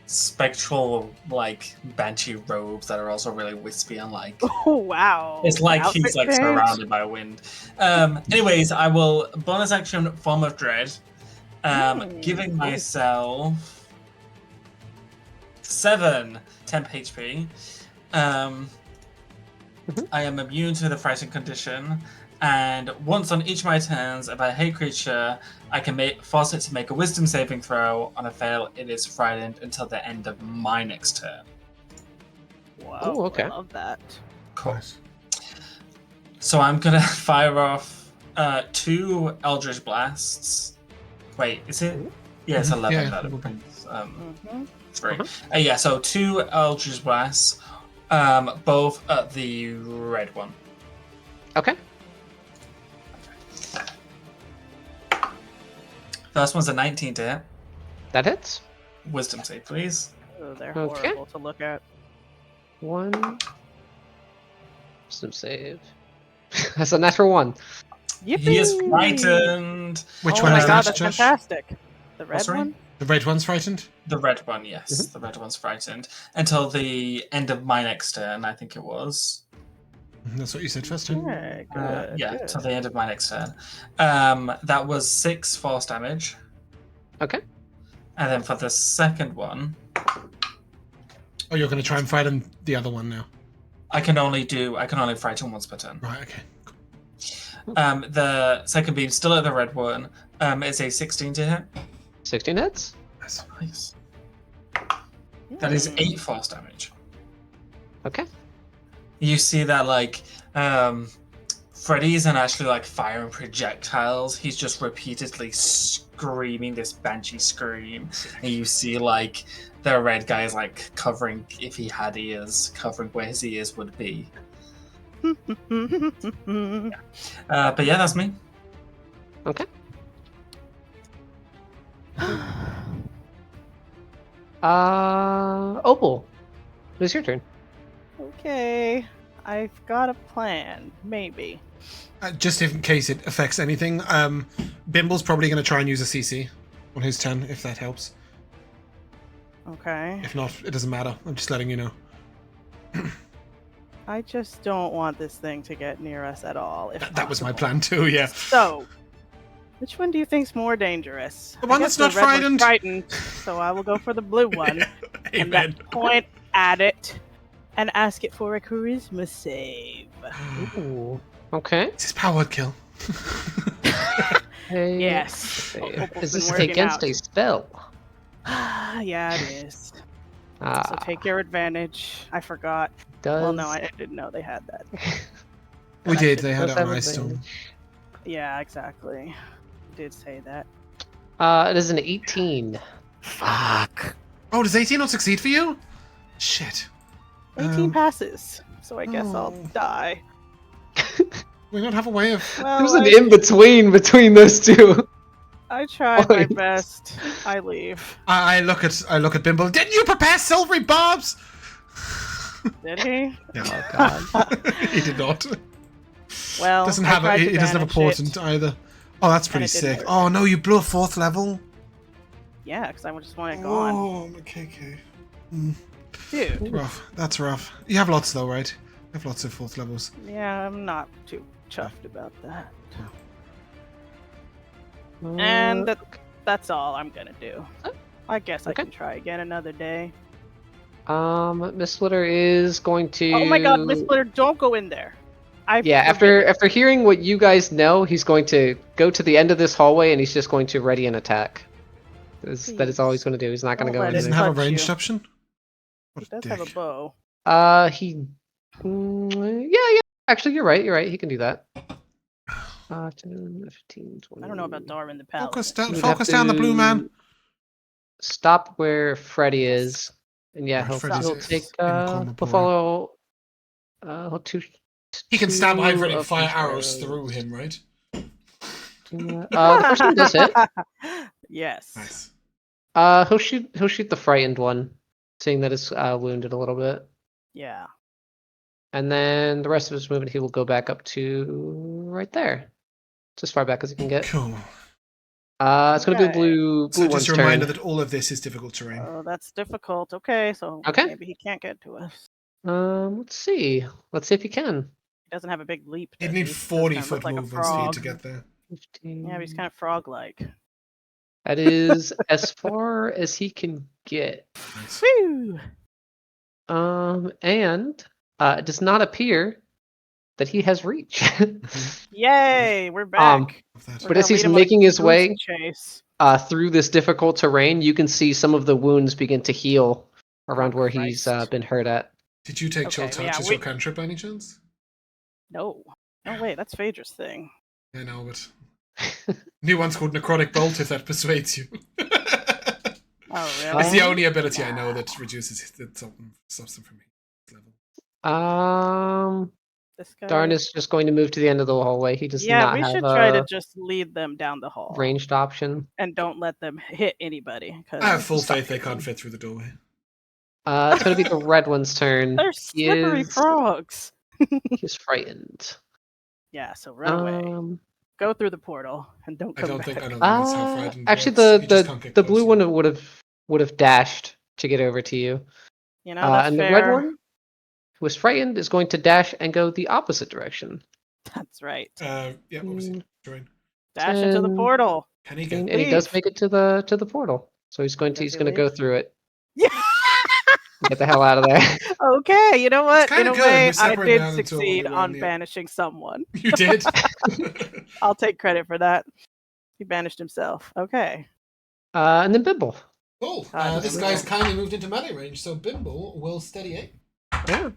spectral like banshee robes that are also really wispy and like Oh wow! it's like he's Outfit like change? surrounded by wind. Anyways, I will bonus action Form of Dread, giving myself 10 HP. I am immune to the frightened condition, and once on each of my turns, if I hate creature, I can force it to make a Wisdom saving throw. On a fail, it is frightened until the end of my next turn. Wow, Ooh, okay. I love that. Cool. So I'm gonna fire off 2 Eldritch Blasts. Wait, is it? Yeah, it's 11. Yeah, that okay. brings 3. Yeah, so 2 Eldritch Blasts, both at the red one. Okay. First one's a 19 to hit. That hits. Wisdom save, please. Oh, they're Okay. horrible to look at. 1. Wisdom save. That's a natural 1. Yippee! He is frightened. which Oh one my is god, that, that's Josh? fantastic. The red sorry? one? The red one's frightened? The red one, yes. The red one's frightened. Until the end of my next turn, I think it was. That's what you said first time. Okay, good. Yeah, good. till the end of my next turn. That was 6 force damage. Okay. And then for the second one, Oh, you're going to try and fight him the other one now. I can only frighten once per turn. Right, okay. The second beam, still at the red one, is a 16 to hit. 16 hits. Nice. That is 8 force damage. Okay. You see that, like, Freddy isn't actually, like, firing projectiles. He's just repeatedly screaming this banshee scream. And you see, like, the red guy is, like, covering, if he had ears, covering where his ears would be. But yeah, that's me. Okay. Opal, it's your turn. Okay, I've got a plan. Maybe. Just in case it affects anything, Bimble's probably going to try and use a CC on his 10, if that helps. Okay. If not, it doesn't matter. I'm just letting you know. I just don't want this thing to get near us at all. If That was my possible. plan too, yeah. So, which one do you think's more dangerous? The one I that's guess not the red one's frightened. So I will go for the blue one and Amen. then point at it and ask it for a charisma save. Ooh. Okay. Is this powered kill? Hey. Yes. Is Opal's this been working against out. a spell? Yeah, it is. So Ah, take your advantage. I forgot. does Well, no, I didn't know they had that. We I did. should- They had does it on have Ice Stone. advantage. Yeah, exactly. You did say that. It is an 18. Fuck. Oh, does 18 not succeed for you? Shit. 18 passes, so I guess I'll oh. die. We don't have a way of. Well, There's an in-between those two. I tried my Points. best. I leave. I look at Bimble. Didn't you prepare silvery barbs? Did he? No. Oh god. He did not. Well, Doesn't I have tried to it doesn't have a banish portent it. either. Oh, that's pretty it didn't sick. work. Oh no, you blew a 4th level. Yeah, because I just want it gone. Oh, okay. Dude. Rough. That's rough. You have lots though, right? You have lots of 4th levels. Yeah, I'm not too chuffed about that. And that's all I'm gonna do. I guess I Okay. can try again another day. Miss Splitter is going to. Oh my god, Miss Splitter, don't go in there. Yeah, after hearing what you guys know, he's going to go to the end of this hallway and he's just going to ready an attack. That is all he's going to do. He's not going to Don't go let in it Doesn't there. have a touch ranged you. option. What He a does have a dick. bow. Yeah. Actually, you're right. He can do that. 10, 15, 20. I don't know about Darwin the Paladin. You would Focus have down the blue man. to Stop where Freddy is, and yeah, Right, he'll Freddy's take. incomparable. He'll follow. Two. He can stab two Ivory and of fire his arrows arrows. through him, right? The first one does hit. Yes. Nice. He'll shoot the frightened one, seeing that it's wounded a little bit, Yeah. and then the rest of his movement he will go back up to right there, just as far back as he can get. Cool. It's gonna be the Okay. blue So one's just a reminder turn. that all of this is difficult terrain. Oh, that's difficult. Okay, so Okay. maybe he can't get to us. Let's see. Let's see if he can. He doesn't have a big leap. You'd does need he? He just 40 kinda look foot like a movement speed frog. to get there. 15. Yeah, but he's kind of frog-like. That is as far as he can get. Nice. Whew! And it does not appear that he has reach. Yay, we're back. Love that. We're But as gonna he's lead him on a making his goose way chase. through this difficult terrain, you can see some of the wounds begin to heal around where he's Christ. been hurt at. Did you take Chill Okay, Touch yeah, as your cantrip by any chance? No. No, wait, that's Phaedra's thing. I know, but new one's called Necrotic Bolt if that persuades you. Oh, really? It's the only ability I know that reduces something from me. Level. This guy... Darn is just going to move to the end of the hallway. He does Yeah, not we have should try to a just lead them down the hall. ranged option. And don't let them hit anybody. 'cause I have full stop faith they hitting can't them. fit through the doorway. It's going to be the red one's turn. They're slippery is- frogs. He's frightened. Yeah, so run away. Go through the portal and don't I come don't back. think that's how frightened Actually, works. You just can't get the close. blue one would have dashed to get over to you. You know, that's and the fair. red one who is frightened, is going to dash and go the opposite direction. That's right. Yeah, obviously. Join. Dash into the 10, portal. Can he And get? he does Leave. make it to the portal. So he's going Does to he go leave? through it. Yeah. Get the hell out of there. Okay, you know what? In kinda a good. way, We I separated did out into succeed only on one, yeah. banishing someone. You did. I'll take credit for that. He banished himself. Okay. And then Bimble. Cool. God, This Bimble. guy's kindly moved into melee range, so Bimble will steady aim. Yeah.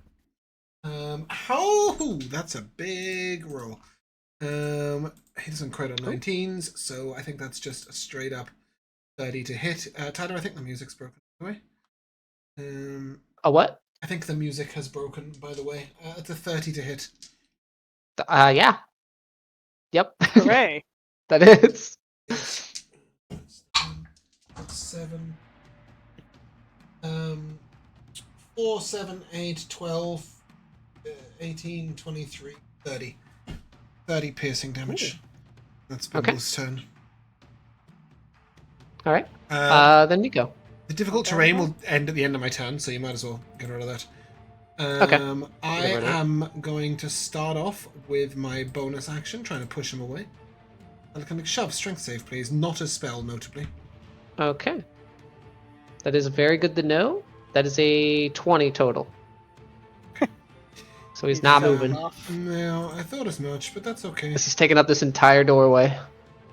That's a big roll. He doesn't crit on 19s, so I think that's just a straight up 30 to hit. Tyler, I think the music's broken. By the way. A what? I think the music has broken. By the way, it's a 30 to hit. Yeah. Yep. Hooray. That is. 7. 4, 7, 8, 12, 18, 23, 30. 30 piercing damage. That's Bimble's turn. All right. Then Meeko. The difficult terrain will end at the end of my turn, so you might as well get rid of that. Okay. I am going to start off with my bonus action, trying to push him away. And can I shove? Strength save, please. Not a spell, notably. Okay. That is very good to know. That is a 20 total. So he's not moving. No, I thought as much, but that's okay. This is taking up this entire doorway.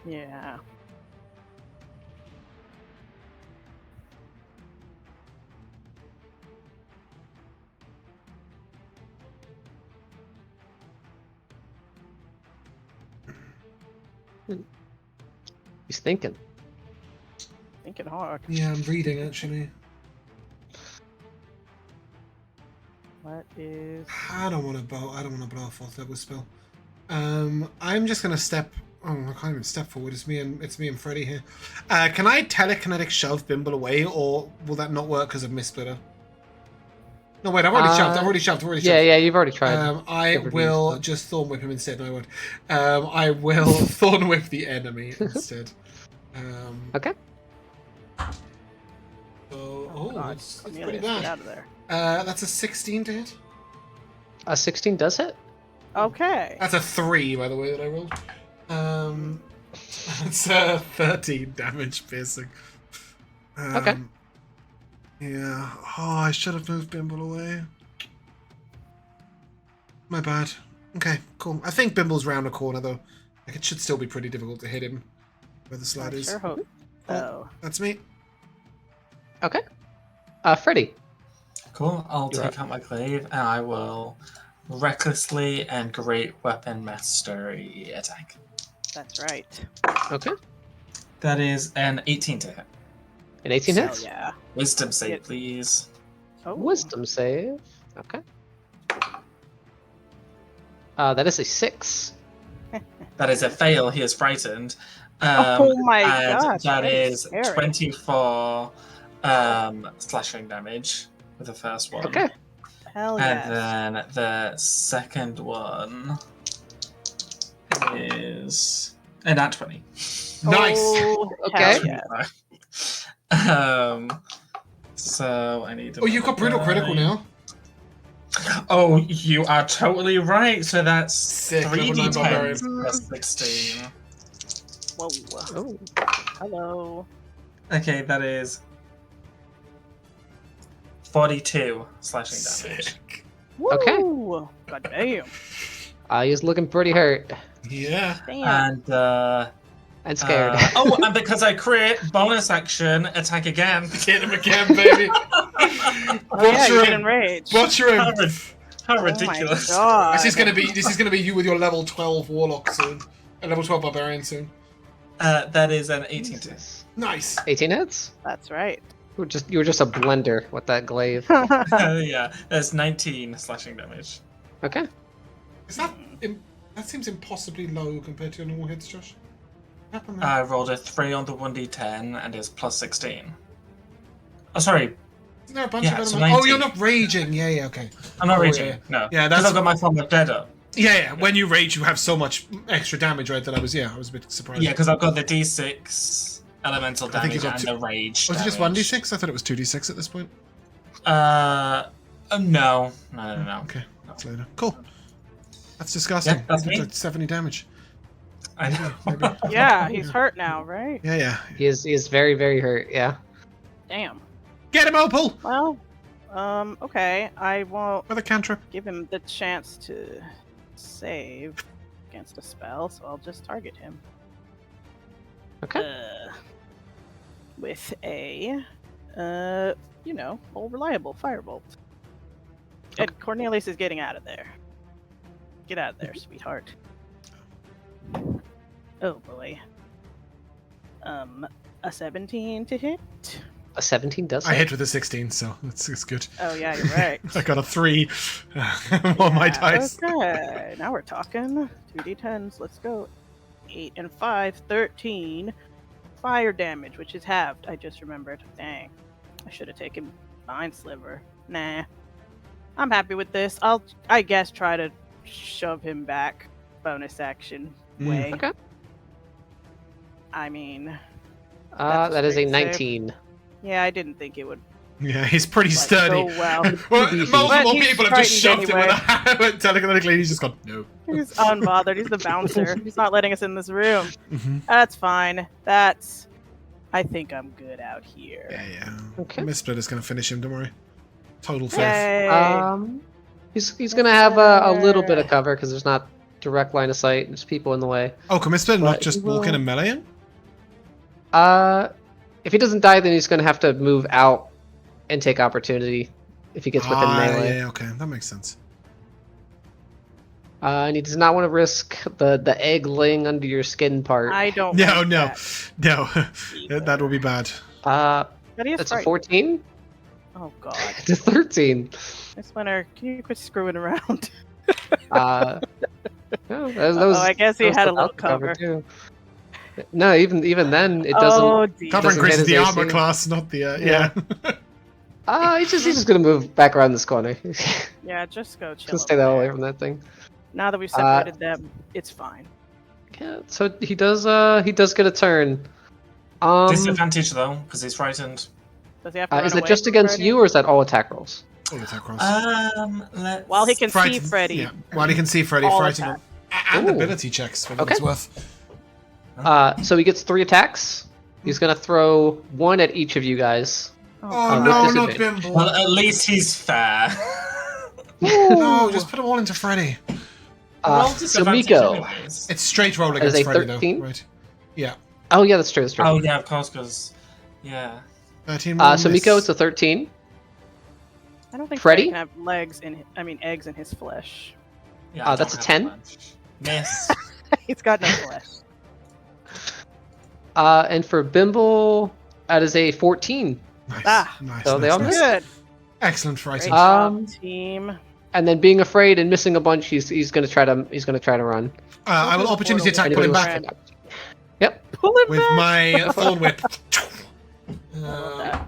Yeah. He's thinking. Thinking hard. Yeah, I'm reading, actually. What is... I don't want to blow a fourth level spell. I'm just gonna step. Oh, I can't even step forward. It's me and Freddy here. Can I telekinetic shove Bimble away, or will that not work because of Mistsplitter? No, wait. I've already shoved. Yeah, you've already tried. I will just Thorn Whip him instead. No, I won't. I will Thorn Whip the enemy instead. Okay. That's pretty Cornelius, get bad. out of there. That's a 16 to hit. A 16 does hit. Okay. That's a 3, by the way, that I rolled. That's 13 damage piercing. Okay. Yeah. Oh, I should have moved Bimble away. My bad. Okay, cool. I think Bimble's round the corner, though. Like, it should still be pretty difficult to hit him where the slide is. Sure hope. Oh. That's me. Okay. Freddy. Cool. I'll You're take out my glaive and I will recklessly and great weapon mastery attack. That's right. Okay. That is an 18 to hit. An 18 Hell hits. yeah. Wisdom save, Yep. please. Oh. Wisdom save. Okay. That is a 6. That is a fail. He is frightened. Oh my and gosh, that that is is scary. 24 slashing damage with the first one. Okay. Hell And yes. then the second one is a nat 20. Nice. Oh, Okay. hell yes. So I need. Oh, you've got brutal critical now. Oh, you are totally right. So that's Sick. 3d10 Barbarian. plus 16. Whoa. Oh. Hello. Okay, that is 42 slashing damage. Sick. Okay. Woo. God damn. He's looking pretty hurt Yeah. Damn. and scared. And because I crit, bonus action, attack again. Hit him again, baby. Oh, yeah, Butcher you get him. enraged. Butcher How, him. how Oh ridiculous. my God. This is gonna be you with your level 12 warlock soon. A level 12 barbarian soon. That is an 18 to hit. Jesus. Nice. 18 hits? That's right. You were just a blender with that glaive. Yeah, that's 19 slashing damage. Okay. Is that that seems impossibly low compared to your normal hits, Josh? What happened there? I rolled a 3 on the 1d10 and it's plus 16. Oh, sorry. Isn't there a bunch yeah, of it's other 19. you're not raging. Yeah, okay. I'm not Oh, raging. yeah. No. Yeah, Because that's- I've got my form of dead up. Yeah. When you rage, you have so much extra damage, right? That I was a bit surprised. Yeah, because I've got the d6 elemental I think you damage got and the rage Was it just damage. 1d6? I thought it was 2d6 at this point. No. Okay, that's later. Cool. That's disgusting. Yeah, that's He me. did 70 damage. I know. Maybe. Yeah, he's hurt now, right? Yeah. He is very, very hurt, yeah. Damn. Get him, Opal! Well, okay. I won't With a cantrip. give him the chance to save against a spell, so I'll just target him. Okay. With a, old reliable firebolt. And Cornelius is getting out of there. Get out of there, sweetheart. Oh boy. A 17 to hit. A 17 does I hit. hit with a 16, so it's good. Oh yeah, you're right. I got a 3 on my dice. Okay, now we're talking. 2d10s, let's go. 8 and 5, 13. Fire damage, which is halved. I just remembered. Dang. I should have taken Mind Sliver. Nah. I'm happy with this. I guess, try to shove him back. Bonus action way. Okay. I mean, That is a straight save. 19. Yeah, I didn't think it would Yeah, he's pretty sturdy. go well. Well, But multiple he's people have just frightened shoved him with a anyway. hammer telekinetically, and he's just gone, no. He's unbothered. He's the bouncer. He's not letting us in this room. Mm-hmm. That's fine. I think I'm good out here. Yeah. Okay. Miss Splitter's gonna finish him, don't worry. Total faith. Yay. He's gonna have a little bit of cover because there's not direct line of sight. There's people in the way. Oh, can Miss Splitter not But just he walk in will- and melee him? If he doesn't die, then he's gonna have to move out and take opportunity if he gets within melee. Yeah, okay, that makes sense. And he does not want to risk the egg laying under your skin part. I don't. No, want no, that no. That will be bad. Uh, But he is that's a frightened. 14. Oh god. It's a 13. Miss Winter, can you quit screwing around? No, that was, I guess he that was had a without little the cover. too. No, even then it doesn't. Oh dear. Cover doesn't increases hit the his armor AC. class, not the Yeah. He's just gonna move back around this corner. Yeah, just go chill. Just stay over the hell away there. from that thing. Now that we've separated them, it's fine. Yeah, so he does get a turn. Disadvantage though, because he's frightened. Does he have to run Is it away just from against Freddy? you, or is that all attack rolls? All attack rolls. Let's... While he can see Frightened- Freddy. Yeah. While he can see Freddy, All frighten him. And Ooh. ability checks for what Okay. it's worth. So he gets 3 attacks. He's gonna throw 1 at each of you guys. Oh, with no, not disadvantage. Bimble. Well, at least he's fair. No, just put them all into Freddy. Roll So disadvantage Meeko. anyways. It's straight roll That is against a Freddy, 13? though. Right. Yeah. Oh yeah, that's true. That's true. Oh yeah, of course, because yeah. 13 So Meeko, it's a 13. I don't think Freddy? Freddy can have eggs in his flesh. Yeah, I That's don't a have 10? advantage. Miss. He's got no flesh. And for Bimble, that is a 14. Nice. Ah. Nice. So they nice, all nice. miss. Good. Excellent Great frighting. job, team. And then being afraid and missing a bunch, he's gonna try to run. I will opportunity attack, pull Anybody him wants back to- Yep. Pull him with back. my thorn whip. that.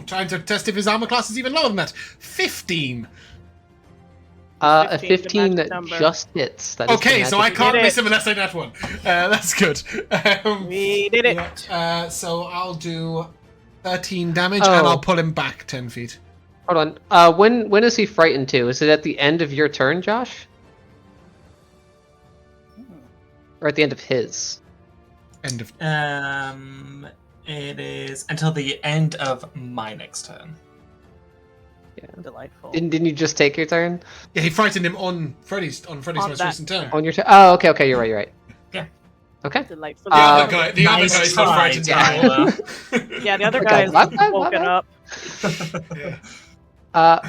Trying to test if his armor class is even lower than that. 15. A 15 is the 15 magic that number. just hits. That is the Okay, so I magic- can't did miss it. him unless I net one. That's good. We did it. Yeah, so I'll do 13 damage Oh. and I'll pull him back 10 feet. Hold on. When is he frightened to? Is it at the end of your turn, Josh? Or at the end of his? End of. It is until the end of my next turn. Delightful. Didn't you just take your turn? Yeah, he frightened him on Freddy's On most that recent turn. On your turn? Oh, okay, you're right. Yeah. Okay. Delightful. The other guy, the Nice other guy's not try, frightened at all. Yeah, the other Okay, guy is my bad. woken up. Yeah.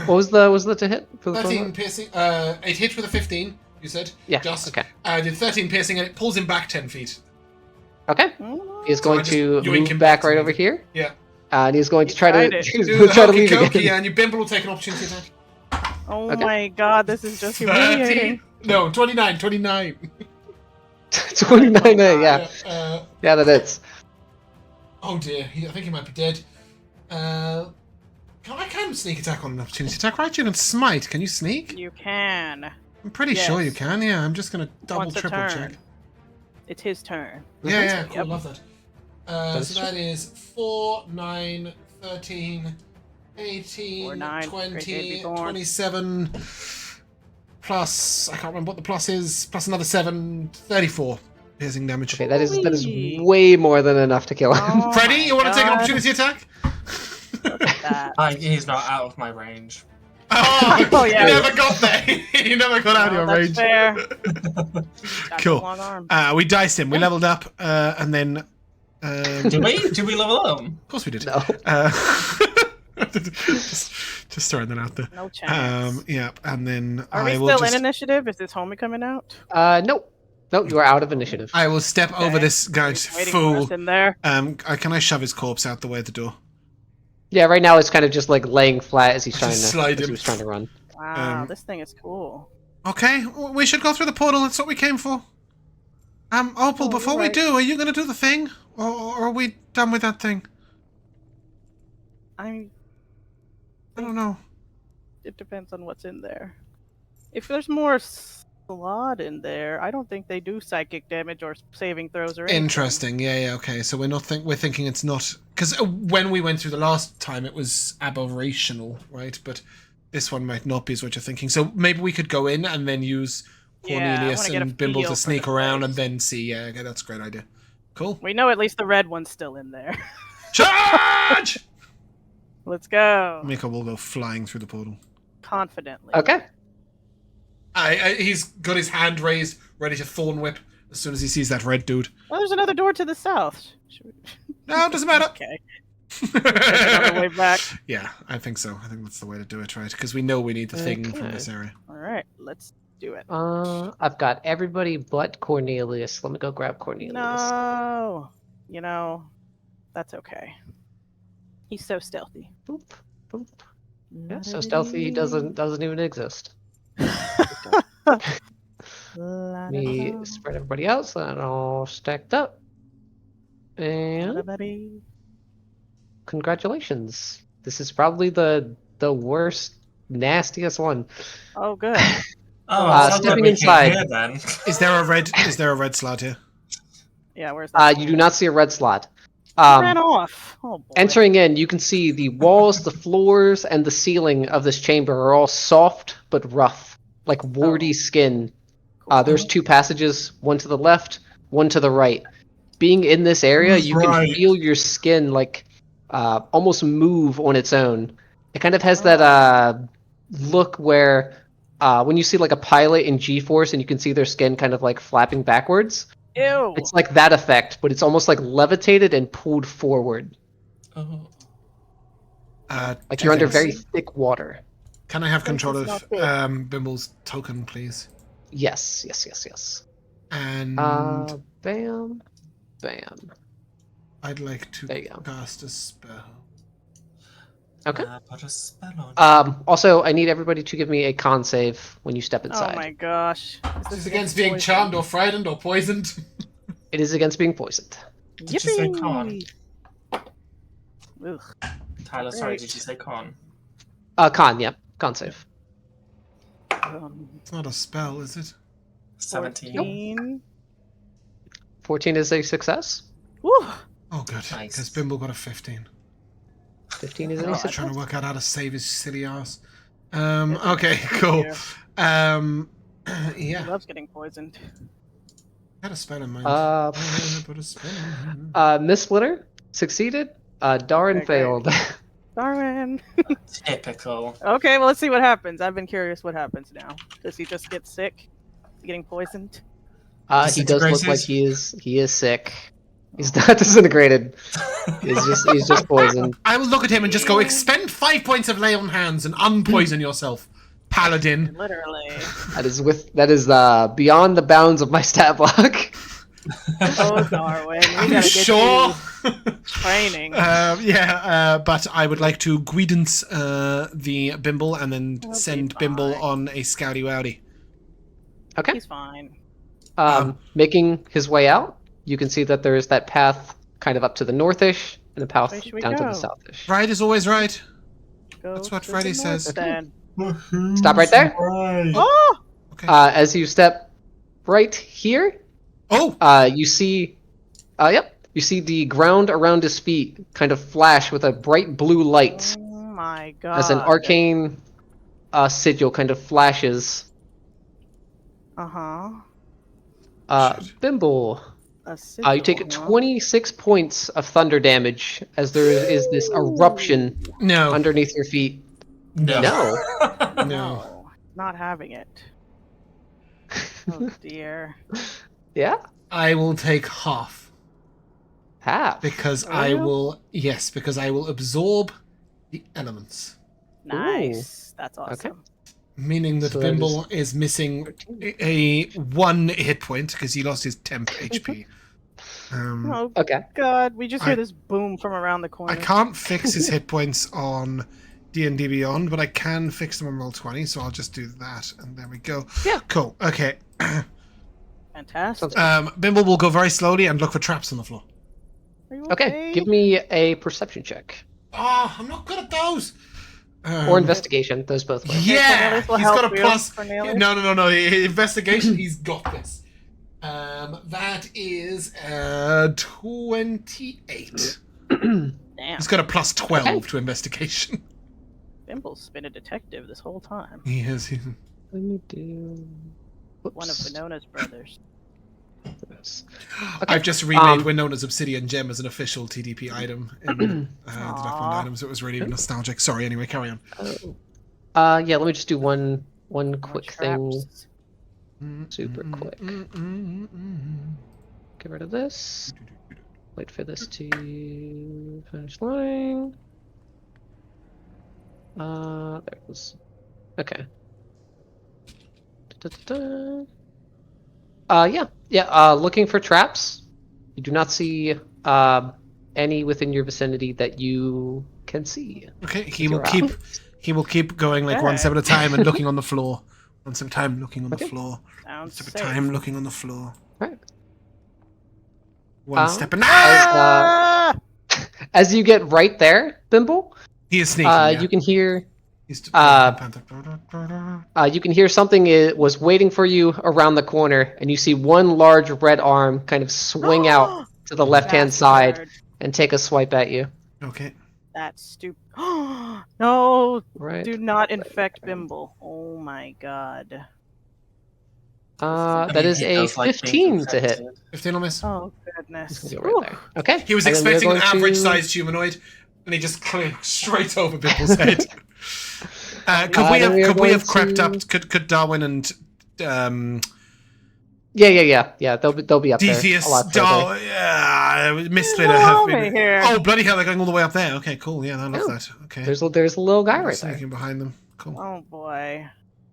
What was the to hit? For the 13 piercing. It hit with a 15. You said. Yeah. Just. Okay. Did 13 piercing and it pulls him back 10 feet. Okay. He's So going I just to yoink move him back back to right me. over here. Yeah. And he's going to He try tried to it. he's Do going the to try to hokey leave cokey again. and your Bimble will take an opportunity attack. Oh Okay. my god, this is just humiliating. 30. No, 29. 29. 29. Yeah. Yeah, that is. Oh dear, I think he might be dead. I can sneak attack on an opportunity attack, right? You can smite. Can you sneak? You can. I'm pretty Yes. sure you can. Yeah, I'm just gonna double, Once a triple turn. check. It's his turn. Yeah, cool. Yep. Love that. That's So that is 4, 9, 13, 18, 4, 9. Great day to be 20, born. 27, plus, I can't remember what the plus is, plus another 7, 34 piercing damage. Okay, that is Holy. way more than enough to kill him. Oh Freddy, my you want to take an God. opportunity attack? Look at that. He's not out of my range. Oh, yeah. You never got there. You never got out of your that's range. fair. Got Cool. a long arm. We diced him. We leveled up, and then. Did we? Did we level up? Of course we did. No. Just throwing that out there. No chance. Yeah, and then Are I we will still just. in initiative? Is this homie coming out? Nope. Nope, you are out of initiative. I will step over Okay. this guy's He's waiting for fool. us in there. Can I shove his corpse out the way at the door? Yeah, right now it's kind of just like laying flat as he's trying to Just slide as he him. was trying to run. Wow, this thing is cool. Okay, we should go through the portal. That's what we came for. Opal, Oh, before you're we right. do, are you going to do the thing? Or are we done with that thing? I I don't know. it depends on what's in there. If there's more slot in there, I don't think they do psychic damage or saving throws or anything. Interesting. Yeah, okay. So we're thinking it's not... Because when we went through the last time, it was aberrational, right? But this one might not be, is what you're thinking. So maybe we could go in and then use Yeah, I Cornelius wanna get a and Bimble feel to for sneak the around place. and then see. Yeah, okay, that's a great idea. Cool. We know at least the red one's still in there. Charge! Let's go. Meeko will go flying through the portal. Confidently. Okay. He's got his hand raised, ready to thorn whip as soon as he sees that red dude. Well, there's another door to the south. Should we... No, it doesn't matter. Okay. Another way back. Yeah, I think so. I think that's the way to do it, right? Because we know we need the thing from Okay. this area. All right, let's do it. I've got everybody but Cornelius. Let me go grab Cornelius. No, you know, that's okay. He's so stealthy. Boop, boop. Yeah, so stealthy he doesn't even exist. Let me spread everybody out so that all stacked up. And congratulations. This is probably the worst, nastiest one. Oh, good. Oh, Stepping stepping inside. inside. Here, then. Is there a red slot here? Yeah, where's that? You do not see a red slot. He ran off. Oh boy. Entering in, you can see the walls, the floors, and the ceiling of this chamber are all soft but rough, like warty skin. There's two passages, one to the left, one to the right. Being in this area, Who's you can right? feel your skin like almost move on its own. It kind of has that look where when you see like a pilot in G-force and you can see their skin kind of like flapping backwards. Ew. It's like that effect, but it's almost like levitated and pulled forward. Oh. Like Two you're under things. very thick water. Can I have control This is of not good. Bimble's token, please? Yes. And Bam. Bam. I'd like to There you go. cast a spell. Okay. Put a spell on. Also, I need everybody to give me a con save when you step Oh inside. my gosh. Is this against being poison? charmed or frightened or poisoned? It is against being poisoned. Did you say con? Yippee! Ugh. Tyler, sorry, Great. did you say con? Con, yep. Con save. It's not a spell, is it? 17. 14. 14 is a success. Woo! Oh, good. Nice. Because Bimble got a 15. 15 is Oh, a I'm success. trying to work out how to save his silly ass. Okay, cool. Yeah. He Yeah. loves getting poisoned. I had a spell in mind. Put a spell in mind. Miss Splitter succeeded. Darren Okay, great. failed. Darwin. Typical. Okay, well, let's see what happens. I've been curious what happens now. Does he just get sick? Getting poisoned? He does look Disintegrated? like he is sick. He's not disintegrated. He's just poisoned. I will look at him and just go, expend 5 points of lay on hands and unpoison yourself, paladin. Literally. That is beyond the bounds of my stat block. Oh, Darwin. We Are you gotta get sure? you training. But I would like to guidance the Bimble and then He'll be send Bimble fine. on a scouty wowdy. Okay. He's fine. Making his way out, you can see that there is that path kind of up to the northish and a path Where should we down to the go? southish. Right is always right. Go That's what to the Freddy north says. Then. Stop right there. Right. Oh! As you step right here, Oh! you see, you see the ground around his feet kind of flash with a bright blue light. Oh my god. as an arcane sigil kind of flashes. Uh-huh. Shit. Bimble, A sigil, you take huh? 26 points of thunder damage as there is this eruption No. underneath your feet. No. No. Not having it. Oh dear. Yeah? I will take half. Half. Because Will I you? will... Yes, because I will absorb the elements. Nice. That's awesome. Meaning that So that Bimble is missing a 1 hit point because he lost his temp HP. Oh Okay. god, we just I- hear this boom from around the I corner. can't fix his hit points on D&D Beyond, but I can fix them on Roll20, so I'll just do that, and there we go. Yeah. Cool. Okay. Fantastic. Bimble will go very slowly and look for traps on the floor. Are you Okay, give me a perception check. Oh, I'm not good at those. Or investigation, those both work. Yeah, Cornelius will he's got a help you, plus. Cornelius. No. Investigation, he's got this. That is 28. Damn. He's got a plus 12 to investigation. Bimble's been a detective this whole time. He is. Let me do... One of Winona's brothers. this. I've just remade Winona's Obsidian Gem as an official TDP item in the Document Items. It was really nostalgic. Sorry, anyway, carry on. Yeah, let me just do one quick thing. Traps. Super quick. Get rid of this. Wait for this to finish line. There it is. Okay. Looking for traps. You do not see any within your vicinity that you can see. Okay, he will keep going like one step at a time and looking on the floor. One step at a time looking on the floor. One Sounds step at safe. a time looking on the floor. Right. One step and As you get right there, Bimble, he is sneaking. you can hear He's you can hear something was waiting for you around the corner, and you see one large red arm kind of swing out to the left-hand side Bastard. and take a swipe at you. Okay. That's stupid. No, Right. do not infect Bimble. Oh my god. That is He a does like being 15 to hit. infected. 15 will miss. Oh goodness. Go right there. Okay. He was and then we're expecting an going to- average-sized humanoid, and he just clicked straight over Bimble's head. Could we then we are have going crept to- up? Could Darwin and Yeah. They'll be up there. Detheus, A lot further. Mistlater have Over been. here. Oh bloody hell! They're going all the way up there. Okay, cool. Yeah, I love that. Okay. There's a little guy I'm right there. sneaking behind them. Cool. Oh boy.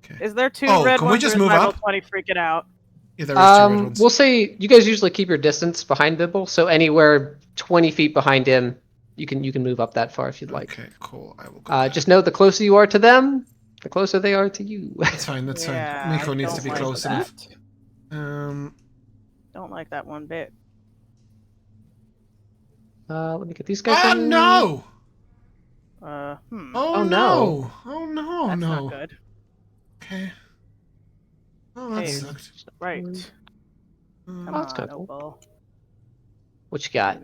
Okay. Is there two Oh, red can we ones? just or is move my up? roll 20 freaking out? Yeah, there is two red ones. We'll say you guys usually keep your distance behind Bimble, so anywhere 20 feet behind him, you can move up that far if you'd like. Okay, cool. I will go. Just know the closer you are to them, the closer they are to you. That's fine. That's Yeah, fine. Meeko I needs don't to be like close that. enough. Don't like that one bit. Let me get these guys. Oh in. no! Oh Oh no. no! Oh no! that's no! not good. Okay. Oh, that Hey. sucked. Right. Um, Come that's on, kinda cool. Opal. What you got?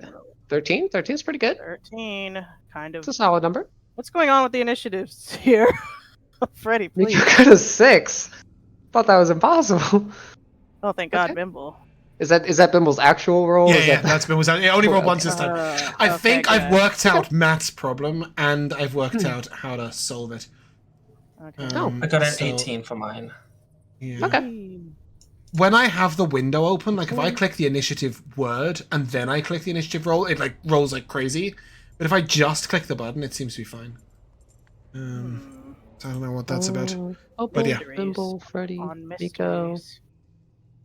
13? 13 is pretty good. 13. Kind of. It's a solid number. What's going on with the initiatives here? Freddy, You please. got a 6. Thought that was impossible. Oh, thank God, Okay. Bimble. Is that Bimble's actual roll? Yeah, Is yeah, that... that's been was I only rolled Okay. once this time. I Okay, think I've good. worked out Matt's problem and I've worked out how to solve it. Okay. Oh. I got an So- 18 for mine. Yeah. Okay. When I have the window open, like if I click the initiative word and then I click the initiative roll, it like rolls like crazy. But if I just click the button, it seems to be fine. So I don't know what that's about. Oh, But yeah. Bimble, Freddy, On Meeko, mysteries.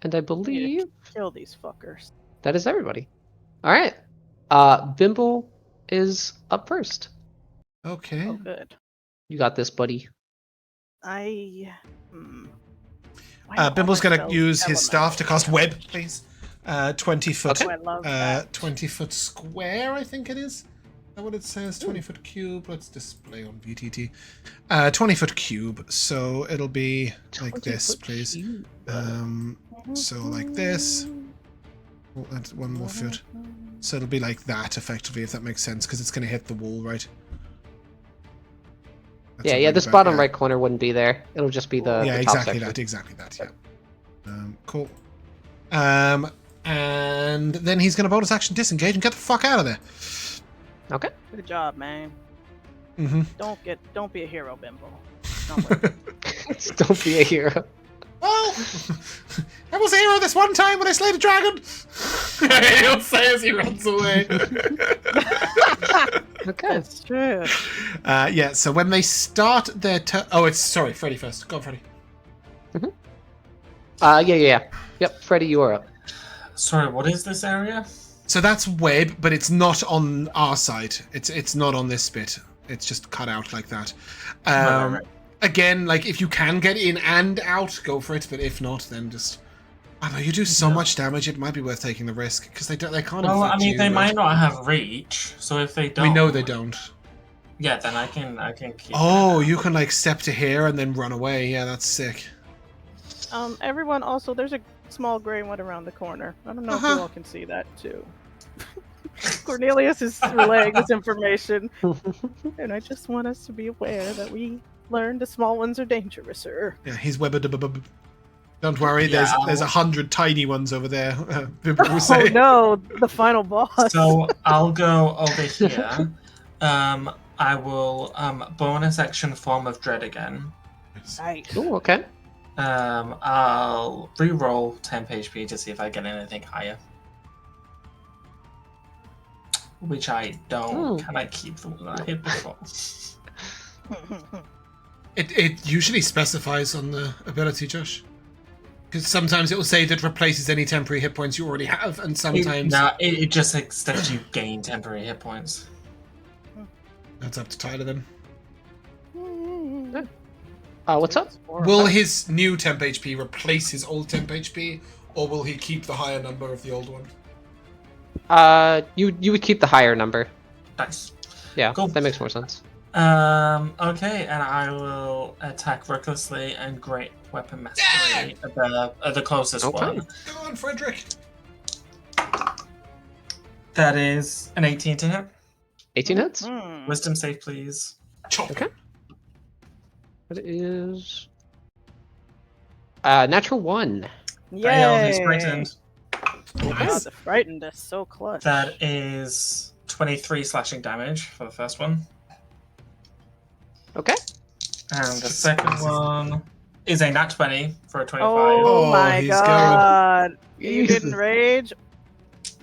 and I believe Kill these fuckers. that is everybody. All right. Bimble is up first. Okay. Oh, good. You got this, buddy. I. Why do Bimble's all my gonna spells use his elemental? staff to cast web, please. 20 foot. Oh, I love that. 20 foot square, I think it is. Is that what it says? 20 foot cube. Let's display on VTT. 20 foot cube. So it'll be like this, 20-foot please. cube. So like this. Oh, that's one more foot. So it'll be like that, effectively, if that makes sense, because it's going to hit the wall, right? That's Yeah, a yeah. really This bad- bottom yeah. right corner wouldn't be there. It'll just be the Yeah, the top exactly section. that. Exactly that. Yeah. Cool. And then he's going to bonus action disengage and get the fuck out of there. Okay. Good job, man. Mm-hmm. Don't be a hero, Bimbo. Not worth it. Don't be a hero. Well, I was a hero this one time when I slayed a dragon. He'll say as he runs away. Okay. That's true. Yeah. So when they start their turn, sorry, Freddy first. Go on, Freddy. Yeah. Yep, Freddy, you are up. Sorry, what is this area? So that's web, but it's not on our side. It's not on this bit. It's just cut out like that. Right. Again, like if you can get in and out, go for it. But if not, then just I don't know. You do so much damage, it might be worth taking the risk because they can't. Well, I infect mean, you, they right? might not have reach, so if they don't, We know they don't. Yeah, then I can keep. Oh, you can like step to here and then run away. Yeah, that's sick. Everyone, also, there's a small gray one around the corner. I don't know if you all can see that too. Cornelius is relaying this information, and I just want us to be aware that we learned the small ones are dangerous-er. Yeah, he's webbed. Don't worry, Yeah, there's 100 tiny ones over there. Oh no, the final boss. So I'll go over here. I will bonus action Form of Dread again. Nice. Ooh, okay. I'll re-roll temp HP to see if I get anything higher. Which I don't. Can I keep the one I hit before? It usually specifies on the ability, Josh. Because sometimes it will say that replaces any temporary hit points you already have, and sometimes it just expects you gain temporary hit points. that's up to Tyler then. What's up? Will his new temp HP replace his old temp HP, or will he keep the higher number of the old one? You would keep the higher number. Nice. Yeah, Cool. that makes more sense. Okay, and I will attack recklessly and great weapon mastery at the closest Okay. one. Go on, Frederick. That is an 18 to hit. 18 hits? Wisdom save, please. Chop. Okay. That is natural 1. Fail, he's Yay! frightened. God, the frightened is so clutch. That is 23 slashing damage for the first one. Okay. And the second one is a nat 20 for a 25. Oh Oh, my he's god. You Jesus. didn't rage?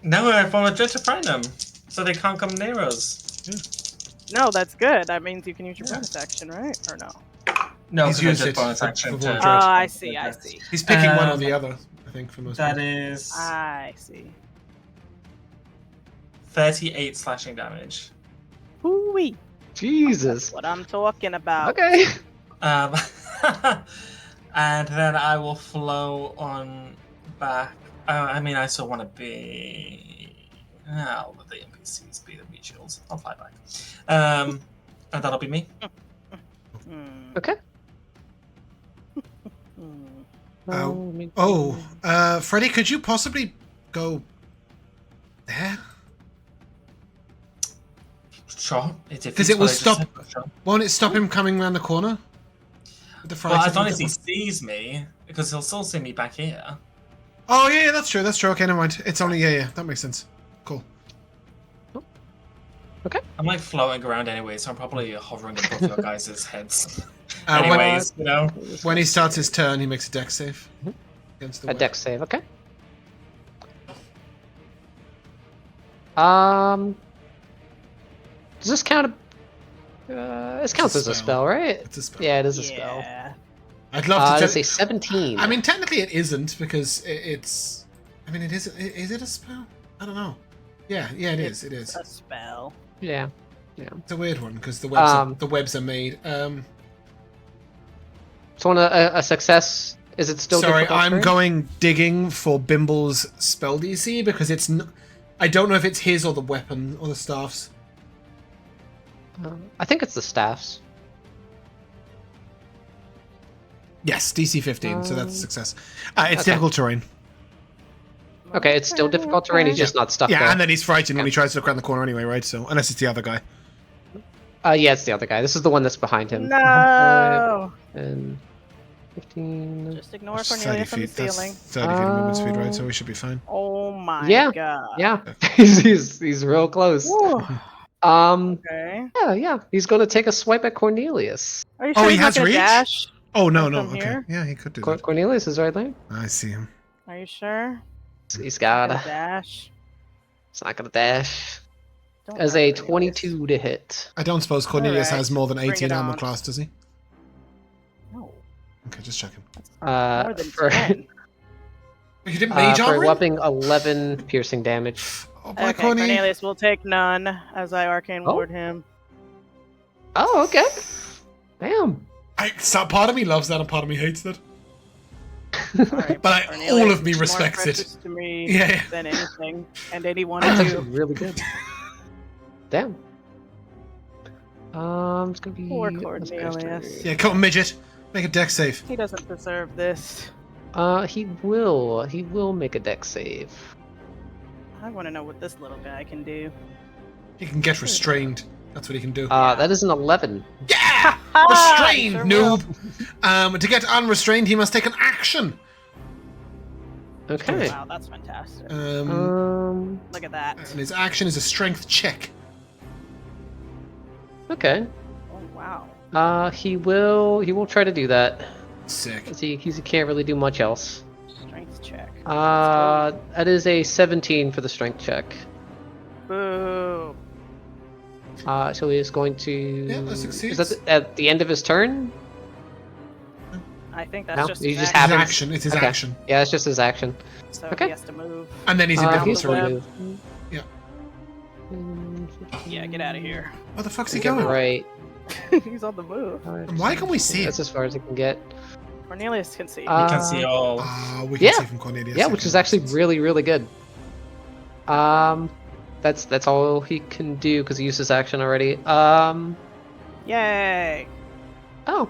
No, I followed Dread to frighten them, so they can't come near us. No, that's good. That means you can use your bonus action, right? Or no? No, He's because I used did it bonus for action more to... Dread. I see. He's picking one or Um, the other, I think, for most That people. is I see. 38 slashing damage. Hoo-wee. Jesus. What I'm talking about. Okay. Um, and then I will flow on back. I mean, I still want to be... I'll let the NPCs be the meat shields. I'll fly back. And that'll be me. Hmm. Okay. Freddy, could you possibly go there? Sure. Because it will stop. Won't it stop him coming around the corner? With the Well, as long frightened- as he sees me, because he'll still see me back here. Oh yeah, that's true. That's true. Okay, never mind. It's only yeah. That makes sense. Cool. Okay. I'm like floating around anyway, so I'm probably hovering above your guys' heads. When- Anyways, you know. When he starts his turn, he makes a dex save against the A web. dex save, okay. Does this count? This counts as a spell, right? It's a spell. Yeah, it is a spell. Yeah. I'd love to. Let's say 17. I mean, technically, it isn't because it's. I mean, it is. Is it a spell? I don't know. Yeah, it is. It is. A spell. yeah. It's a weird one because the webs Um, the webs are made. So on a success, is it still Sorry, difficult I'm terrain? going digging for Bimble's spell DC because it's. I don't know if it's his or the weapon or the staffs. I think it's the staffs. Yes, DC 15, so that's a success. It's okay. difficult terrain. Okay, it's still difficult terrain. He's just not stuck Yeah, there. and then he's frightened when he tries to look around the corner anyway, right? So unless it's the other guy. Yeah, it's the other guy. This is the one that's behind him. No. And 15. Just ignore That's 30 Cornelius on the feet. That's ceiling. 30 feet of movement speed, right? So we should be fine. Oh my Yeah. god. Yeah, he's real close. Whew. Um, Okay. yeah. He's gonna take a swipe at Cornelius. Are you Oh, sure he he's not has gonna reach? dash? Oh, no, From no. Okay. here? Yeah, he could do that. Cornelius is right there. I see him. Are you sure? He's Gonna got. dash. It's not gonna dash. Don't As die, a Cornelius. 22 to hit. I don't suppose Cornelius Alright, has more than bring 18 it armor on. class, does he? No, Okay, just checking. more than For 10. You didn't mage for armor? him? whopping 11 piercing damage. Oh, boy, Okay, Corny. Cornelius will take none as I arcane Oh. ward him. Oh, okay. Damn. Part of me loves that and part of me hates that. Alright, But Cornelius all of me is more respects it. precious to me Yeah. than anything, and anyone That's of actually you. really good. Damn. It's gonna be. Poor that's Cornelius. Yeah, come on, midget. Make a deck save. He doesn't deserve this. He will. He will make a deck save. I want to know what this little guy can do. He can get restrained. That's what he can do. That is an 11. Yeah! Ah, Restrained, sure will. noob! To get unrestrained, he must take an action. Okay. Wow, that's fantastic. Look at that. And his action is a strength check. Okay. Oh wow. He will try to do that. Sick. 'Cause he can't really do much else. Strength check. That is a 17 for the strength check. Boo. So he is going to. Yeah, that succeeds. Is that at the end of his turn? I think that's No, just he his just action, His happens. action. It's his Okay. action. Yeah, it's just his action. so okay. he has to move. And then he's able He's to web. removed. Yeah. Yeah, get out of here. Where the fuck's he Get going? right. He's on the move. And why can we see That's it? as far as he can get. Cornelius can see. You can see all. We can Yeah. see from Cornelius. Yeah, which Okay. is actually really, really good. That's all he can do because he used his action already. Yay. Oh.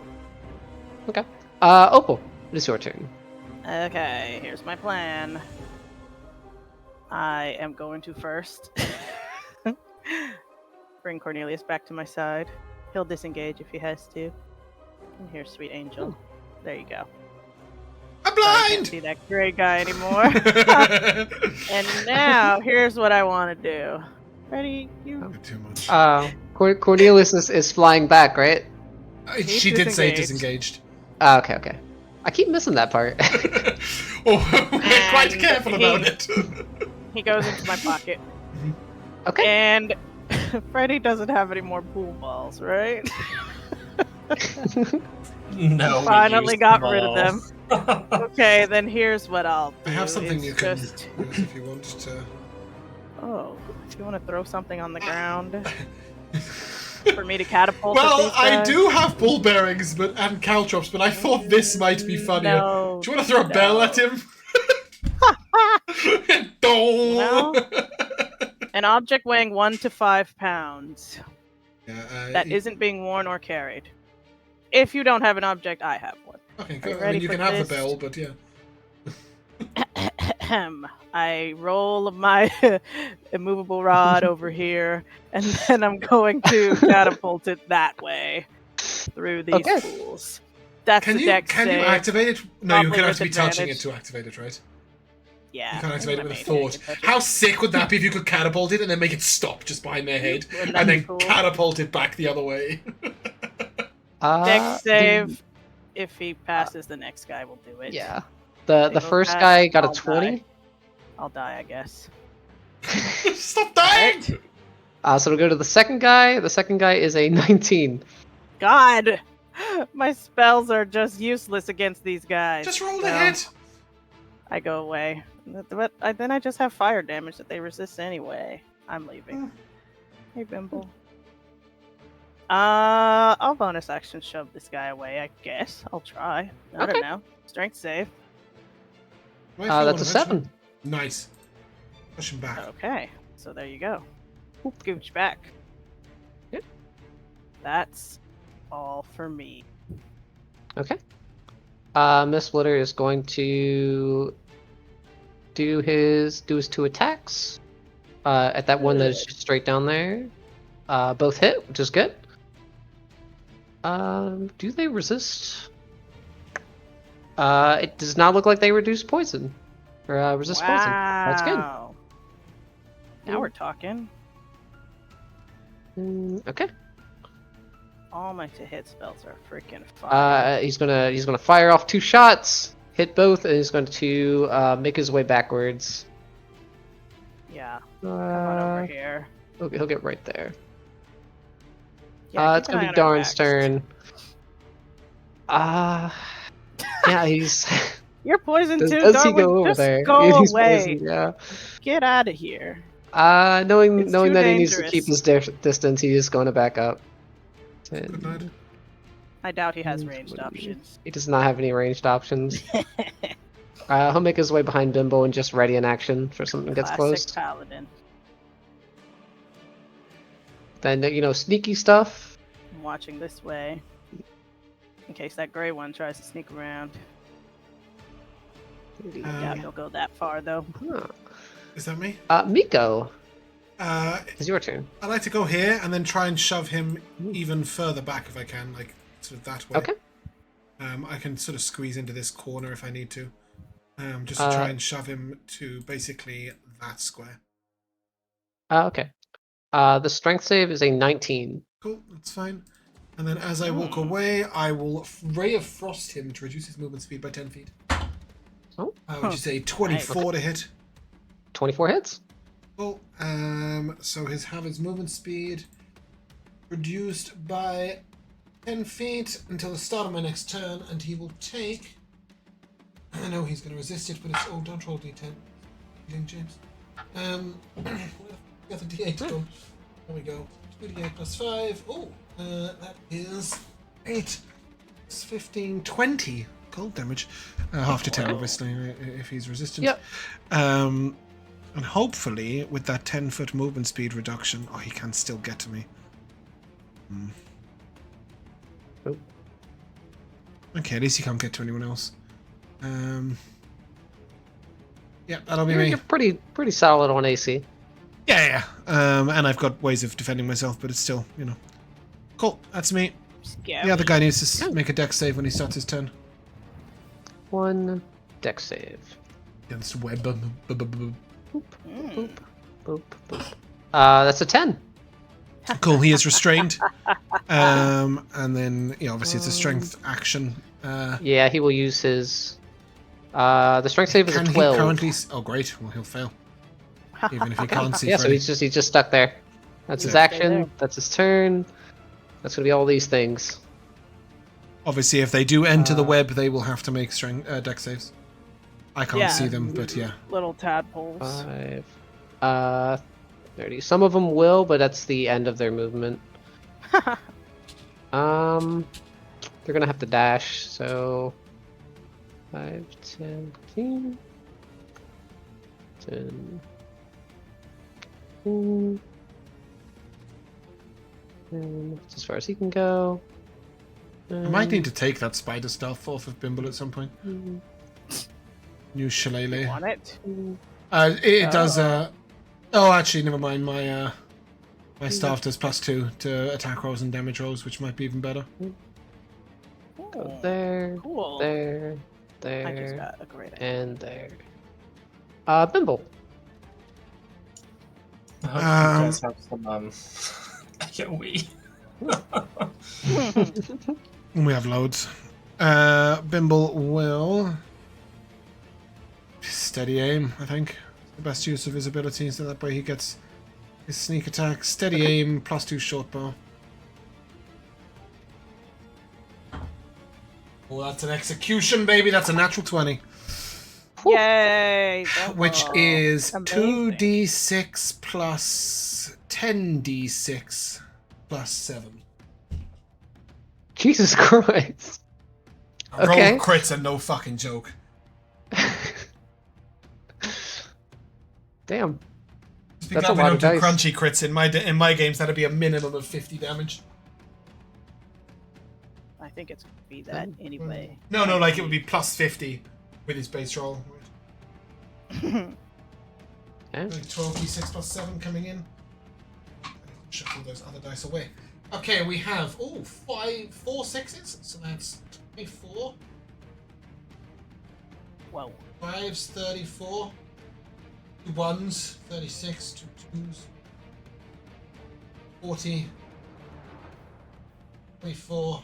Okay. Opal, it is your turn. Okay, here's my plan. I am going to first bring Cornelius back to my side. He'll disengage if he has to. And here's Sweet Angel. There you go. I'm Sorry, I can't blind! see that gray guy anymore. And now, here's what I want to do. Ready? You. Too much. Cornelius is flying back, right? She did say disengaged. disengaged. Okay. I keep missing that part. Oh, we're quite And careful about it. He goes into my pocket. Okay. And Freddy doesn't have any more pool balls, right? No. we Finally used got them rid of all. them. Okay, then here's what I'll do. I have something It's you can just... use if you want to. Oh, if you want to throw something on the ground for me to catapult at Well, these I guys? do have bull bearings and caltrops, but I thought this might be funnier. No, Do you want to throw a bell at him? Dong! Well, an object weighing 1 to 5 pounds Yeah, that isn't being worn or carried. If you don't have an object, I have one. Okay, Are you good. I ready mean, you for can have this? the bell, but yeah. I roll my immovable rod over here, and then I'm going to catapult it that way through these Okay. pools. That's Can the you deck can you save. activate it? No, you Probably can with actually be touching it advantage. to activate it, right? Yeah. You can't activate it with a I thought. made it. How sick would that be if you could catapult it and then make it stop just behind their head, Wouldn't that and be then cool? catapult it back the other way? Deck save. If he passes, the next guy will do it. Yeah. The Single first pass, guy got a I'll 20. die. I'll die, I guess. Stop dying! So we'll go to the second guy. The second guy is a 19. God! My spells are just useless against these guys. Just roll So the hit. I go away. But then I just have fire damage that they resist anyway. I'm leaving. Hey, Bimble. I'll bonus action shove this guy away, I guess. I'll try. I Okay. don't know. Strength save. That's a 7. Nice. Push him back. Okay. So there you go. Gooch back. Yep. That's all for me. Okay. Miss Splitter is going to do his 2 attacks. At that one that is just straight down there. Both hit, which is good. Do they resist? It does not look like they reduce poison. Or resist poison. That's good. Now we're talking. Okay. All my hit spells are freaking fire. He's gonna fire off 2 shots, hit both, and he's going to make his way backwards. Yeah. Come on over here. He'll get right there. Yeah, It's gonna be Darn's turn. Yeah, he's. You're poisoned too, Does he Darwin. go over Just there? go Yeah, he's away. poisoned, yeah. Get out of here. Knowing It's too that he needs to dangerous. keep his distance, he is going to back up. Good night. I doubt he has ranged options. He does not have any ranged options. He'll make his way behind Bimbo and just ready in action for something gets close. Classic paladin. Then, sneaky stuff. I'm watching this way. In case that gray one tries to sneak around. I doubt he'll go that far, though. Huh. Is that me? Meeko, I'd it's your turn. like to go here and then try and shove him even further back if I can, like sort of that way. Okay. I can sort of squeeze into this corner if I need to. Just to try and shove him to basically that square. Okay. The strength save is a 19. Cool, that's fine. And then as I walk away, I will Ray of Frost him to reduce his movement speed by 10 feet. Oh. Which is a 24 to hit. 24 hits. Cool. So have his movement speed reduced by 10 feet until the start of my next turn, and he will take. I know he's going to resist it, but it's don't roll d10. James. Got the d8 done. There we go. 2d8 plus 5. Oh, that is 8. It's 15, 20 cold damage. Half to 10, obviously, if he's resistant. Yep. And hopefully, with that 10-foot movement speed reduction, he can still get to me. Okay, at least he can't get to anyone else. Yeah, that'll be me. You're pretty solid on AC. Yeah. And I've got ways of defending myself, but it's still, Cool, that's me. Scary. The other guy needs to make a dex save when he starts his turn. 1 dex save. Against web. Boop, boop, boop. That's a 10. Cool, he is restrained. And then, obviously it's a strength action. Yeah, he will use his. The strength save is a 12. He currently? Oh, great. Well, he'll fail. Even if he can't see. Yeah, so he's just stuck there. That's his action. That's his turn. That's gonna be all these things. Obviously, if they do enter the web, they will have to make dex saves. I can't see them, but yeah. Little tadpoles. 5. 30. Some of them will, but that's the end of their movement. They're gonna have to dash, so 5, 10, 15, 10, 15, and that's as far as he can go. I might need to take that spider stuff off of Bimble at some point. New shillelagh. Want it? It does. Oh, actually, never mind. My staff does +2 to attack rolls and damage rolls, which might be even better. Go there, Cool. there, I just there, got a great idea. and there. Bimble. I hope you guys have some AoE. We have loads. Bimble will steady aim, I think. The best use of his ability, so that way he gets his sneak attack. Steady aim, +2 short bow. Oh, that's an execution, baby. That's a natural 20. Yay! Which is amazing. 2d6 plus 10d6 plus 7. Jesus Christ. Okay. Roll crits are no fucking joke. Damn. Just be That's glad a we lot don't of do dice. crunchy crits in my games. That'd be a minimum of 50 damage. I think it's gonna be that anyway. No, like it would be +50 with his base roll. Okay. 12d6 plus 7 coming in. Shuffle those other dice away. Okay, we have four sixes, so that's 24. Whoa. 5's 34. 2 1s, 36. 2 2s, 40. 24.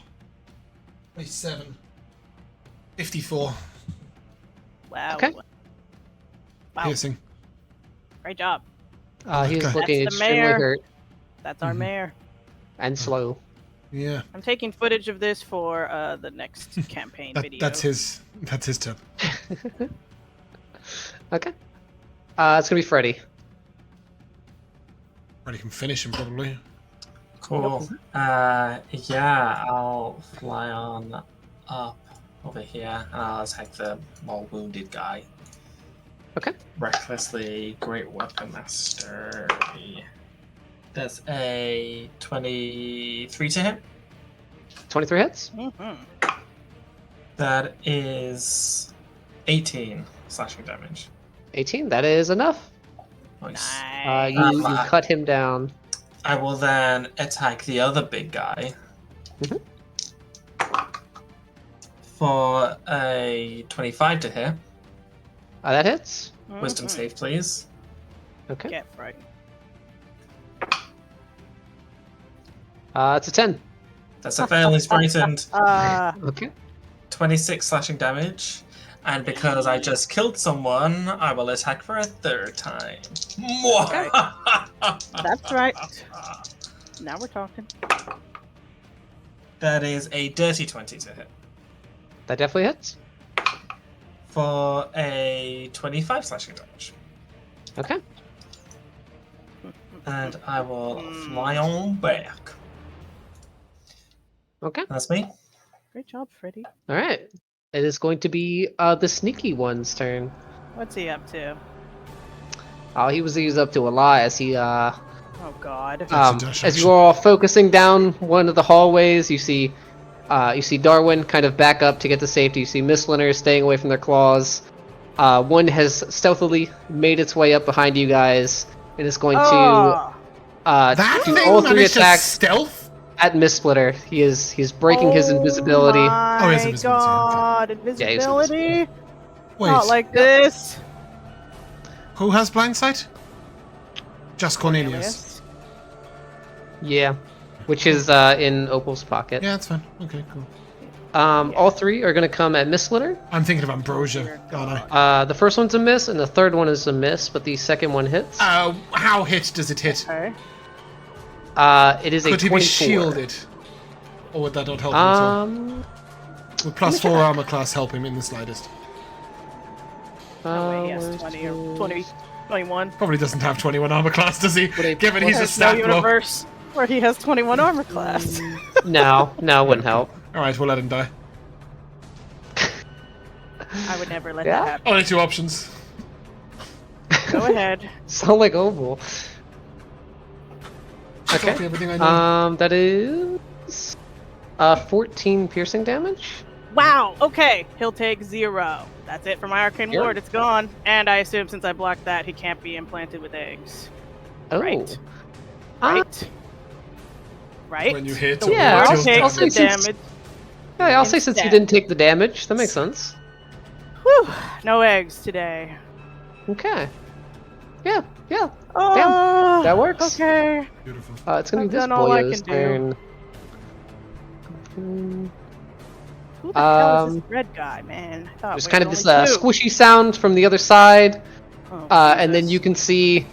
27. 54. Wow. Okay. Wow. Piercing. Great job. He's Okay. looking That's the extremely mayor. hurt That's our mayor. and slow. Yeah. I'm taking footage of this for the next campaign video. That's his turn. Okay. It's gonna be Freddy. Already can finish him probably. Cool. Yeah, I'll fly on up over here and I'll attack the more wounded guy. Okay. Recklessly, great weapon master. That's a 23 to hit. 23 hits. Mhm. That is 18 slashing damage. 18. That is enough. Nice. Nice. You cut him down. I will then attack the other big guy. Mhm. For a 25 to hit. That hits. Wisdom save, please. Okay. Get right. It's a 10. That's a fairly frightened Okay. 26 slashing damage. And because I just killed someone, I will attack for a third time. Okay. That's right. Now we're talking. That is a dirty 20 to hit. That definitely hits. For a 25 slashing damage. Okay. And I will fly on back. Okay. That's me. Great job, Freddy. All right. It is going to be the sneaky one's turn. What's he up to? He was up to a lot as he Oh God. Dash as action. you are all focusing down one of the hallways, you see Darwin kind of back up to get to safety. You see Miss Leonard staying away from their claws. One has stealthily made its way up behind you guys and is going to That do thing all 3 managed to attacks stealth? at Miss Splitter. He's breaking his invisibility. Oh, he has My invisibility, God, Yeah, he's invisibility. Wait, Not like this. who has blind sight? Just Cornelius. Yeah, which is in Opal's pocket. Yeah, that's fine. Okay, cool. All 3 are going to come at Miss Splitter. I'm thinking of ambrosia, aren't I? The first one's a miss, and the third one is a miss, but the second one hits. How hit does it hit? Okay. It is Could a he 24. be shielded? Or would that not help him at all? Would +4 armor class help him in the slightest? No way, he has where's 20 your- or 20, 21. Probably doesn't have 21 armor class, does he? Would a- Given he's a There's no stat block. universe where he has 21 armor class. No, it wouldn't help. Alright, we'll let him die. I would never let Yeah? that happen. Only 2 options. Go ahead. Sound like Opal. Copy Okay. everything I know. That is 14 piercing damage. Wow. Okay. He'll take 0. That's it for my arcane Sure. ward. It's gone. And I assume since I blocked that, he can't be implanted with eggs. Oh. Right. Uh, Right. Right. When you hit, The Yeah, ward I'll takes the say since- damage. Yeah, I'll say since you Instead. didn't take the damage, that makes sense. Whew. No eggs today. Okay. Yeah. Oh, that works. Okay. Beautiful. It's gonna I've be this done all I boyo's can do. turn. Who the hell is Um, this red guy, man? I thought There's we kind had of this only 2. squishy sound from the other side, Oh, and then Jesus. you can see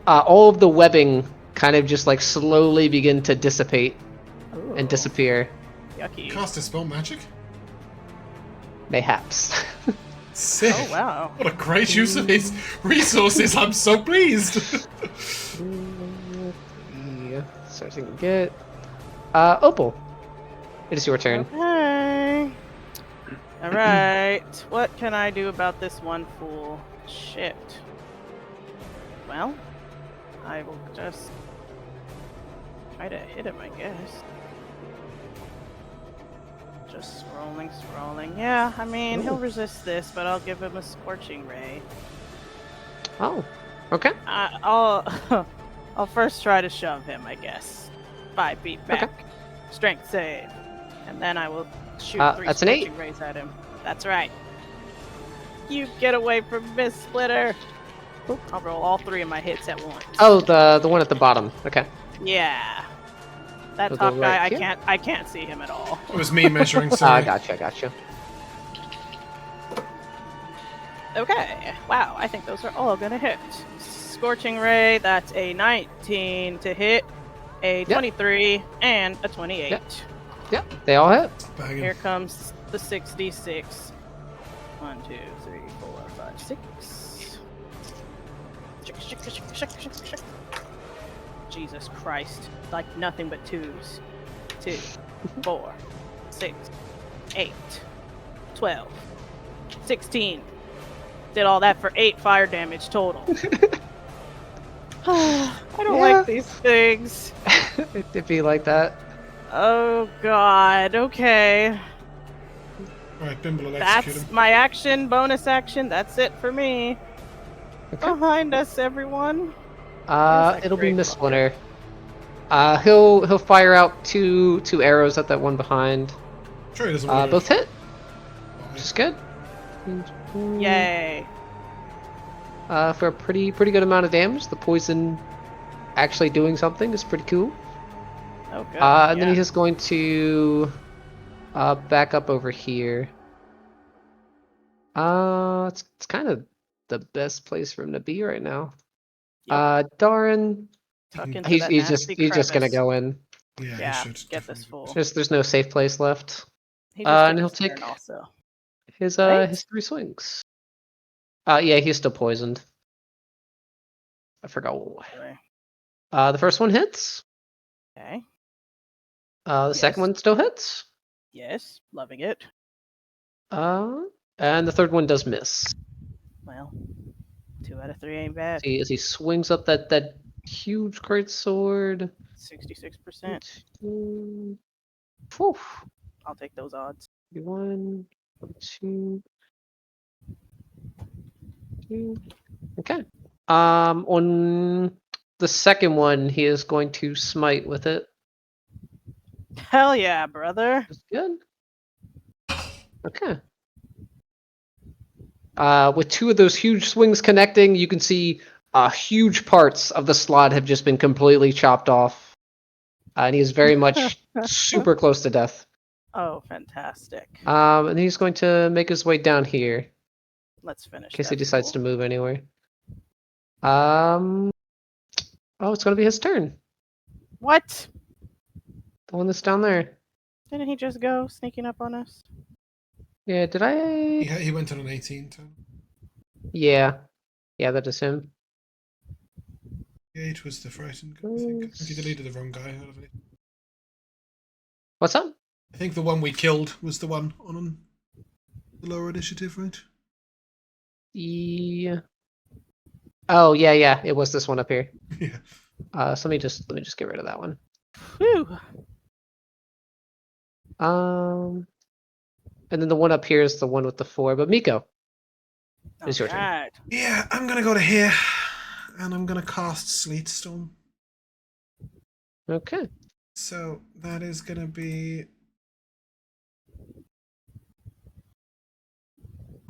all of the webbing kind of just like slowly begin to dissipate and Ooh, disappear. Yucky. Cast a spell magic? Mayhaps. Sick. Oh wow. What a great use of his resources. I'm so pleased. Yeah, starting to get. Opal. It is your turn. Okay. Alright. What can I do about this one fool? Shit. Well, I will just try to hit him, I guess. Just scrolling. Yeah, I mean, he'll resist this, but I'll give him a scorching ray. Oh. Okay. I'll I'll first try to shove him, I guess. 5 feet back. Okay. Strength save. And then I will shoot 3 that's an 8. scorching rays at him. That's right. You get away from Miss Splitter. I'll roll all 3 of my hits at once. Oh, the one at the bottom. Okay. Yeah. That So the top guy, right here? I can't see him at all. It was me measuring, I sorry. gotcha. Okay. Wow, I think those are all gonna hit. Scorching ray, that's a 19 to hit, a 23, and a 28. Yep, they all hit. Banging. Here comes the 6d6. 1, 2, 3, 4, 5, 6. Shik. Jesus Christ. Like nothing but 2s. 2, 4, 6, 8, 12, 16. Did all that for 8 fire damage total. I don't like these things. It'd be like that. Oh god, okay. Alright, Bimble will execute That's him. my action, bonus action. That's it for me. Okay. Behind us, everyone. There's that It'll be great Miss fucker. Splinter. He'll fire out two arrows at that one behind. Sure, he doesn't want to Both hit, die. which is good. Yay. For a pretty good amount of damage. The poison actually doing something is pretty cool. Oh good. And then he's just going to back up over here. It's kind of the best place for him to be right now. Darn. Tuck into He's that just nasty gonna crevice. go in. Yeah, Yeah, he should. get this definitely. fool. There's no safe place left. He just and took he'll his turn take also. his Right? his 3 swings. Yeah, he's still poisoned. I forgot what. Really. The first one hits. Okay. The Yes. second one still hits. Yes, loving it. And the third one does miss. Well, 2 out of 3 ain't bad. As he swings up that huge great sword. 66%. Whew. I'll take those odds. 1, 2, 3. Okay. On the second one, he is going to smite with it. Hell yeah, brother. That's good. Okay. With 2 of those huge swings connecting, you can see huge parts of the slot have just been completely chopped off. And he is very much super close to death. Oh, fantastic. And he's going to make his way down here, Let's finish. in case he that decides fool. to move anywhere. Oh, it's going to be his turn. What? The one that's down there. Didn't he just go sneaking up on us? Yeah, did I? He went on an 18 turn. Yeah. Yeah, that is him. 8 was the frightened guy, I think. I think he deleted the wrong guy out of it. What's up? I think the one we killed was the one on the lower initiative, right? Yeah. Oh, yeah. It was this one up here. Yeah. So let me just get rid of that one. Whew. And then the one up here is the one with the 4. But Meeko, it's your turn. Alright. Yeah, I'm gonna go to here, and I'm gonna cast Sleet Storm. Okay. So that is gonna be.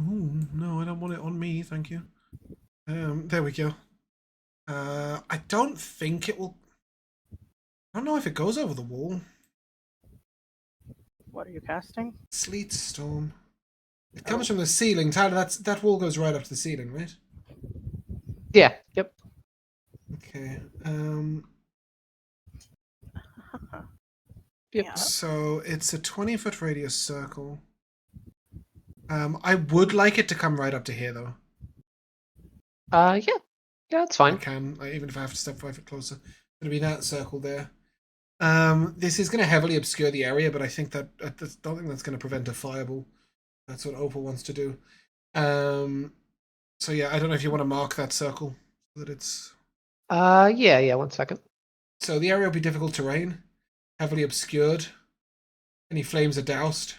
Ooh, no, I don't want it on me, thank you. There we go. I don't think it will. I don't know if it goes over the wall. What are you casting? Sleet Storm. It comes from the ceiling. Tyler, that wall goes right up to the ceiling, right? Yeah. Yep. Okay. Yep. Yeah. So it's a 20-foot radius circle. I would like it to come right up to here, though. Yeah. Yeah, that's I fine. can, even if I have to step 5 foot closer. It's going to be that circle there. This is going to heavily obscure the area, but I think that I don't think that's going to prevent a fireball. That's what Opal wants to do. So yeah, I don't know if you want to mark that circle so that it's. Yeah. 1 second. So the area will be difficult terrain, heavily obscured. Any flames are doused.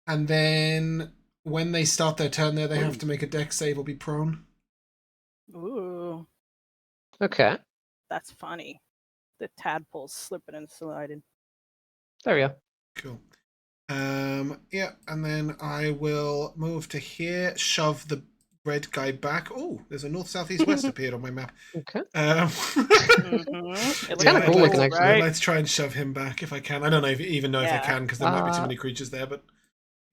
And then when they start their turn there, they have to make a dex save or be prone. Ooh, Okay. that's funny. the tadpoles slipping and sliding. There we go. Cool. Yeah, and then I will move to here, shove the red guy back. Oh, there's a north, south, east, west appeared on my map. Okay. Mm-hmm. It's kind of cool looking, actually. I'd like to try and shove him back if I can. I don't even know if I can because there might be too many creatures there, but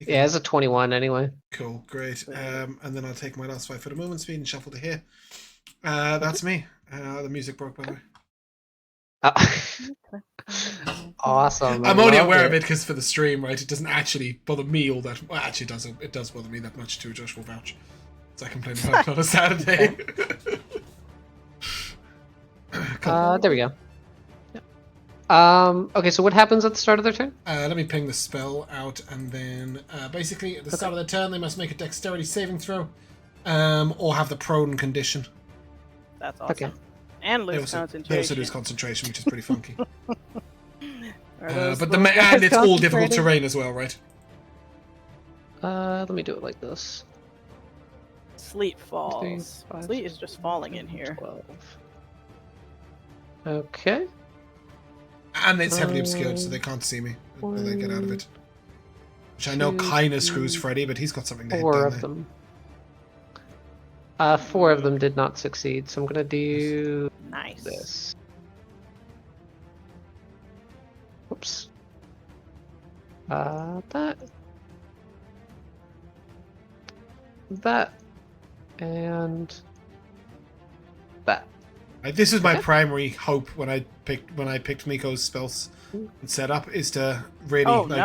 yeah, it's a 21 anyway. Cool, great. And then I'll take my last 5 foot of movement speed and shuffle to here. That's me. The music broke, by the way. Awesome. I'm only aware of it because for the stream, right? It doesn't actually bother me all that. Well, actually, it does bother me that much too. Josh will vouch. So I complain about it on a Saturday. There we go. Okay, so what happens at the start of their turn? Let me ping the spell out, and then basically at the start of their turn, they must make a dexterity saving throw, or have the prone condition. That's awesome. Okay. And lose They concentration. also lose concentration, which is pretty funky. Are those But little guys and it's all difficult concentrating? terrain as well, right? Let me do it like this. Sleet falls. 3, 5, Sleet is just falling in here. 12. Okay. And it's heavily obscured, so they can't see me when they get out of it. Which I know kind of screws Freddy, but he's got something to hit 4 down of there. them. 4 of them did not succeed, so I'm gonna do Nice. this. Oops. That. And that. This is my primary hope when I picked Meeko's spells and setup is to really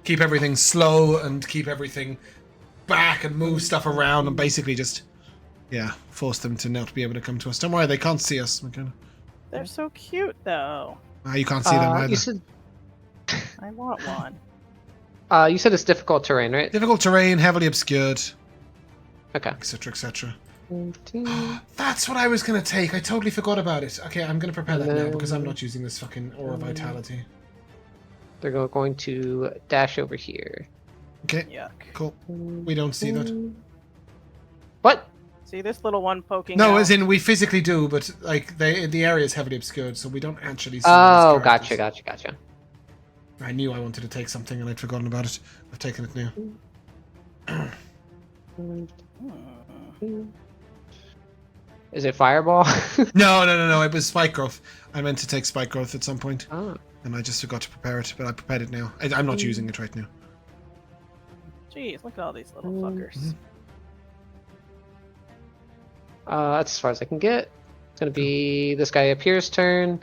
keep everything slow and keep everything back and move stuff around and basically just force them to not be able to come to us. Don't worry, they can't see us. McKenna. They're so cute, though. You can't see them either. You said, I want one. you said it's difficult terrain, right? Difficult terrain, heavily obscured, Okay. etc., etc. 15. That's what I was going to take. I totally forgot about it. Okay, I'm going to prepare that now because I'm not using this fucking Aura Vitality. They're going to dash over here. Okay, Yuck. cool. We don't see that. What? See this little one poking No, out? as in we physically do, but like the area is heavily obscured, so we don't actually see Oh, those characters. gotcha. I knew I wanted to take something and I'd forgotten about it. I've taken it now. Is it fireball? No. It was spike growth. I meant to take spike growth at some point, Oh. and I just forgot to prepare it. But I prepared it now. I'm not using it right now. Jeez, look at all these little fuckers. That's as far as I can get. It's gonna be this guy up here's turn.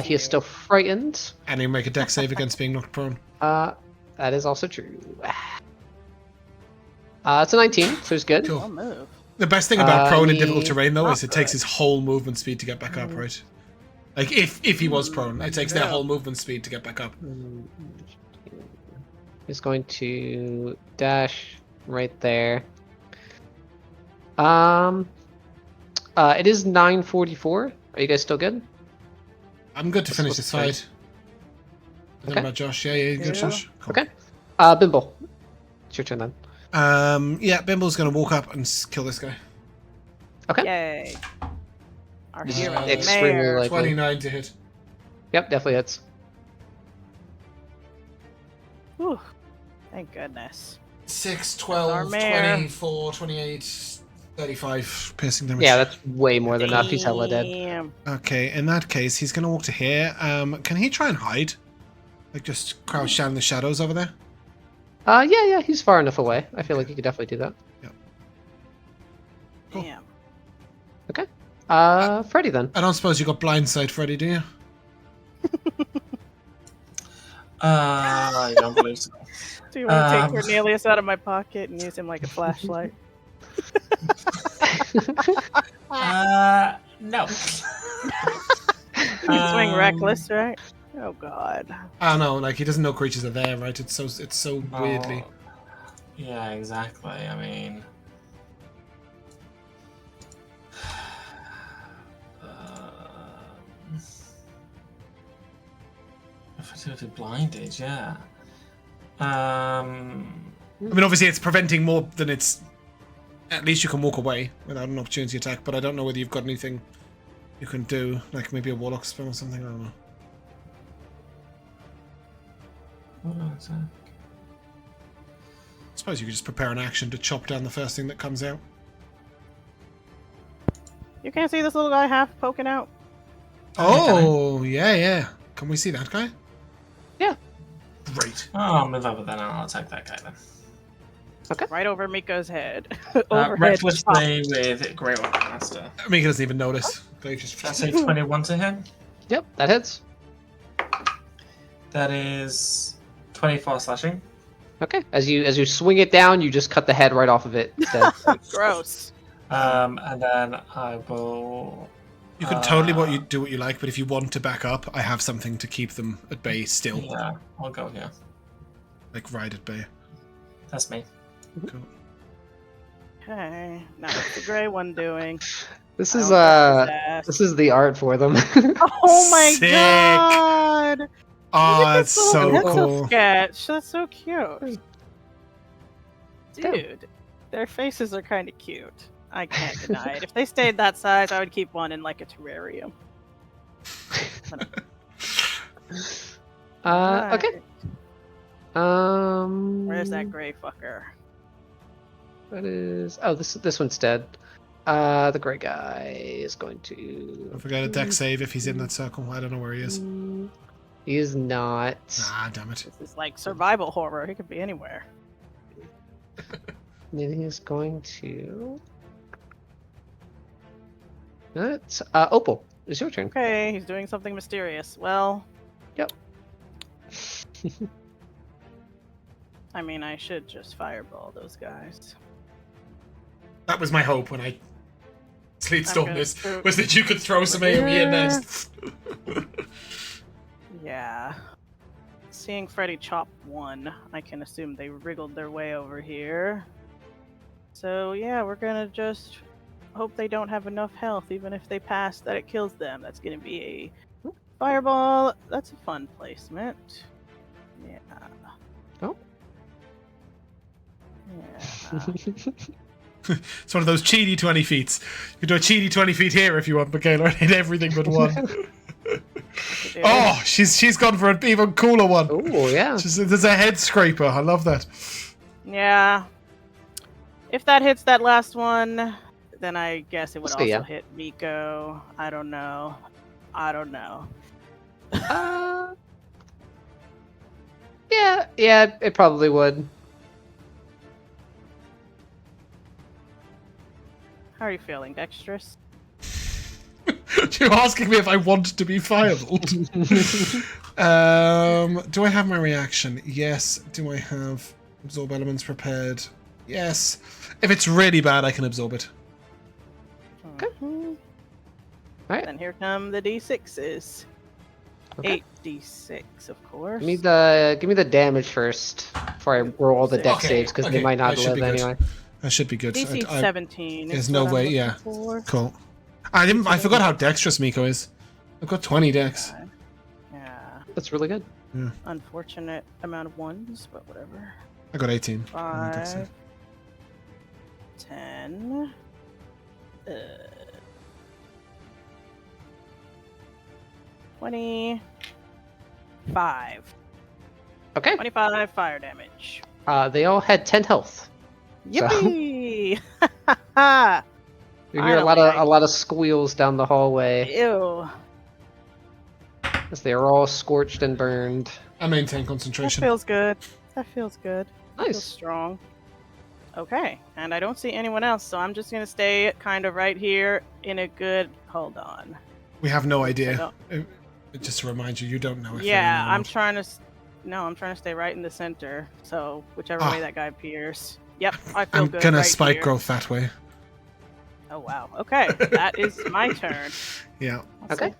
He is still frightened. And you make a dex save against being knocked prone. That is also true. It's a 19, so it's good. Cool. I'll move. The best thing about prone in he- difficult terrain, though, is it Not takes good. his whole movement speed to get back up, right? Like, if he was prone, it takes their whole movement speed to get back up. He's going to dash right there. It is 9:44. Are you guys still good? I'm good to finish this fight. Nothing Okay. about Josh. Yeah, good, Yeah. Josh. Cool. Okay. Bimble. It's your turn then. Yeah, Bimble's gonna walk up and kill this guy. Okay. Yay. Our This is hero, the extremely mayor. likely. 29 to hit. Yep, definitely hits. Whew. Thank goodness. 6, Our 12, mayor. 24, 28, 35 piercing damage. Yeah, that's way more than enough. He's hella dead. Damn. Okay, in that case, he's gonna walk to here. Can he try and hide? Like, just crouch down in the shadows over there? Yeah, he's far enough away. I feel like he could definitely do that. Cool. Damn. Freddy then. I don't suppose you got blindside, Freddy, do you? I don't believe so. Do you want to take Cornelius out of my pocket and use him like a flashlight? No. You swing reckless, right? Oh god. I don't know, like, he doesn't know creatures are there, right? It's so weirdly. Yeah, exactly. I mean, if I do blinded, yeah. I mean, obviously, it's preventing more than it's. At least you can walk away without an opportunity attack, but I don't know whether you've got anything you can do, like maybe a warlock spell or something. I don't know. What is that? I suppose you could just prepare an action to chop down the first thing that comes out. You can't see this little guy half poking out. Oh, yeah. Can we see that guy? Yeah. Great. Oh, I'll move over then and I'll attack that guy then. Okay. Right over Meeko's head. Overhead. Recklessly with Great Weapon Master. I mean, he doesn't even notice. They just... That's a 21 to hit. Yep, that hits. That is 24 slashing. Okay. As you swing it down, you just cut the head right off of it instead. Gross. And then I will. You can totally do what you like, but if you want to back up, I have something to keep them at bay still. Yeah, I'll go here. Like ride at bay. That's me. Cool. Okay. Now what's the gray one doing? This I is don't trust his ass. this is the art for them. Oh my Sick. god! Oh, it's so pencil cool. sketch. That's so cute. Dude, their faces are kind of cute. I can't deny it. If they stayed that size, I would keep one in like a terrarium. Okay. Where's that gray fucker? That is. Oh, this one's dead. The gray guy is going to. Don't forget a deck save if he's in that circle. I don't know where he is. He is not. Ah, damn it. This is like survival horror. He could be anywhere. Then he's going to. That's Opal. It's your turn. Okay, he's doing something mysterious. Well. Yep. I mean, I should just fireball those guys. That was my hope when I Sleet I'm Storm gonna this, throw- was that you could throw some AoE in there. Yeah. Seeing Freddy chop one, I can assume they wriggled their way over here. So yeah, we're gonna just hope they don't have enough health, even if they pass, that it kills them. That's gonna be a fireball. That's a fun placement. Yeah. Oh. Yeah. It's one of those cheaty 20 feats. You can do a cheaty 20 feet here if you want, Michaela. Hit everything but one. Oh, she's gone for an even cooler one. Oh yeah. There's a head scraper. I love that. Yeah. If that hits that last one, then I guess it would Okay, also yeah. hit Meeko. I don't know. Yeah, it probably would. How are you feeling, Dexterous? You're asking me if I want to be fireballed. Do I have my reaction? Yes. Do I have absorb elements prepared? Yes. If it's really bad, I can absorb it. Okay. Mhm. Alright. Then here come the D6s. Okay. 8d6, of course. Give me the damage first before I roll all the deck Okay, saves because they okay, might not that should live be good. anyway. That should be good. DC 17. there's is no what I'm way, looking yeah. for. Cool. I forgot how dexterous Meeko is. I've got 20 dex. Yeah. That's really good. Unfortunate amount of ones, but whatever. I got 18. 5, 10, 25. Okay. 25 fire damage. They all had 10 health. Yippee! You hear a lot of squeals down the hallway Ew. as they are all scorched and burned. I maintain That concentration. feels good. That feels good. That feels Nice. strong. Okay, and I don't see anyone else, so I'm just gonna stay kind of right here in a good. Hold on. We have no I idea. don't- Just to remind you, you don't know if Yeah, they're in or I'm not. trying to. No, I'm trying to stay right in the center. So whichever Ah. way that guy appears. Yep, I feel I'm good. gonna right spike here. growth that way. Oh wow. Okay, that is my turn. Yeah, Okay.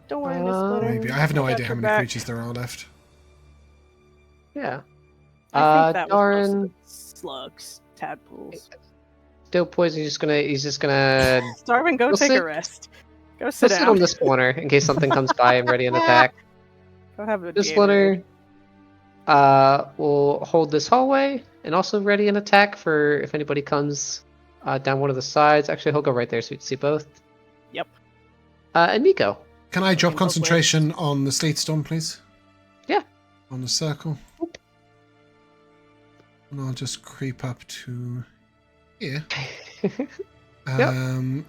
Don't worry, Miss Splitter. maybe. I have no got idea how your many back. creatures there are left. Yeah. I think that was Darn. mostly slugs, tadpoles. Still poison. He's just gonna Starvin, go We'll take sit- a rest. Go He'll sit sit down. on this corner in case something comes by and ready an attack. Go have a This Gatorade. splinter will hold this hallway and also ready an attack for if anybody comes down one of the sides. Actually, he'll go right there so you can see both. Yep. And Meeko. Can I drop Both ways. concentration on the Sleet Storm, please? Yeah. On the circle. And I'll just creep up to here. Yeah. over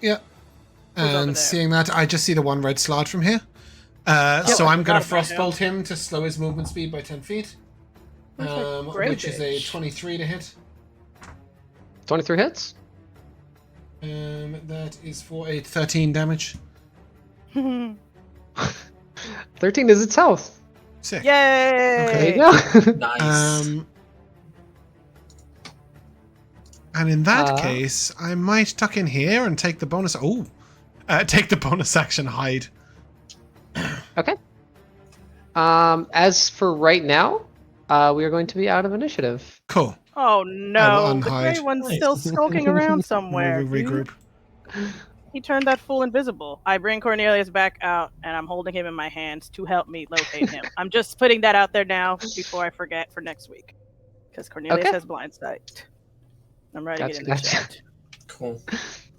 And there? seeing that, I just see the one red slot from here. So I'm going to forgot about frostbolt him to slow his movement speed by 10 feet. Which is a 23 to hit. 23 hits. That is for a 13 damage. 13 is its health. Sick. Yay! There you go. Nice. And in that case, I might tuck in here and take the bonus. Take the bonus action hide. Okay. As for right now, we are going to be out of initiative. Cool. Oh no, the unhide. gray one's Nice. still skulking around somewhere. We'll regroup. Dude. He turned that fool invisible. I bring Cornelius back out, and I'm holding him in my hands to help me locate him. I'm just putting that out there now before I forget for next week. Because Cornelius has blind sight. I'm writing it in the chat. Cool.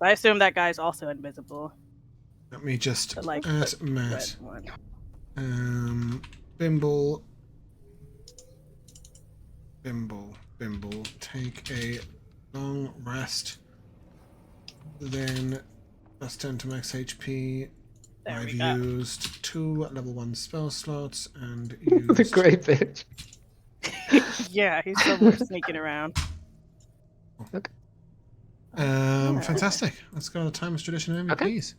I assume that guy's also invisible. Let me just But, like, add the Matt. red one. Bimble. Take a long rest. Then plus 10 to max HP. There I've we go. used 2 level 1 spell slots and The used... great bitch. Yeah, he's somewhere sneaking around. Fantastic. Let's go to the Timeless Tradition MVPs.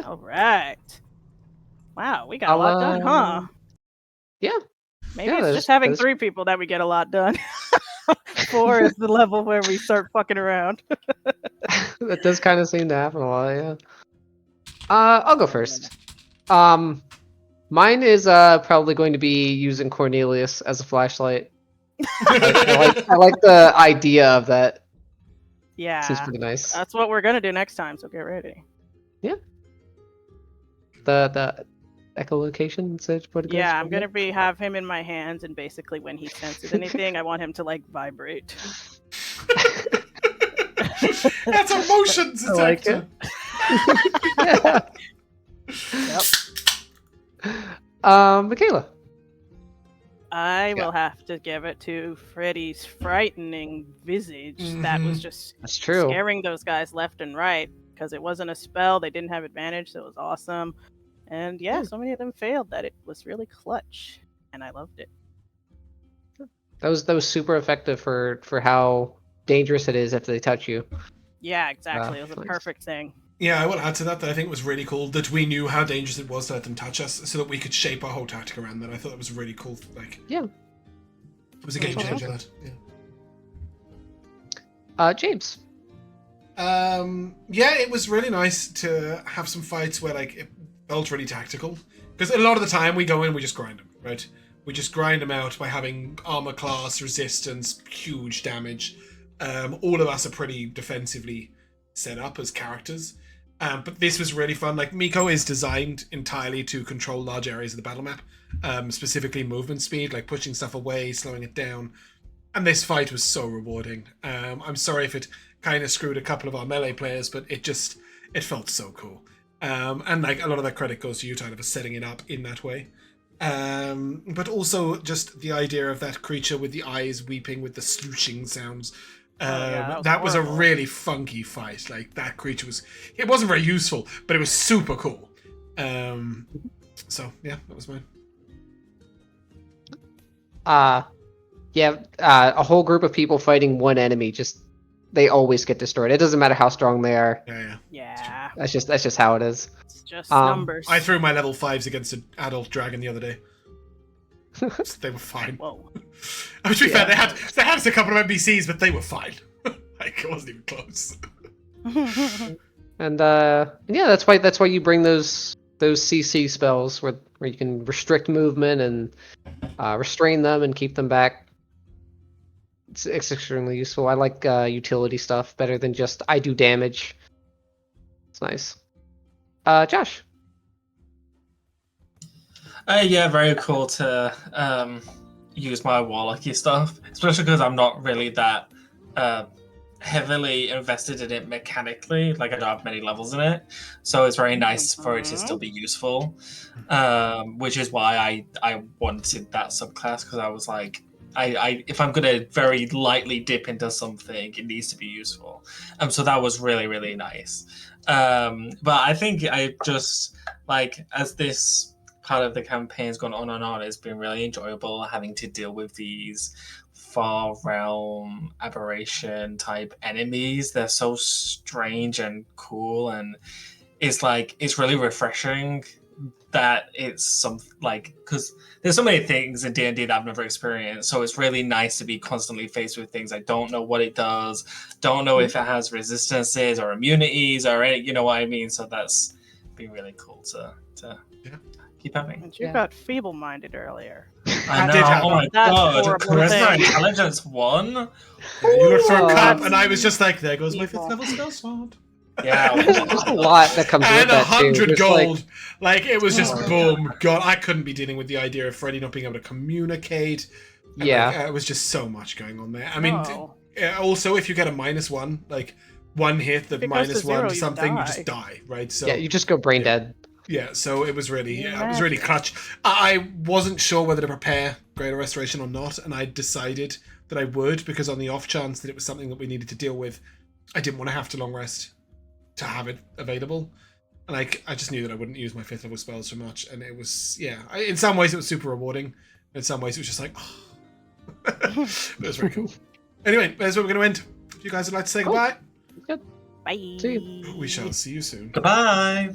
All right. Wow, we got a lot done, huh? Yeah. Maybe Yeah, it's there's- just having there's- 3 people that we get a lot done. 4 is the level where we start fucking around. That does kind of seem to happen a lot, yeah. I'll go first. Mine is probably going to be using Cornelius as a flashlight. I like the idea of that. Yeah. Seems pretty nice. That's what we're gonna do next time, so get ready. The echolocation, so to put it. Yeah, I'm gonna have him in my hands, and basically when he senses anything, I want him to like vibrate. That's a motion I like detector. Yep. Michaela. I will have to give it to Freddy's frightening visage. That was just That's true. scaring those guys left and right because it wasn't a spell. They didn't have advantage, so it was awesome. And yeah, so many of them failed that it was really clutch, and I loved it. That was super effective for how dangerous it is if they touch you. Yeah, exactly. It was a nice. perfect thing. Yeah, I will add to that I think it was really cool that we knew how dangerous it was to let them touch us, so that we could shape our whole tactic around that. I thought that was really cool. Like, Yeah. It was a game changer. That. Yeah. James. Yeah, it was really nice to have some fights where like it felt really tactical. Because a lot of the time we go in, we just grind them, right? We just grind them out by having armor class, resistance, huge damage. All of us are pretty defensively set up as characters. But this was really fun. Like, Meeko is designed entirely to control large areas of the battle map. Specifically movement speed, like pushing stuff away, slowing it down. And this fight was so rewarding. I'm sorry if it kind of screwed a couple of our melee players, but it felt so cool. And like a lot of that credit goes to you, Tyler, for setting it up in that way. But also just the idea of that creature with the eyes weeping with the slooshing sounds. That was a really funky fight. Like, that creature it wasn't very useful, but it was super cool. So yeah, that was mine. A whole group of people fighting one enemy, they always get destroyed. It doesn't matter how strong they are. Yeah. That's just how it is. It's just numbers. I threw my level 5s against an adult dragon the other day. They were fine. Whoa. I mean, to be fair, they had a couple of NPCs, but they were fine. Like, it wasn't even close. And yeah, that's why you bring those CC spells where you can restrict movement and restrain them and keep them back. It's extremely useful. I like utility stuff better than just I do damage. It's nice. Josh. Yeah, very cool to use my warlocky stuff, especially because I'm not really that heavily invested in it mechanically. Like I don't have many levels in it, so it's very nice for it to still be useful. Which is why I wanted that subclass, because I was like, I if I'm gonna very lightly dip into something, it needs to be useful. So that was really, really nice. But I think I just like, as this part of the campaign's gone on and on, it's been really enjoyable having to deal with these far realm aberration type enemies. They're so strange and cool, and it's like, it's really refreshing that it's some, like, because there's so many things in D&D that I've never experienced, so it's really nice to be constantly faced with things I don't know what it does, don't know if it has resistances or immunities or any, you know what I mean. So that's been really cool to keep having. And you got feeble-minded earlier. I know. did have Oh my that god, horrible charisma thing. intelligence 1. You looked for a cup, that's and I was just like, there goes my evil. 5th level spell slot. Yeah. There's a lot that comes with And that too. 100 There's, gold. Like, it was just Oh, boom. God, I couldn't be dealing with the idea of Freddy not being able to communicate. And, Yeah. like, it was just so much going on there. I mean, Oh. also, if you get a -1, like, one hit, the If it goes to -1 zero, to you something, you die. just die, right? So yeah, you just go brain dead. yeah, so it was really, Yeah, it was really clutch. I wasn't sure whether to prepare Greater Restoration or not, and I decided that I would, because on the off chance that it was something that we needed to deal with, I didn't want to have to long rest to have it available. And I just knew that I wouldn't use my 5th level spells so much, and it was, in some ways it was super rewarding. In some ways it was just like, oh. It was very cool. Anyway, that's where we're going to end. If you guys would like to say Cool. goodbye, Bye. See you. we shall see you soon. Goodbye.